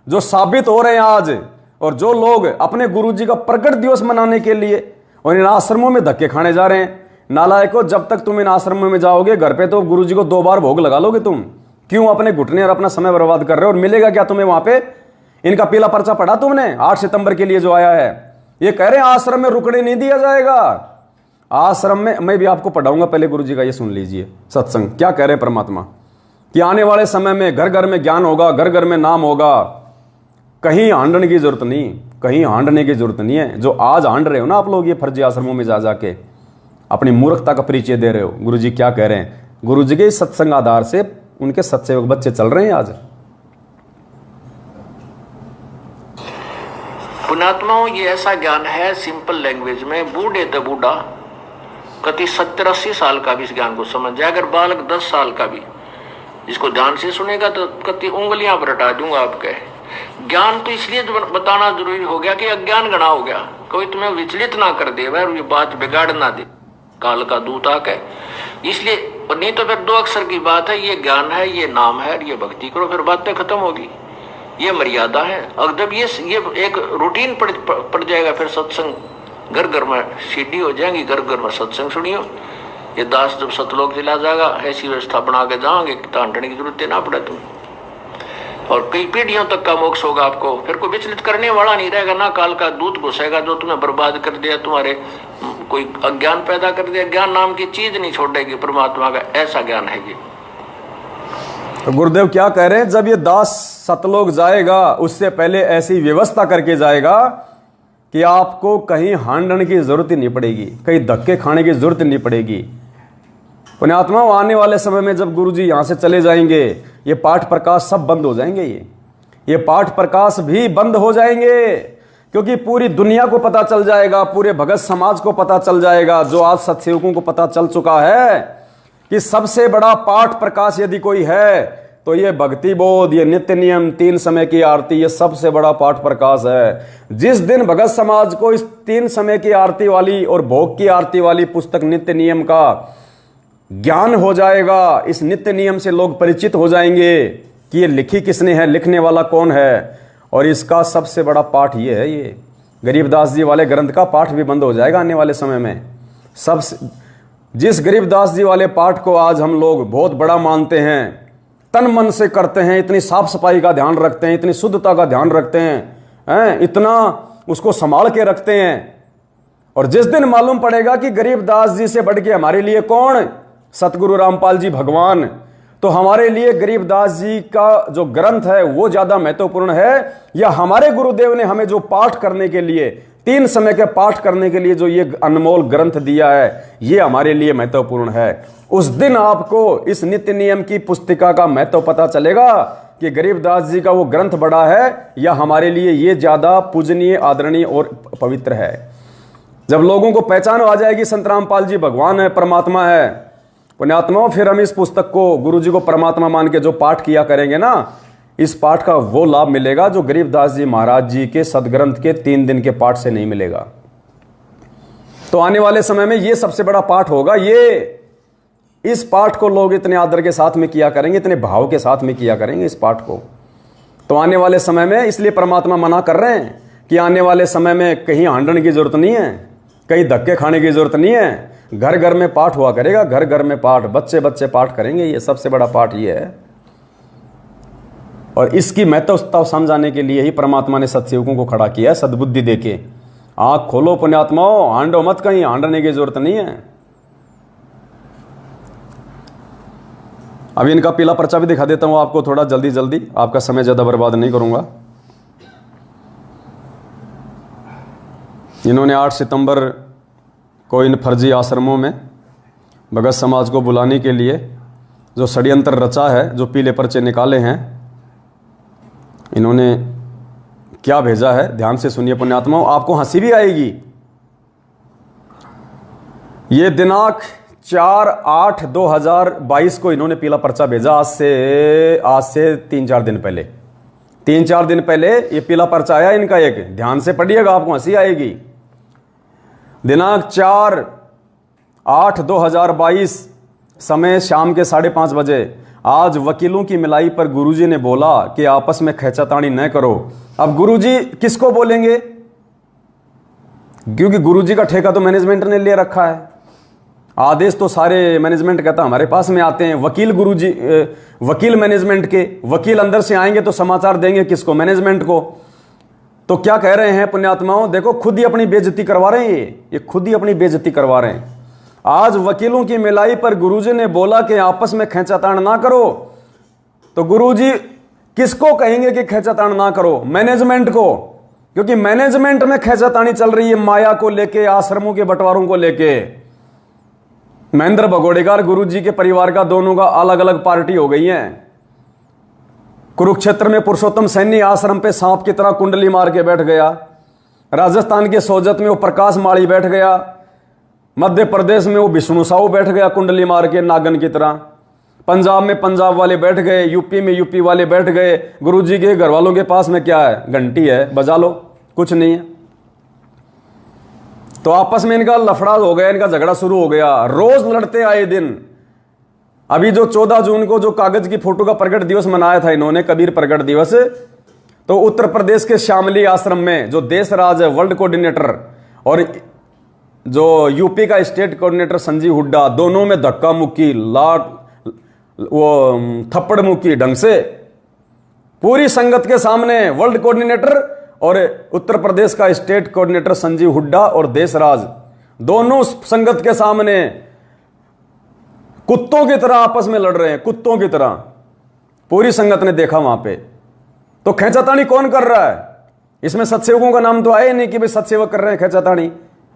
जो साबित हो रहे हैं आज। और जो लोग अपने गुरुजी का प्रकट दिवस मनाने के लिए और इन आश्रमों में धक्के खाने जा रहे हैं, नालायकों, जब तक तुम इन आश्रमों में जाओगे घर पे तो गुरुजी को 2 बार भोग लगा लोगे तुम। क्यों अपने घुटने और अपना समय बर्बाद कर रहे हो? और मिलेगा क्या तुम्हें वहां पे? इनका पीला पर्चा पढ़ा तुमने 8 सितंबर के लिए जो आया है? ये कह रहे हैं आश्रम में रुकने नहीं दिया जाएगा। आश्रम में मैं भी आपको पढ़ाऊंगा, पहले गुरुजी का ये सुन लीजिए सत्संग। क्या कह रहे हैं परमात्मा कि आने वाले समय में घर घर में ज्ञान होगा, घर घर में नाम होगा, कहीं हांडने की जरूरत नहीं, कहीं हांडने की जरूरत नहीं है। जो आज हांड रहे हो ना आप लोग, ये फर्जी आश्रमों में जा जाके अपनी मूर्खता का परिचय दे रहे हो। गुरुजी क्या कह रहे हैं? गुरुजी के सत्संग आधार से उनके सत्सेवक बच्चे चल रहे हैं आज। पुणात्माओं, ये ऐसा ज्ञान है सिंपल लैंग्वेज में, बूढ़े तो बूढ़ा कति 70-80 साल का भी इस ज्ञान को समझ जाए, अगर बालक 10 साल का भी इसको ध्यान से सुनेगा तो कति उंगलियां पर हटा दूंगा आपके। ज्ञान तो इसलिए बताना जरूरी हो गया कि अज्ञान गणा हो गया, कोई तुम्हें विचलित ना कर दे और ये बात बिगाड़ ना दे, काल का दूत आके। इसलिए नहीं तो फिर 2 अक्षर की बात है, ये ज्ञान है, ये नाम है, ये भक्ति करो, फिर बातें खत्म होगी। ये मर्यादा है। अब जब ये एक रूटीन पड़ जाएगा, फिर सत्संग घर घर में सीढ़ी हो जाएंगी, घर घर में सत्संग सुनियो। ये दास जब सतलोक चला जाएगा, ऐसी व्यवस्था बना के जाओगे कि तांडने की जरूरत ना पड़े तुम्हें, और कई पीढ़ियों तक का मोक्ष होगा आपको। फिर कोई विचलित करने वाला नहीं रहेगा, ना काल का दूत घुसेगा जो तुम्हें बर्बाद कर दिया, तुम्हारे कोई अज्ञान पैदा कर दिया। ज्ञान नाम की चीज नहीं छोड़ेगी परमात्मा का, ऐसा ज्ञान है ये। तो गुरुदेव क्या कह रहे हैं? जब ये दास सतलोक जाएगा, उससे पहले ऐसी व्यवस्था करके जाएगा कि आपको कहीं हांडन की जरूरत ही नहीं पड़ेगी, कहीं धक्के खाने की जरूरत नहीं पड़ेगी। पुण्यात्मा, आने वाले समय में जब गुरुजी यहां से चले जाएंगे, ये पाठ प्रकाश सब बंद हो जाएंगे। ये पाठ प्रकाश भी बंद हो जाएंगे, क्योंकि पूरी दुनिया को पता चल जाएगा, पूरे भगत समाज को पता चल जाएगा, जो आज सत्सेवकों को पता चल चुका है कि सबसे बड़ा पाठ प्रकाश यदि कोई है तो ये भक्ति बोध, ये नित्य नियम, 3 समय की आरती, ये सबसे बड़ा पाठ प्रकाश है। जिस दिन भगत समाज को इस 3 समय की आरती वाली और भोग की आरती वाली पुस्तक नित्य नियम का ज्ञान हो जाएगा, इस नित्य नियम से लोग परिचित हो जाएंगे कि ये लिखी किसने है, लिखने वाला कौन है। और इसका सबसे बड़ा पाठ ये है, ये गरीबदास जी वाले ग्रंथ का पाठ भी बंद हो जाएगा आने वाले समय में। जिस गरीबदास जी वाले पाठ को आज हम लोग बहुत बड़ा मानते हैं, तन मन से करते हैं, इतनी साफ सफाई का ध्यान रखते हैं, इतनी शुद्धता का ध्यान रखते हैं, इतना उसको संभाल के रखते हैं, और जिस दिन मालूम पड़ेगा कि गरीबदास जी से बढ़ के हमारे लिए कौन, सतगुरु रामपाल जी भगवान, तो हमारे लिए गरीबदास जी का जो ग्रंथ है वो ज्यादा महत्वपूर्ण है, या हमारे गुरुदेव ने हमें जो पाठ करने के लिए, 3 समय के पाठ करने के लिए जो ये अनमोल ग्रंथ दिया है, ये हमारे लिए महत्वपूर्ण है। उस दिन आपको इस नित्य नियम की पुस्तिका का महत्व पता चलेगा कि गरीबदास जी का वो ग्रंथ बड़ा है या हमारे लिए ये ज्यादा पूजनीय, आदरणीय और पवित्र है। जब लोगों को पहचान आ जाएगी संत रामपाल जी भगवान है, परमात्मा है, पुण्यात्माओं, फिर हम इस पुस्तक को, गुरु जी को परमात्मा मान के जो पाठ किया करेंगे ना, इस पाठ का वो लाभ मिलेगा जो गरीबदास जी महाराज जी के सदग्रंथ के 3 दिन के पाठ से नहीं मिलेगा। तो आने वाले समय में ये सबसे बड़ा पाठ होगा। ये इस पाठ को लोग इतने आदर के साथ में किया करेंगे, इतने भाव के साथ में किया करेंगे इस पाठ को। तो आने वाले समय में, इसलिए परमात्मा मना कर रहे हैं कि आने वाले समय में कहीं हांडन की जरूरत नहीं है, कहीं धक्के खाने की जरूरत नहीं है। घर घर में पाठ हुआ करेगा, घर घर में पाठ, बच्चे बच्चे पाठ करेंगे। ये सबसे बड़ा पाठ ये है, और इसकी महत्वता समझाने के लिए ही परमात्मा ने सत्सेवकों को खड़ा किया है, सद्बुद्धि देके। आंख खोलो पुण्यात्माओं, हांडो मत, कहीं हांडने की जरूरत नहीं है। अभी इनका पीला पर्चा भी दिखा देता हूँ आपको थोड़ा जल्दी जल्दी, आपका समय ज़्यादा बर्बाद नहीं करूँगा। इन्होंने 8 सितंबर को इन फर्जी आश्रमों में भगत समाज को बुलाने के लिए जो षड्यंत्र रचा है, जो पीले पर्चे निकाले हैं, इन्होंने क्या भेजा है ध्यान से सुनिए पुण्यात्माओं, आपको हंसी भी आएगी। ये दिनांक 4/8/2022 को इन्होंने पीला पर्चा भेजा, आज से 3-4 दिन पहले। 3-4 दिन पहले ये पीला पर्चा आया इनका एक, ध्यान से पढ़िएगा आपको हंसी आएगी। दिनांक 4/8/2022 समय शाम के 5:30 बजे, आज वकीलों की मिलाई पर गुरुजी ने बोला कि आपस में खींचातानी न करो। अब गुरुजी किसको बोलेंगे, क्योंकि गुरुजी का ठेका तो मैनेजमेंट ने ले रखा है, आदेश तो सारे मैनेजमेंट कहता हमारे पास में आते हैं। वकील गुरुजी, वकील मैनेजमेंट के, वकील अंदर से आएंगे तो समाचार देंगे किसको, मैनेजमेंट को। तो क्या कह रहे हैं पुण्यात्माओं, देखो खुद ही अपनी बेइज्जती करवा रहे हैं, ये खुद ही अपनी बेइज्जती करवा रहे हैं। आज वकीलों की मिलाई पर गुरुजी ने बोला कि आपस में खींचातान ना करो, तो गुरुजी किसको कहेंगे कि खींचातान ना करो, मैनेजमेंट को, क्योंकि मैनेजमेंट में खींचातानी चल रही है माया को लेके, आश्रमों के बंटवारों को लेके। महेंद्र भगोड़ेकर गुरुजी के परिवार का, दोनों का अलग अलग पार्टी हो गई है। कुरुक्षेत्र में पुरुषोत्तम सैनी आश्रम पे सांप की तरह कुंडली मार के बैठ गया, राजस्थान के सोजत में वो प्रकाश माली बैठ गया, मध्य प्रदेश में वो विष्णु साहू बैठ गया कुंडली मार के नागन की तरह, पंजाब में पंजाब वाले बैठ गए, यूपी में यूपी वाले बैठ गए। गुरुजी के घर वालों के पास में क्या है, घंटी है, बजा लो, कुछ नहीं है। तो आपस में इनका लफड़ा हो गया, इनका झगड़ा शुरू हो गया, रोज लड़ते आए दिन। अभी जो 14 जून को जो कागज की फोटो का प्रकट दिवस मनाया था इन्होंने, कबीर प्रकट दिवस, तो उत्तर प्रदेश के शामली आश्रम में जो देशराज वर्ल्ड कोऑर्डिनेटर और जो यूपी का स्टेट कोऑर्डिनेटर संजीव हुड्डा, दोनों में धक्का मुक्की, लाट, वो थप्पड़ मुक्की ढंग से पूरी संगत के सामने। वर्ल्ड कोऑर्डिनेटर और उत्तर प्रदेश का स्टेट कोऑर्डिनेटर संजीव हुड्डा और देशराज, दोनों संगत के सामने कुत्तों की तरह आपस में लड़ रहे हैं, कुत्तों की तरह। पूरी संगत ने देखा वहां पे। तो खींचातानी कौन कर रहा है, इसमें सत्सेवकों का नाम तो आए नहीं कि भाई सत्सेवक कर रहे हैं खींचातानी।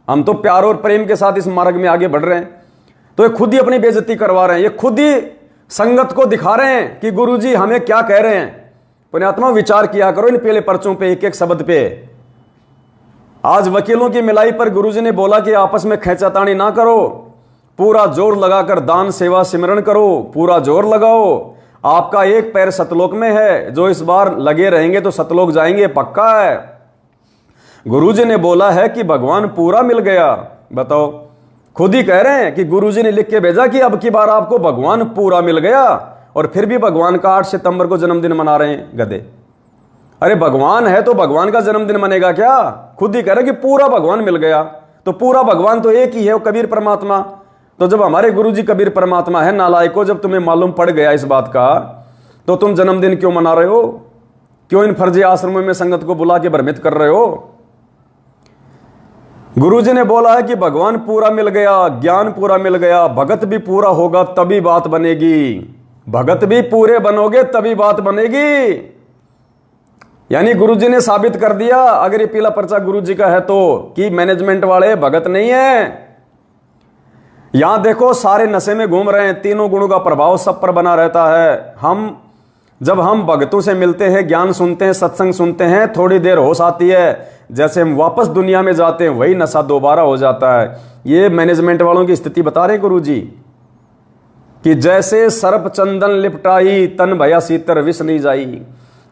हम तो प्यार और प्रेम के साथ इस मार्ग में आगे बढ़ रहे हैं। तो ये खुद ही अपनी बेइज्जती करवा रहे हैं, ये खुद ही संगत को दिखा रहे हैं कि गुरुजी हमें क्या कह रहे हैं। पुण्यात्मा विचार किया करो इन पीले पर्चों पे, एक एक शब्द पे। आज वकीलों की मिलाई पर गुरुजी ने बोला कि आपस में खींचातानी ना करो, पूरा जोर लगाकर दान सेवा सिमरण करो, पूरा जोर लगाओ। आपका एक पैर सतलोक में है, जो इस बार लगे रहेंगे तो सतलोक जाएंगे, पक्का है। गुरुजी ने बोला है कि भगवान पूरा मिल गया। बताओ, खुद ही कह रहे हैं कि गुरुजी ने लिख के भेजा कि अब की बार आपको भगवान पूरा मिल गया, और फिर भी भगवान का 8 सितंबर को जन्मदिन मना रहे हैं गधे। अरे भगवान है तो भगवान का जन्मदिन मनेगा क्या? खुद ही कह रहे कि पूरा भगवान मिल गया। तो पूरा भगवान तो एक ही है, वो कबीर परमात्मा। तो जब हमारे गुरुजी कबीर परमात्मा है, नालायको, जब तुम्हें मालूम पड़ गया इस बात का, तो तुम जन्मदिन क्यों मना रहे हो? क्यों इन फर्जी आश्रमों में संगत को बुला के भ्रमित कर रहे हो? गुरुजी ने बोला है कि भगवान पूरा मिल गया, ज्ञान पूरा मिल गया, भगत भी पूरा होगा तभी बात बनेगी। भगत भी पूरे बनोगे तभी बात बनेगी। यानी गुरुजी ने साबित कर दिया, अगर ये पीला पर्चा गुरुजी का है तो, कि मैनेजमेंट वाले भगत नहीं है। यहां देखो सारे नशे में घूम रहे हैं, तीनों गुणों का प्रभाव सब पर बना रहता है। जब हम भगतों से मिलते हैं, ज्ञान सुनते हैं, सत्संग सुनते हैं, थोड़ी देर होश आती है, जैसे हम वापस दुनिया में जाते हैं वही नशा दोबारा हो जाता है। ये मैनेजमेंट वालों की स्थिति बता रहे गुरुजी कि जैसे सर्प चंदन लिपटाई, तन भया सीतर विष नहीं जाई।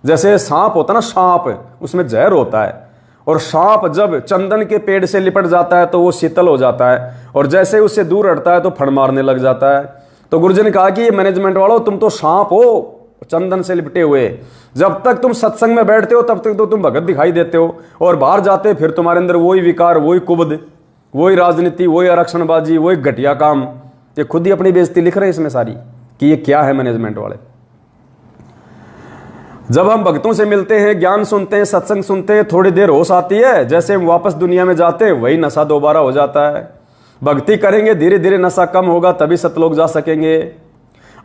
जैसे सांप होता ना, सांप, उसमें जहर होता है, और सांप जब चंदन के पेड़ से लिपट जाता है तो वो शीतल हो जाता है, और जैसे उससे दूर हटता है तो फड़ मारने लग जाता है। तो गुरुजी ने कहा कि ये मैनेजमेंट वालों, तुम तो सांप हो चंदन से लिपटे हुए। जब तक तुम सत्संग में बैठते हो तब तक तो तुम भगत दिखाई देते हो, और बाहर जाते फिर तुम्हारे अंदर वही विकार, वही कुबद, वही राजनीति, वही आरक्षणबाजी, वही घटिया काम। ये खुद ही अपनी बेइज्जती लिख रहे हैं इसमें सारी कि ये क्या है मैनेजमेंट वाले। जब हम भक्तों से मिलते हैं, ज्ञान सुनते हैं, सत्संग सुनते हैं, थोड़ी देर होश आती है, जैसे हम वापस दुनिया में जाते हैं वही नशा दोबारा हो जाता है। भक्ति करेंगे, धीरे धीरे नशा कम होगा, तभी सतलोक जा सकेंगे।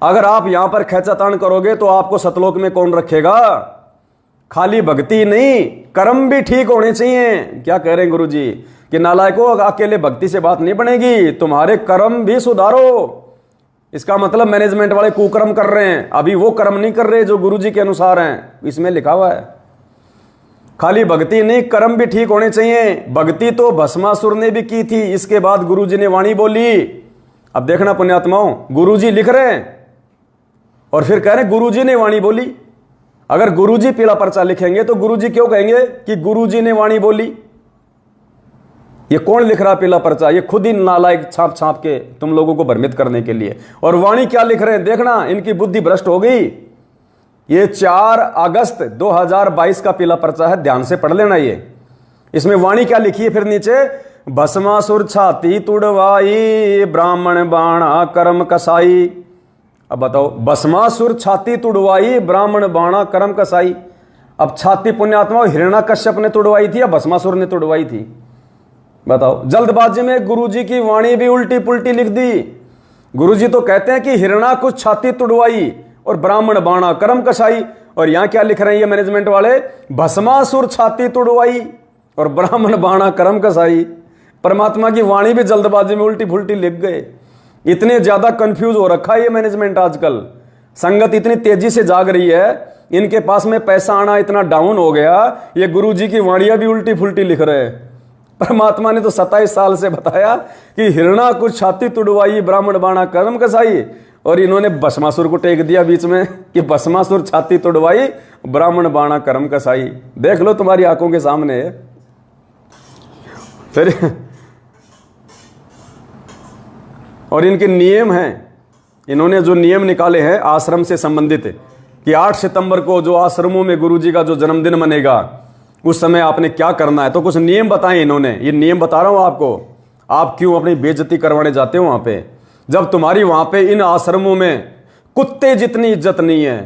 अगर आप यहां पर खेचातान करोगे तो आपको सतलोक में कौन रखेगा? खाली भक्ति नहीं, कर्म भी ठीक होने चाहिए। क्या कह रहे हैं गुरु जी कि नालायकों, अकेले भक्ति से बात नहीं बनेगी, तुम्हारे कर्म भी सुधारो। इसका मतलब मैनेजमेंट वाले कुकर्म कर रहे हैं, अभी वो कर्म नहीं कर रहे जो गुरु जी के अनुसार हैं, इसमें लिखा हुआ है। खाली भक्ति नहीं, कर्म भी ठीक होने चाहिए। भक्ति तो भस्मासुर ने भी की थी, इसके बाद गुरु जी ने वाणी बोली। अब देखना पुण्यात्माओं, गुरु जी लिख रहे हैं और फिर कह रहे हैं गुरु जी ने वाणी बोली। अगर गुरुजी पीला पर्चा लिखेंगे तो गुरुजी क्यों कहेंगे कि गुरुजी ने वाणी बोली? ये कौन लिख रहा पीला पर्चा? ये खुद ही नालायक छाप छाप के तुम लोगों को भ्रमित करने के लिए। और वाणी क्या लिख रहे हैं देखना, इनकी बुद्धि भ्रष्ट हो गई। ये 4 अगस्त 2022 का पीला पर्चा है, ध्यान से पढ़ लेना। ये इसमें वाणी क्या लिखी है फिर नीचे, भस्मासुर छाती तुड़वाई ब्राह्मण बाणा कर्म कसाई। अब बताओ, भस्मासुर छाती तुड़वाई ब्राह्मण बाणा कर्म कसाई। अब छाती पुण्यात्मा हिरण्याकश्यप ने तुड़वाई थी या भस्मासुर ने तुड़वाई थी? बताओ। जल्दबाजी में गुरुजी की वाणी भी उल्टी पुल्टी लिख दी। गुरुजी तो कहते हैं कि हिरण्याकुश छाती तुड़वाई और ब्राह्मण बाणा कर्म कसाई, और यहां क्या लिख रहे हैं ये मैनेजमेंट वाले, भस्मासुर छाती तुड़वाई और ब्राह्मण बाणा कर्म कसाई। परमात्मा की वाणी भी जल्दबाजी में उल्टी फुल्टी लिख गए। इतने ज्यादा कंफ्यूज हो रखा है ये मैनेजमेंट आजकल। संगत इतनी तेजी से जाग रही है, इनके पास में पैसा आना इतना डाउन हो गया, ये गुरुजी की वाणियां भी उल्टी फुल्टी लिख रहे हैं। परमात्मा ने तो 27 साल से बताया कि हिरण्याकुश छाती तुड़वाई ब्राह्मण बाणा कर्म कसाई, और इन्होंने भस्मासुर को टेक दिया बीच में कि भस्मासुर छाती तुड़वाई ब्राह्मण बाणा कर्म कसाई। देख लो तुम्हारी आंखों के सामने। फिर और इनके नियम हैं, इन्होंने जो नियम निकाले हैं आश्रम से संबंधित कि 8 सितंबर को जो आश्रमों में गुरुजी का जो जन्मदिन मनेगा उस समय आपने क्या करना है, तो कुछ नियम बताए इन्होंने। ये नियम बता रहा हूं आपको, आप क्यों अपनी बेइज्जती करवाने जाते हो वहां पे, जब तुम्हारी वहां पे इन आश्रमों में कुत्ते जितनी इज्जत नहीं है,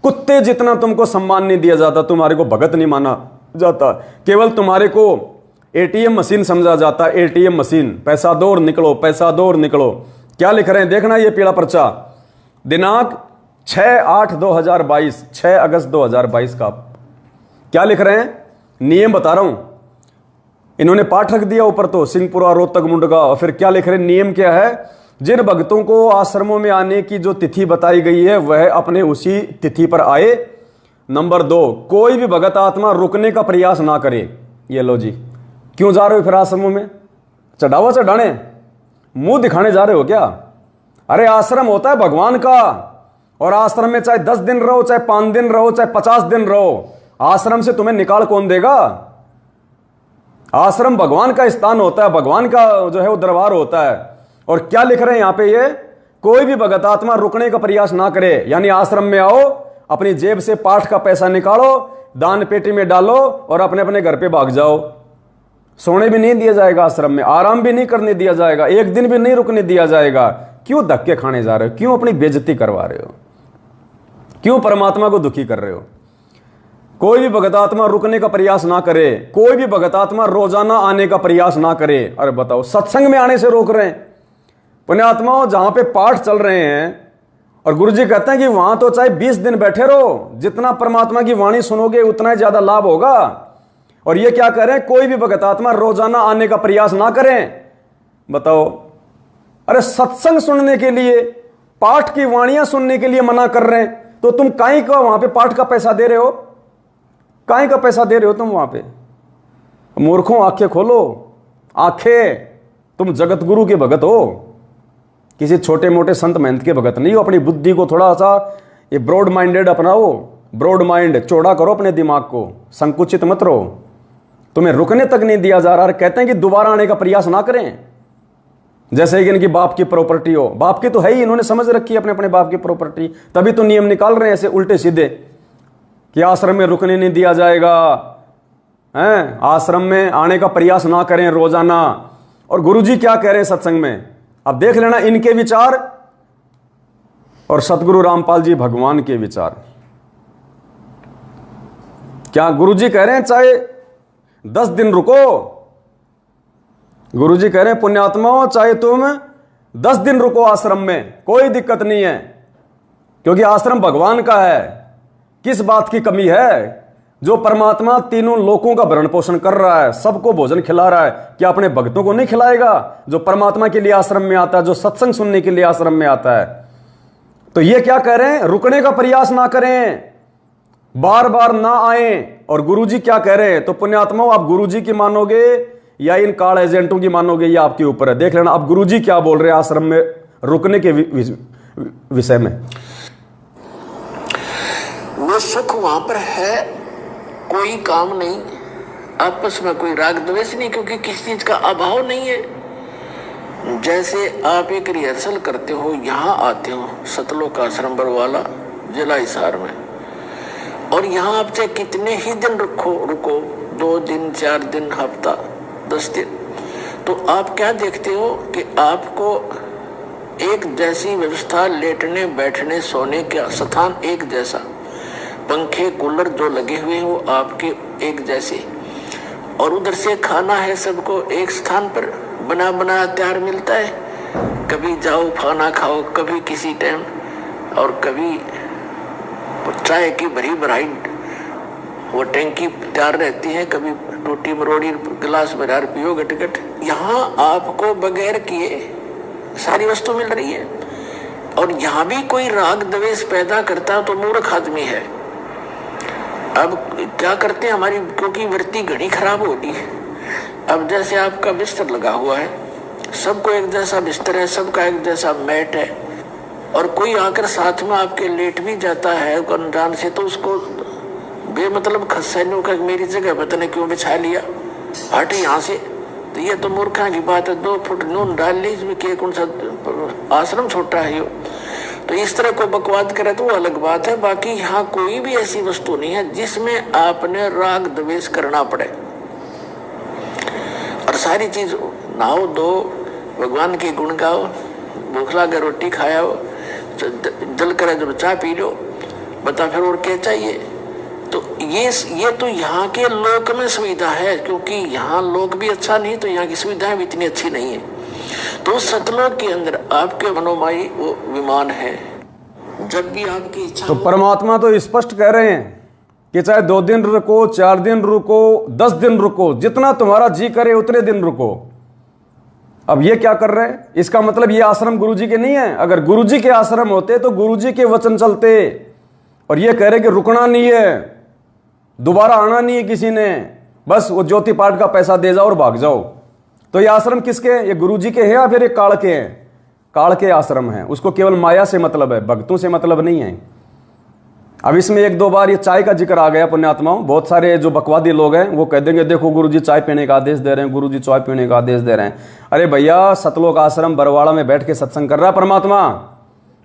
कुत्ते जितना तुमको सम्मान नहीं दिया जाता, तुम्हारे को भगत नहीं माना जाता, केवल तुम्हारे को एटीएम मशीन समझा जाता। एटीएम मशीन, पैसा दो और निकलो, पैसा दो और निकलो। क्या लिख रहे हैं देखना, ये पीला पर्चा, दिनांक 6/8/2022, 6 अगस्त 2022 का। क्या लिख रहे हैं, नियम बता रहा हूं। इन्होंने पाठ रख दिया ऊपर तो, सिंहपुरा रोहतक मुंडका। और फिर क्या लिख रहे हैं, नियम क्या है, जिन भक्तों को आश्रमों में आने की जो तिथि बताई गई है वह अपने उसी तिथि पर आए। नंबर 2, कोई भी भगत आत्मा रुकने का प्रयास ना करे। ये लो जी, क्यों जा रहे हो फिर आश्रमों में? चढ़ावा चढ़ाने, मुंह दिखाने जा रहे हो क्या? अरे आश्रम होता है भगवान का, और आश्रम में चाहे 10 दिन रहो, चाहे 5 दिन रहो, चाहे 50 दिन रहो, आश्रम से तुम्हें निकाल कौन देगा? आश्रम भगवान का स्थान होता है, भगवान का जो है वो दरबार होता है। और क्या लिख रहे हैं यहां पे, ये कोई भी भगत आत्मा रुकने का प्रयास ना करे। यानी आश्रम में आओ, अपनी जेब से पाठ का पैसा निकालो, दान पेटी में डालो और अपने अपने घर पे भाग जाओ। सोने भी नहीं दिया जाएगा आश्रम में, आराम भी नहीं करने दिया जाएगा, एक दिन भी नहीं रुकने दिया जाएगा। क्यों धक्के खाने जा रहे हो? क्यों अपनी बेइज्जती करवा रहे हो? क्यों परमात्मा को दुखी कर रहे हो? कोई भी भगत आत्मा रुकने का प्रयास ना करे, कोई भी भगत आत्मा रोजाना आने का प्रयास ना करे। अरे बताओ, सत्संग में आने से रोक रहे हैं। पुण्यात्माओं, जहां पे पाठ चल रहे हैं और गुरुजी कहते हैं कि वहां तो चाहे 20 दिन बैठे रहो, जितना परमात्मा की वाणी सुनोगे उतना ही ज्यादा लाभ होगा। और ये क्या कह रहे हैं, कोई भी भगत आत्मा रोजाना आने का प्रयास ना करें। बताओ, अरे सत्संग सुनने के लिए, पाठ की वाणियां सुनने के लिए मना कर रहे हैं, तो तुम काहे का वहां पे पाठ का पैसा दे रहे हो? काहे का पैसा दे रहे हो तुम वहां पे? मूर्खों, आंखें खोलो, आंखें। तुम जगत गुरु के भगत हो, किसी छोटे मोटे संत महंत के भगत नहीं हो। अपनी बुद्धि को थोड़ा सा ये ब्रॉड माइंडेड अपनाओ, ब्रॉड माइंड, चौड़ा करो अपने दिमाग को, संकुचित मत रहो। तुम्हें रुकने तक नहीं दिया जा रहा। कहते हैं कि दोबारा आने का प्रयास ना करें, जैसे कि इनकी बाप की प्रॉपर्टी हो। बाप की तो है ही, इन्होंने समझ रखी है अपने अपने बाप की प्रॉपर्टी, तभी तो नियम निकाल रहे हैं ऐसे उल्टे सीधे कि आश्रम में रुकने नहीं दिया जाएगा, हैं, आश्रम में आने का प्रयास ना करें रोजाना। और गुरुजी क्या कह रहे हैं सत्संग में, अब देख लेना इनके विचार और सतगुरु रामपाल जी भगवान के विचार। क्या गुरुजी कह रहे हैं चाहे 10 दिन रुको? गुरुजी कह रहे हैं पुण्यात्माओं, चाहे तुम 10 दिन रुको आश्रम में, कोई दिक्कत नहीं है, क्योंकि आश्रम भगवान का है। किस बात की कमी है? जो परमात्मा तीनों लोकों का भरण पोषण कर रहा है, सबको भोजन खिला रहा है, क्या अपने भक्तों को नहीं खिलाएगा? जो परमात्मा के लिए आश्रम में आता है, जो सत्संग सुनने के लिए आश्रम में आता है। तो ये क्या कह रहे हैं? रुकने का प्रयास ना करें, बार बार ना आए। और गुरुजी क्या कह रहे हैं? तो पुण्यात्माओं, आप गुरुजी की मानोगे या इन कार्ड एजेंटों की मानोगे, ये आपके ऊपर है। देख लेना आप गुरुजी क्या बोल रहे हैं आश्रम में रुकने के विषय में। वो सुख वहां पर है, कोई काम नहीं, आपस में कोई राग द्वेष नहीं, क्योंकि किसी चीज का अभाव नहीं है। जैसे आप एक रिहर्सल करते हो, यहाँ आते हो सतलोक आश्रम बरवाला जिला हिसार में, और यहाँ आप चाहे कितने ही दिन रुको 2 दिन 4 दिन, हफ्ता 10 दिन, तो आप क्या देखते हो कि आपको एक जैसी व्यवस्था, लेटने बैठने सोने का स्थान एक जैसा, पंखे कूलर जो लगे हुए हैं वो आपके एक जैसे, और उधर से खाना है सबको एक स्थान पर बना बनाया तैयार मिलता है। कभी जाओ खाना खाओ, कभी किसी टाइम, और कभी चाय की भरी भराई वो टैंकी तैयार रहती है, कभी टूटी मरोड़ी गिलास भरा पियो गटगट। यहाँ आपको बगैर किए सारी वस्तु मिल रही है। और यहाँ भी कोई राग द्वेष पैदा करता तो मूर्ख आदमी है। अब क्या करते हैं हमारी, क्योंकि वृत्ति घड़ी खराब होती है। अब जैसे आपका बिस्तर लगा हुआ है, सबको एक जैसा बिस्तर है, सबका एक जैसा मैट है, और कोई आकर साथ में आपके लेट भी जाता है अनजान से, तो उसको बेमतलब खस्सैनों का मेरी जगह पता नहीं क्यों बिछा लिया, हट यहाँ से। तो ये तो मूर्खा की बात है। 2 फुट नून डाल ली इसमें, के कौन सा आश्रम छोटा है यो। तो इस तरह को बकवाद करे तो वो अलग बात है। बाकी यहाँ कोई भी ऐसी वस्तु नहीं है जिसमें आपने राग द्वेष करना पड़े। और सारी चीज नहाओ धो, भगवान के गुण गाओ, भूख लगे रोटी खाओ, जल करे जब चाय पी लो, बता फिर और क्या चाहिए। तो ये तो यहाँ के लोक में सुविधा है, क्योंकि यहाँ लोक भी अच्छा नहीं तो यहाँ की सुविधाएं भी इतनी अच्छी नहीं है। तो सतलोक के अंदर आपके मनोमयी वो विमान है, जब भी आपकी इच्छा। तो परमात्मा तो स्पष्ट कह रहे हैं कि चाहे 2 दिन रुको, 4 दिन रुको, 10 दिन रुको, जितना तुम्हारा जी करे उतने दिन रुको। अब ये क्या कर रहे हैं? इसका मतलब ये आश्रम गुरुजी के नहीं है। अगर गुरुजी के आश्रम होते तो गुरुजी के वचन चलते। और ये कह रहे कि रुकना नहीं है, दोबारा आना नहीं है किसी ने, बस वो ज्योति पाठ का पैसा दे जाओ और भाग जाओ। तो ये आश्रम किसके हैं? ये गुरुजी के हैं या फिर ये काल के हैं? काल के आश्रम हैं। उसको केवल माया से मतलब है, भक्तों से मतलब नहीं है। अब इसमें 1-2 बार ये चाय का जिक्र आ गया पुण्यात्माओं। बहुत सारे जो बकवादी लोग हैं वो कह देंगे देखो गुरुजी चाय पीने का आदेश दे रहे हैं, गुरुजी चाय पीने का आदेश दे रहे हैं। अरे भैया, सतलोक आश्रम बरवाड़ा में बैठ के सत्संग कर रहा है परमात्मा,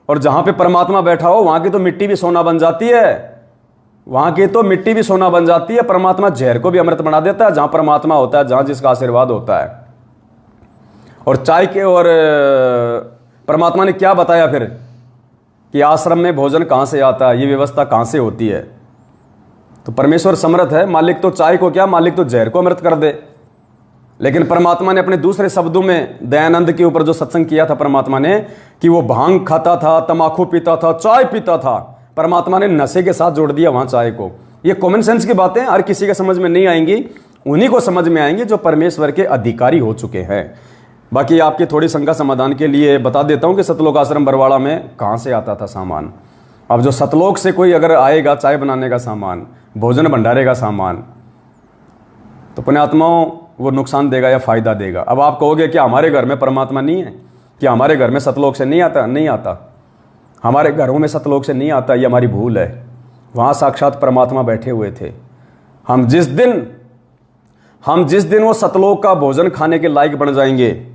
और जहां पे परमात्मा बैठा हो वहां की तो मिट्टी भी सोना बन जाती है। वहां की तो मिट्टी भी सोना बन जाती है। परमात्मा जहर को भी अमृत बना देता है। जहां परमात्मा होता है, जहां जिसका आशीर्वाद होता है। और चाय के, और परमात्मा ने क्या बताया फिर कि आश्रम में भोजन कहां से आता है, ये व्यवस्था कहां से होती है। तो परमेश्वर समर्थ है, मालिक तो चाय को क्या, मालिक तो जहर को अमृत कर दे। लेकिन परमात्मा ने अपने दूसरे शब्दों में दयानंद के ऊपर जो सत्संग किया था परमात्मा ने, कि वो भांग खाता था, तमाकू पीता था, चाय पीता था, परमात्मा ने नशे के साथ जोड़ दिया वहां चाय को। ये कॉमन सेंस की बातें हर किसी के समझ में नहीं आएंगी, उन्हीं को समझ में आएंगी जो परमेश्वर के अधिकारी हो चुके हैं। बाकी आपकी थोड़ी शंका समाधान के लिए बता देता हूं कि सतलोक आश्रम बरवाड़ा में कहां से आता था सामान। अब जो सतलोक से कोई अगर आएगा चाय बनाने का सामान, भोजन भंडारे का सामान, तो पुण्यात्माओं वो नुकसान देगा या फायदा देगा। अब आप कहोगे कि हमारे घर में परमात्मा नहीं है, कि हमारे घर में सतलोक से नहीं आता? नहीं आता, हमारे घरों में सतलोक से नहीं आता, ये हमारी भूल है। वहाँ साक्षात परमात्मा बैठे हुए थे। हम जिस दिन वो सतलोक का भोजन खाने के लायक बन जाएंगे,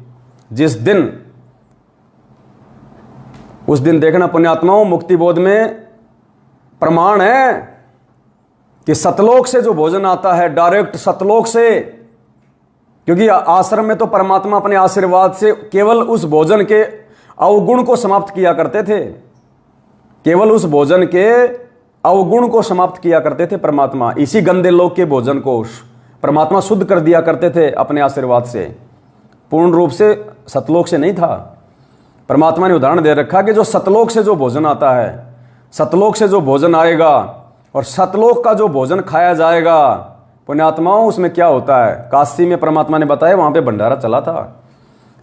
जिस दिन, उस दिन देखना पुण्यात्माओं, मुक्ति बोध में प्रमाण है कि सतलोक से जो भोजन आता है, डायरेक्ट सतलोक से, क्योंकि आश्रम में तो परमात्मा अपने आशीर्वाद से केवल उस भोजन के अवगुण को समाप्त किया करते थे। केवल उस भोजन के अवगुण को समाप्त किया करते थे परमात्मा। इसी गंदे लोक के भोजन को परमात्मा शुद्ध कर दिया करते थे अपने आशीर्वाद से। पूर्ण रूप से सतलोक से नहीं था। परमात्मा ने उदाहरण दे रखा कि जो सतलोक से जो भोजन आता है, सतलोक से जो भोजन आएगा और सतलोक का जो भोजन खाया जाएगा पुण्यात्माओं, उसमें क्या होता है। काशी में परमात्मा ने बताया, वहां पे भंडारा चला था।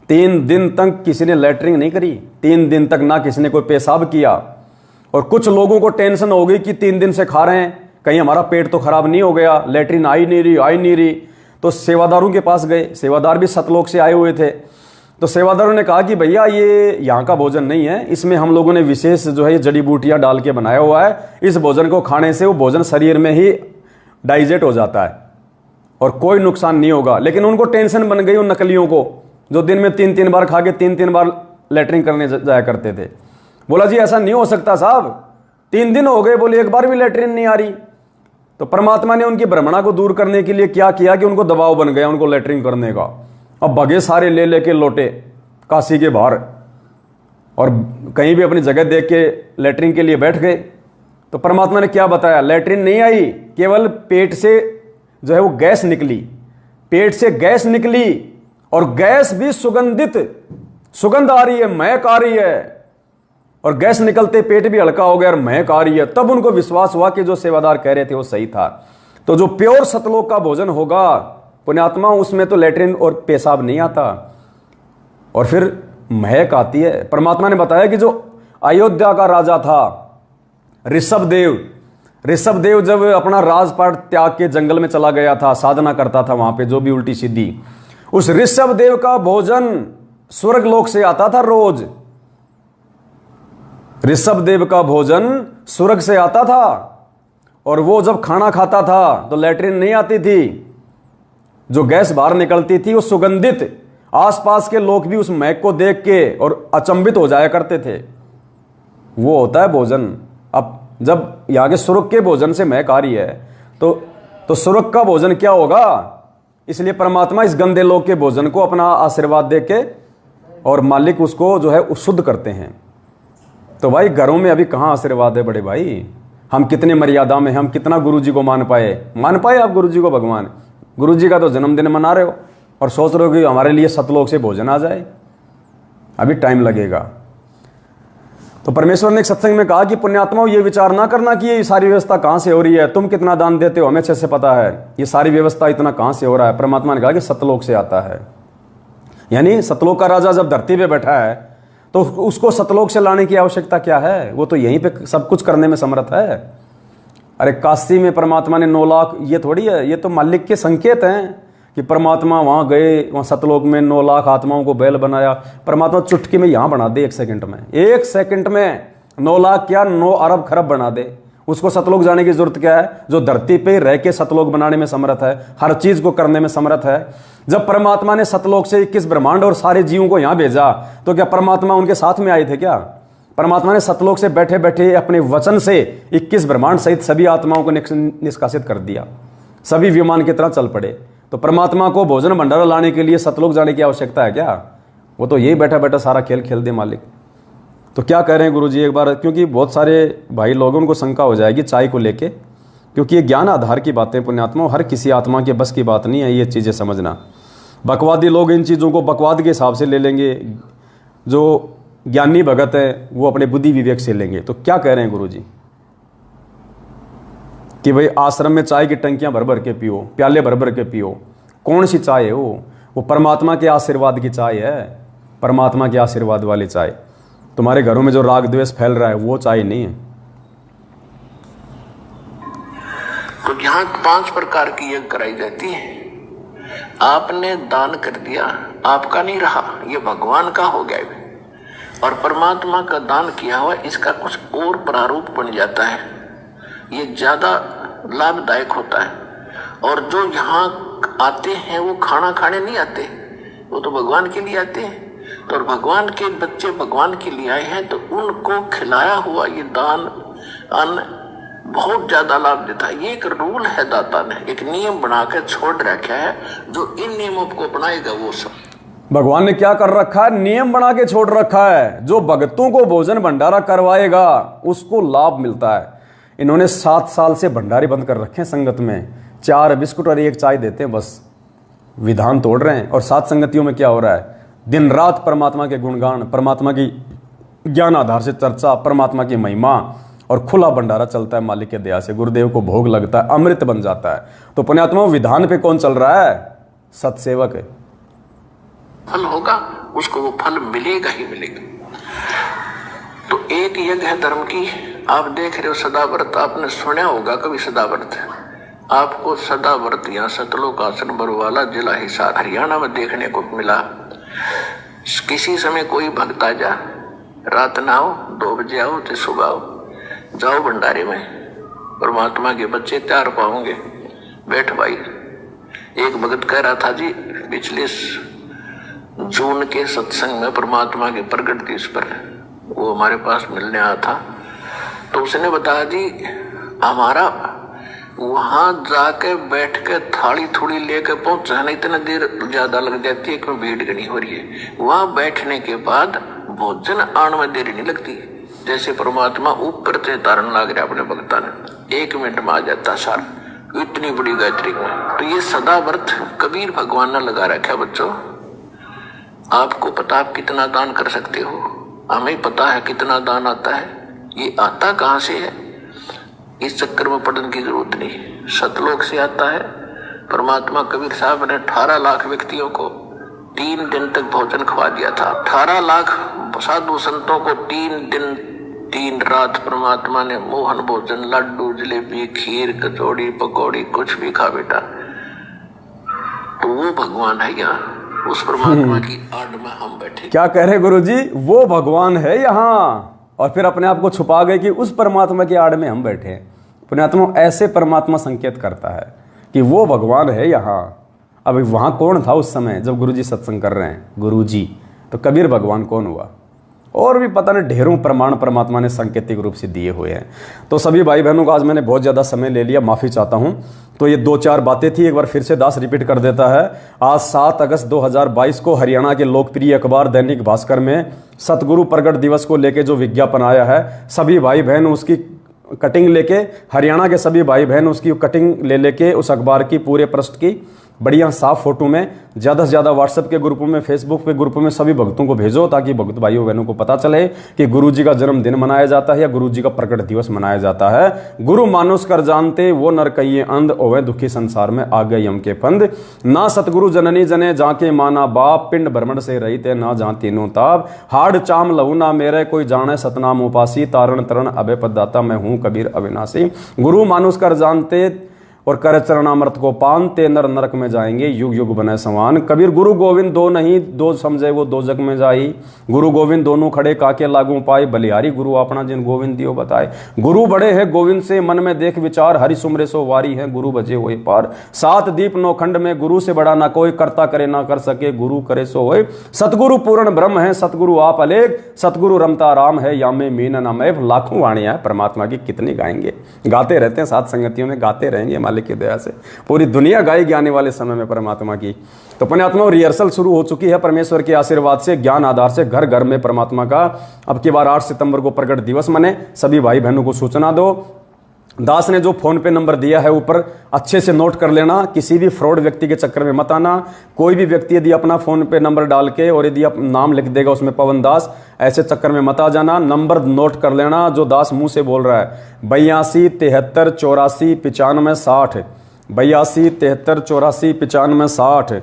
3 दिन तक किसी ने लैट्रिन नहीं करी, 3 दिन तक ना किसी ने कोई पेशाब किया। और कुछ लोगों को टेंशन हो गई कि 3 दिन से खा रहे हैं, कहीं हमारा पेट तो खराब नहीं हो गया, लैट्रिन आई नहीं रही। तो सेवादारों के पास गए, सेवादार भी सतलोक से आए हुए थे। तो सेवादारों ने कहा कि भैया ये यहाँ का भोजन नहीं है, इसमें हम लोगों ने विशेष जो है जड़ी बूटियाँ डाल के बनाया हुआ है, इस भोजन को खाने से वो भोजन शरीर में ही डाइजेस्ट हो जाता है और कोई नुकसान नहीं होगा। लेकिन उनको टेंशन बन गई उन नकलियों को, जो दिन में 3-3 बार खा के 3-3 बार लैट्रिन करने जाया करते थे। बोला जी ऐसा नहीं हो सकता साहब, 3 दिन हो गए, बोले एक बार भी लैट्रिन नहीं आ रही। तो परमात्मा ने उनकी भ्रमणा को दूर करने के लिए क्या किया कि उनको दबाव बन गया उनको लैट्रिन करने का। अब भगे सारे ले लेके लौटे काशी के बाहर और कहीं भी अपनी जगह देख के लैट्रिन के लिए बैठ गए। तो परमात्मा ने क्या बताया, लैट्रिन नहीं आई, केवल पेट से जो है वो गैस निकली, पेट से गैस निकली और गैस भी सुगंधित, सुगंध आ रही है, महक आ रही है। और गैस निकलते पेट भी हल्का हो गया और महक आ रही है। तब उनको विश्वास हुआ कि जो सेवादार कह रहे थे वो सही था। तो जो प्योर सतलोक का भोजन होगा पुण्यात्मा, उसमें तो लैट्रिन और पेशाब नहीं आता और फिर महक आती है। परमात्मा ने बताया कि जो अयोध्या का राजा था ऋषभदेव, ऋषभदेव जब अपना राजपाट त्याग के जंगल में चला गया था, साधना करता था वहां पे जो भी उल्टी सीधी, उस ऋषभदेव का भोजन स्वर्ग लोक से आता था रोज। ऋषभदेव का भोजन स्वर्ग से आता था और वो जब खाना खाता था तो लैट्रिन नहीं आती थी, जो गैस बाहर निकलती थी वो सुगंधित, आसपास के लोग भी उस महक को देख के और अचंभित हो जाया करते थे। वो होता है भोजन। अब जब यहाँ के स्वर्ग के भोजन से महक आ रही है तो स्वर्ग का भोजन क्या होगा। इसलिए परमात्मा इस गंदे लोग के भोजन को अपना आशीर्वाद दे के और मालिक उसको जो है शुद्ध करते हैं। तो भाई घरों में अभी कहाँ आशीर्वाद है बड़े भाई, हम कितने मर्यादा में, हम कितना गुरु जी को मान पाए आप गुरु जी को भगवान। गुरु जी का तो जन्मदिन मना रहे हो और सोच रहे हो कि हमारे लिए सतलोक से भोजन आ जाए, अभी टाइम लगेगा। तो परमेश्वर ने एक सत्संग में कहा कि पुण्यात्माओं ये विचार ना करना कि ये सारी व्यवस्था कहाँ से हो रही है, तुम कितना दान देते हो हमें अच्छे से पता है, ये सारी व्यवस्था इतना कहाँ से हो रहा है। परमात्मा ने कहा कि सतलोक से आता है। यानी सतलोक का राजा जब धरती पे बैठा है तो उसको सतलोक से लाने की आवश्यकता क्या है, वो तो यहीं पे सब कुछ करने में समर्थ है। अरे काशी में परमात्मा ने 9 लाख, ये थोड़ी है, ये तो मालिक के संकेत हैं कि परमात्मा वहाँ गए, वहाँ सतलोक में 9 लाख आत्माओं को बैल बनाया। परमात्मा चुटकी में यहाँ बना दे 1 सेकंड में, 1 सेकंड में 9 लाख क्या 9 अरब खरब बना दे। उसको सतलोक जाने की जरूरत क्या है, जो धरती पे रह के सतलोक बनाने में समर्थ है, हर चीज को करने में समर्थ है। जब परमात्मा ने सतलोक से 21 ब्रह्मांड और सारे जीवों को यहाँ भेजा तो क्या परमात्मा उनके साथ में आए थे क्या। परमात्मा ने सतलोक से बैठे बैठे अपने वचन से 21 ब्रह्मांड सहित सभी आत्माओं को निष्कासित कर दिया, सभी विमान की तरह चल पड़े। तो परमात्मा को भोजन भंडारा लाने के लिए सतलोक जाने की आवश्यकता है क्या, वो तो यही बैठा बैठा सारा खेल खेल दे मालिक। तो क्या कह रहे हैं गुरुजी एक बार, क्योंकि बहुत सारे भाई लोगों को शंका हो जाएगी चाय को लेके, क्योंकि ये ज्ञान आधार की बातें पुण्यात्मा, हर किसी आत्मा के बस की बात नहीं है ये चीज़ें समझना। बकवादी लोग इन चीज़ों को बकवाद के हिसाब से ले लेंगे, जो ज्ञानी भगत है वो अपने बुद्धि विवेक से लेंगे। तो क्या कह रहे हैं गुरुजी कि भाई आश्रम में चाय की टंकियां भर भर के पियो, प्याले भर भर के पियो। कौन सी चाय है वो परमात्मा के आशीर्वाद की चाय है, परमात्मा के आशीर्वाद वाली चाय। तुम्हारे घरों में जो राग द्वेष फैल रहा है वो चाय नहीं है। तो यहाँ 5 प्रकार की यज्ञ कराई जाती है। आपने दान कर दिया, आपका नहीं रहा, ये भगवान का हो गया और परमात्मा का दान किया हुआ इसका कुछ और प्रारूप बन जाता है, ये ज्यादा लाभदायक होता है। और जो यहाँ आते हैं वो खाना खाने नहीं आते, वो तो भगवान के लिए आते हैं। तो भगवान के बच्चे भगवान के लिए आए हैं तो उनको खिलाया हुआ ये दान अन्न बहुत ज्यादा लाभ देता है। ये एक रूल है, दाता ने एक नियम बना के छोड़ रखा है, जो इन नियमों को अपनाएगा वो सब। भगवान ने क्या कर रखा है, नियम बना के छोड़ रखा है। जो भक्तों को भोजन भंडारा करवाएगा उसको लाभ मिलता है। इन्होंने 7 साल से भंडारे बंद कर रखे हैं संगत में, 4 बिस्कुट और 1 चाय देते हैं, बस विधान तोड़ रहे हैं। और 7 संगतियों में क्या हो रहा है, दिन रात परमात्मा के गुणगान, परमात्मा की ज्ञान आधार से चर्चा, परमात्मा की महिमा और खुला भंडारा चलता है मालिक के दया से, गुरुदेव को भोग लगता है, अमृत बन जाता है। तो पुण्यात्मा विधान पे कौन चल रहा है? सत्सेवक है। फल होगा उसको, वो फल मिलेगा ही मिलेगा। तो एक यज्ञ है धर्म की, आप देख रहे हो सदाव्रत, आपने सुना होगा कभी सदाव्रत? आपको सदाव्रत यहाँ सतलोक आसन बरवाला जिला हिसार हरियाणा में देखने को मिला। किसी समय कोई भक्त आ जा, रात ना आओ, 2 बजे आओ तो सुबह आओ, जाओ भंडारे में, परमात्मा के बच्चे तैयार पाओगे, बैठ भाई। एक भगत कह रहा था जी, पिछले जून के सत्संग में परमात्मा के प्रकट दिवस पर वो हमारे पास मिलने आया था, तो उसने बताया जी हमारा वहां जाके बैठ के थाली थोड़ी लेकर पहुंचा नहीं, इतना देर ज्यादा लग जाती है क्यों, भीड़ घनी हो रही है। वहां बैठने के बाद भोजन आने में देरी नहीं लगती, जैसे परमात्मा ऊपर से तारण लाग रहा अपने भक्ता ने, 1 मिनट में आ जाता सार, इतनी बड़ी गायत्री में। तो ये सदा व्रत कबीर भगवान ने लगा रखा बच्चों। आपको पता आप कितना दान कर सकते हो, हमें पता है कितना दान आता है, ये आता कहाँ से है, इस चक्कर में पढ़ने की जरूरत नहीं, सतलोक से आता है। परमात्मा कबीर साहब ने 18 लाख व्यक्तियों को 3 दिन तक भोजन खवा दिया था। 18 लाख साधु संतों को 3 दिन 3 रात परमात्मा ने मोहन भोजन, लड्डू, जलेबी, खीर, कचौड़ी, पकौड़ी, कुछ भी खा बेटा। तो वो भगवान है यहाँ, उस परमात्मा की आड़ में हम बैठे। क्या कह रहे गुरुजी? वो भगवान है यहाँ, और फिर अपने आप को छुपा गए कि उस परमात्मा की आड़ में हम बैठे हैं। पुण्यात्मा ऐसे परमात्मा संकेत करता है कि वो भगवान है यहाँ। अब वहाँ कौन था उस समय जब गुरुजी सत्संग कर रहे हैं? गुरुजी। तो कबीर भगवान कौन हुआ? और भी पता नहीं ढेरों प्रमाण परमात्मा ने सांकेतिक रूप से दिए हुए हैं। तो सभी भाई बहनों को आज मैंने बहुत ज़्यादा समय ले लिया, माफ़ी चाहता हूँ। तो ये 2-4 बातें थी, एक बार फिर से दास रिपीट कर देता है। आज 7 अगस्त 2022 को हरियाणा के लोकप्रिय अखबार दैनिक भास्कर में सतगुरु प्रगट दिवस को लेके जो विज्ञापन आया है, सभी भाई बहन उसकी कटिंग लेके, हरियाणा के सभी भाई बहन उसकी कटिंग ले लेके उस अखबार की पूरे पृष्ठ की बढ़िया साफ फोटो में ज़्यादा से ज़्यादा व्हाट्सएप के ग्रुपों में, फेसबुक पे ग्रुपों में सभी भक्तों को भेजो, ताकि भक्त भाइयों बहनों को पता चले कि गुरुजी का जन्मदिन मनाया जाता है या गुरुजी का प्रकट दिवस मनाया जाता है। गुरु मानुष कर जानते वो नर कहिए अंध, ओवे दुखी संसार में आ गए यम के फंद। ना सतगुरु जननी जने जाके माना बाप, पिंड भ्रमण से रही थे ना जहाँ तीनों ताब। हाड़ चाम लहू ना मेरे कोई जाने सतनाम उपासी, तारण तरण अभय पददाता मैं हूँ कबीर अविनाशी। गुरु मानुष कर जानते और कर चरणामृत को पान, ते नर नरक में जाएंगे युग युग बने समान। कबीर गुरु गोविंद दो नहीं, दो समझे वो दो जग में जाई। गुरु गोविंद दोनों खड़े काके लागू पाए, बलिहारी गुरु अपना जिन गोविंद दियो बताए। गुरु बड़े है गोविंद से मन में देख विचार, हरि सुमरे सो वारी है गुरु बजे होए पार। 7 दीप 9 खंड में गुरु से बड़ा ना कोई, करता करे ना कर सके गुरु करे सो होए। सतगुरु पूर्ण ब्रह्म है सतगुरु आप अलेख, सतगुरु रमता राम है या में मीन ना मैं। लाखों वाणियां परमात्मा की कितनी गाएंगे, गाते रहते हैं, साथ संगतियों में गाते रहेंगे मालिक की दया से। पूरी दुनिया गाएगी आने वाले समय में परमात्मा की। तो पुण्यात्मा रिहर्सल शुरू हो चुकी है परमेश्वर के आशीर्वाद से, ज्ञान आधार से, घर घर में परमात्मा का अब की बार 8 सितंबर को प्रकट दिवस मने। सभी भाई बहनों को सूचना दो। दास ने जो फोन पे नंबर दिया है ऊपर अच्छे से नोट कर लेना, किसी भी फ्रॉड व्यक्ति के चक्कर में मत आना। कोई भी व्यक्ति यदि अपना फोन पे नंबर डाल के और यदि आप नाम लिख देगा उसमें पवन दास, ऐसे चक्कर में मत आ जाना। नंबर नोट कर लेना जो दास मुंह से बोल रहा है, 82 73 84 95 60, 82 73 84 95 60।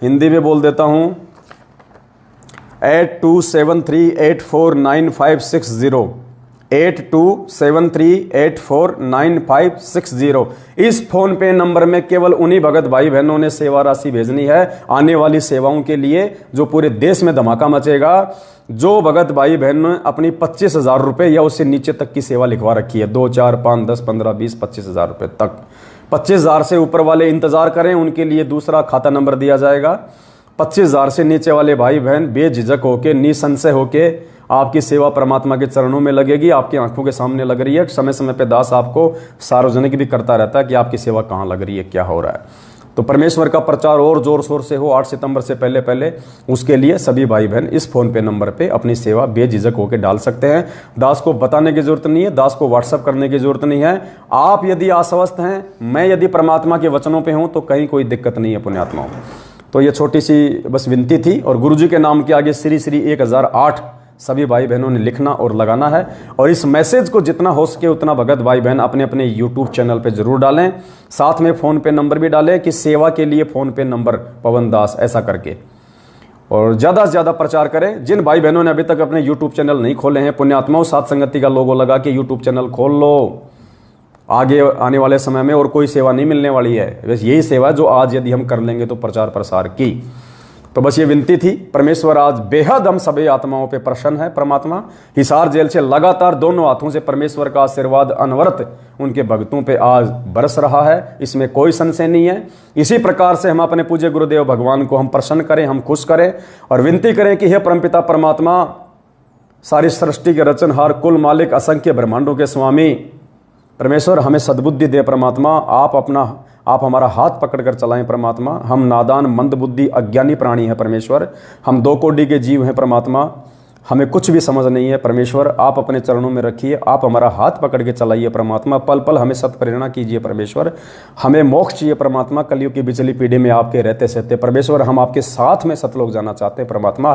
हिंदी में बोल देता हूँ, 8273849560, 8273849560। इस फोन पे नंबर में केवल उन्हीं भगत भाई बहनों ने सेवा राशि भेजनी है आने वाली सेवाओं के लिए, जो पूरे देश में धमाका मचेगा। जो भगत भाई बहन ने अपनी 25,000 रुपये या उससे नीचे तक की सेवा लिखवा रखी है, 2 4 5 10 15 20 25,000 रुपये तक, 25,000 से ऊपर वाले इंतजार करें, उनके लिए दूसरा खाता नंबर दिया जाएगा। 25,000 से नीचे वाले भाई बहन बेझिझक होके, निसंशय होके आपकी सेवा परमात्मा के चरणों में लगेगी, आपकी आंखों के सामने लग रही है। समय समय पे दास आपको सार्वजनिक भी करता रहता है कि आपकी सेवा कहाँ लग रही है, क्या हो रहा है। तो परमेश्वर का प्रचार और जोर शोर से हो 8 सितंबर से पहले पहले, उसके लिए सभी भाई बहन इस फोन पे नंबर पे अपनी सेवा बेझिझक होकर डाल सकते हैं। दास को बताने की जरूरत नहीं है, दास को व्हाट्सअप करने की जरूरत नहीं है। आप यदि आश्वस्त हैं, मैं यदि परमात्मा के वचनों पे हूं, तो कहीं कोई दिक्कत नहीं है पुण्यात्माओं। तो ये छोटी सी बस विनती थी। और गुरुजी के नाम के आगे श्री श्री 1008 सभी भाई बहनों ने लिखना और लगाना है। और इस मैसेज को जितना हो सके उतना भगत भाई बहन अपने अपने यूट्यूब चैनल पे ज़रूर डालें। साथ में फ़ोन पे नंबर भी डालें कि सेवा के लिए फ़ोन पे नंबर पवन दास ऐसा करके, और ज़्यादा से ज़्यादा प्रचार करें। जिन भाई बहनों ने अभी तक अपने यूट्यूब चैनल नहीं खोले हैं, पुण्यात्माओं, सात संगति का लोगो लगा के यूट्यूब चैनल खोल लो। आगे आने वाले समय में और कोई सेवा नहीं मिलने वाली है, बस यही सेवा जो आज यदि हम कर लेंगे तो प्रचार प्रसार की। तो बस ये विनती थी। परमेश्वर आज बेहद हम सभी आत्माओं पे प्रसन्न है। परमात्मा हिसार जेल से लगातार दोनों हाथों से परमेश्वर का आशीर्वाद अनवरत उनके भक्तों पे आज बरस रहा है, इसमें कोई संशय नहीं है। इसी प्रकार से हम अपने पूज्य गुरुदेव भगवान को हम प्रसन्न करें, हम खुश करें और विनती करें कि हे परमपिता परमात्मा, सारी सृष्टि के रचनहार, कुल मालिक, असंख्य ब्रह्मांडों के स्वामी परमेश्वर, हमें सद्बुद्धि दे परमात्मा। आप हमारा हाथ पकड़कर चलाएं परमात्मा। हम नादान, मंद बुद्धि, अज्ञानी प्राणी हैं परमेश्वर। हम दो कोटि के जीव हैं परमात्मा, हमें कुछ भी समझ नहीं है परमेश्वर। आप अपने चरणों में रखिए, आप हमारा हाथ पकड़ के चलाइए परमात्मा। पल पल हमें सत प्रेरणा कीजिए परमेश्वर। हमें मोक्ष चाहिए परमात्मा, कलयुग की बिचली पीढ़ी में आपके रहते सहते परमेश्वर। हम आपके साथ में सतलोक जाना चाहते हैं परमात्मा,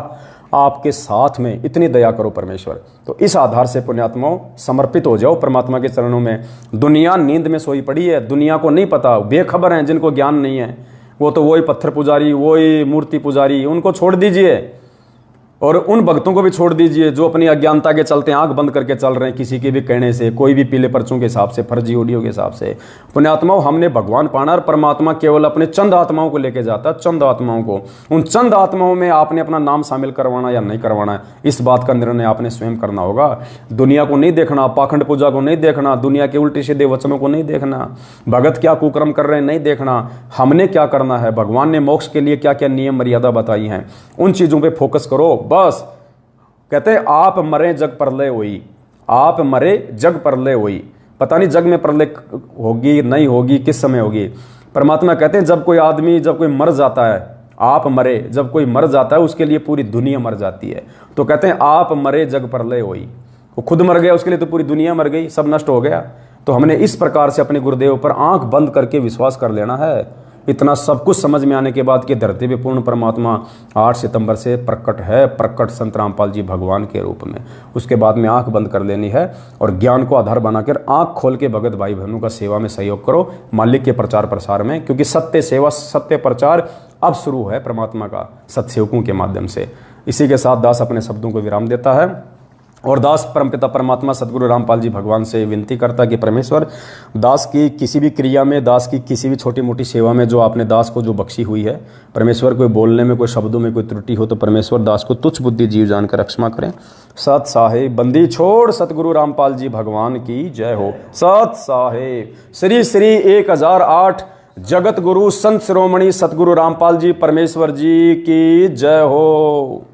आपके साथ में इतनी दया करो परमेश्वर। तो इस आधार से पुण्यात्माओं समर्पित हो जाओ परमात्मा के चरणों में। दुनिया नींद में सोई पड़ी है, दुनिया को नहीं पता, बेखबर हैं, जिनको ज्ञान नहीं है, वो तो वही पत्थर पुजारी, वही मूर्ति पुजारी, उनको छोड़ दीजिए। और उन भक्तों को भी छोड़ दीजिए जो अपनी अज्ञानता के चलते आंख बंद करके चल रहे हैं, किसी के भी कहने से, कोई भी पीले पर्चों के हिसाब से, फर्जी ऑडियो के हिसाब से। पुण्यात्माओं, हमने भगवान पाना और परमात्मा केवल अपने चंद आत्माओं को लेके जाता है, चंद आत्माओं को। उन चंद आत्माओं में आपने अपना नाम शामिल करवाना या नहीं करवाना है, इस बात का निर्णय आपने स्वयं करना होगा। दुनिया को नहीं देखना, पाखंड पूजा को नहीं देखना, दुनिया के उल्टे सीधे वचनों को नहीं देखना, भगत क्या कुकर्म कर रहे हैं नहीं देखना, हमने क्या करना है, भगवान ने मोक्ष के लिए क्या क्या नियम मर्यादा बताई हैं, उन चीजों पे फोकस करो बस। कहते हैं आप मरे जग प्रलय हुई, आप मरे जग प्रलय हुई। पता नहीं जग में प्रलय होगी नहीं होगी, किस समय होगी। परमात्मा कहते हैं जब कोई आदमी, जब कोई मर जाता है, आप मरे, जब कोई मर जाता है उसके लिए पूरी दुनिया मर जाती है। तो कहते हैं आप मरे जग प्रलय हुई, वो खुद मर गया, उसके लिए तो पूरी दुनिया मर गई, सब नष्ट हो गया। तो हमने इस प्रकार से अपने गुरुदेव पर आंख बंद करके विश्वास कर लेना है। इतना सब कुछ समझ में आने के बाद कि धरती पे पूर्ण परमात्मा 8 सितंबर से प्रकट है, प्रकट संत रामपाल जी भगवान के रूप में। उसके बाद में आंख बंद कर लेनी है और ज्ञान को आधार बनाकर आंख खोल के भगत भाई बहनों का सेवा में सहयोग करो, मालिक के प्रचार प्रसार में, क्योंकि सत्य सेवा, सत्य प्रचार अब शुरू है परमात्मा का सत्सेवकों के माध्यम से। इसी के साथ दास अपने शब्दों को विराम देता है और दास परमपिता परमात्मा सदगुरु रामपाल जी भगवान से विनती करता कि परमेश्वर, दास की किसी भी क्रिया में, दास की किसी भी छोटी मोटी सेवा में जो आपने दास को जो बख्शी हुई है परमेश्वर, कोई बोलने में, कोई शब्दों में कोई त्रुटि हो तो परमेश्वर दास को तुच्छ बुद्धि जीव जानकर क्षमा करें। सत साहेब बंदी छोड़ सतगुरु रामपाल जी भगवान की जय हो। सत साहेब श्री श्री 1008 जगत गुरु संत शिरोमणि सतगुरु रामपाल जी परमेश्वर जी की जय हो।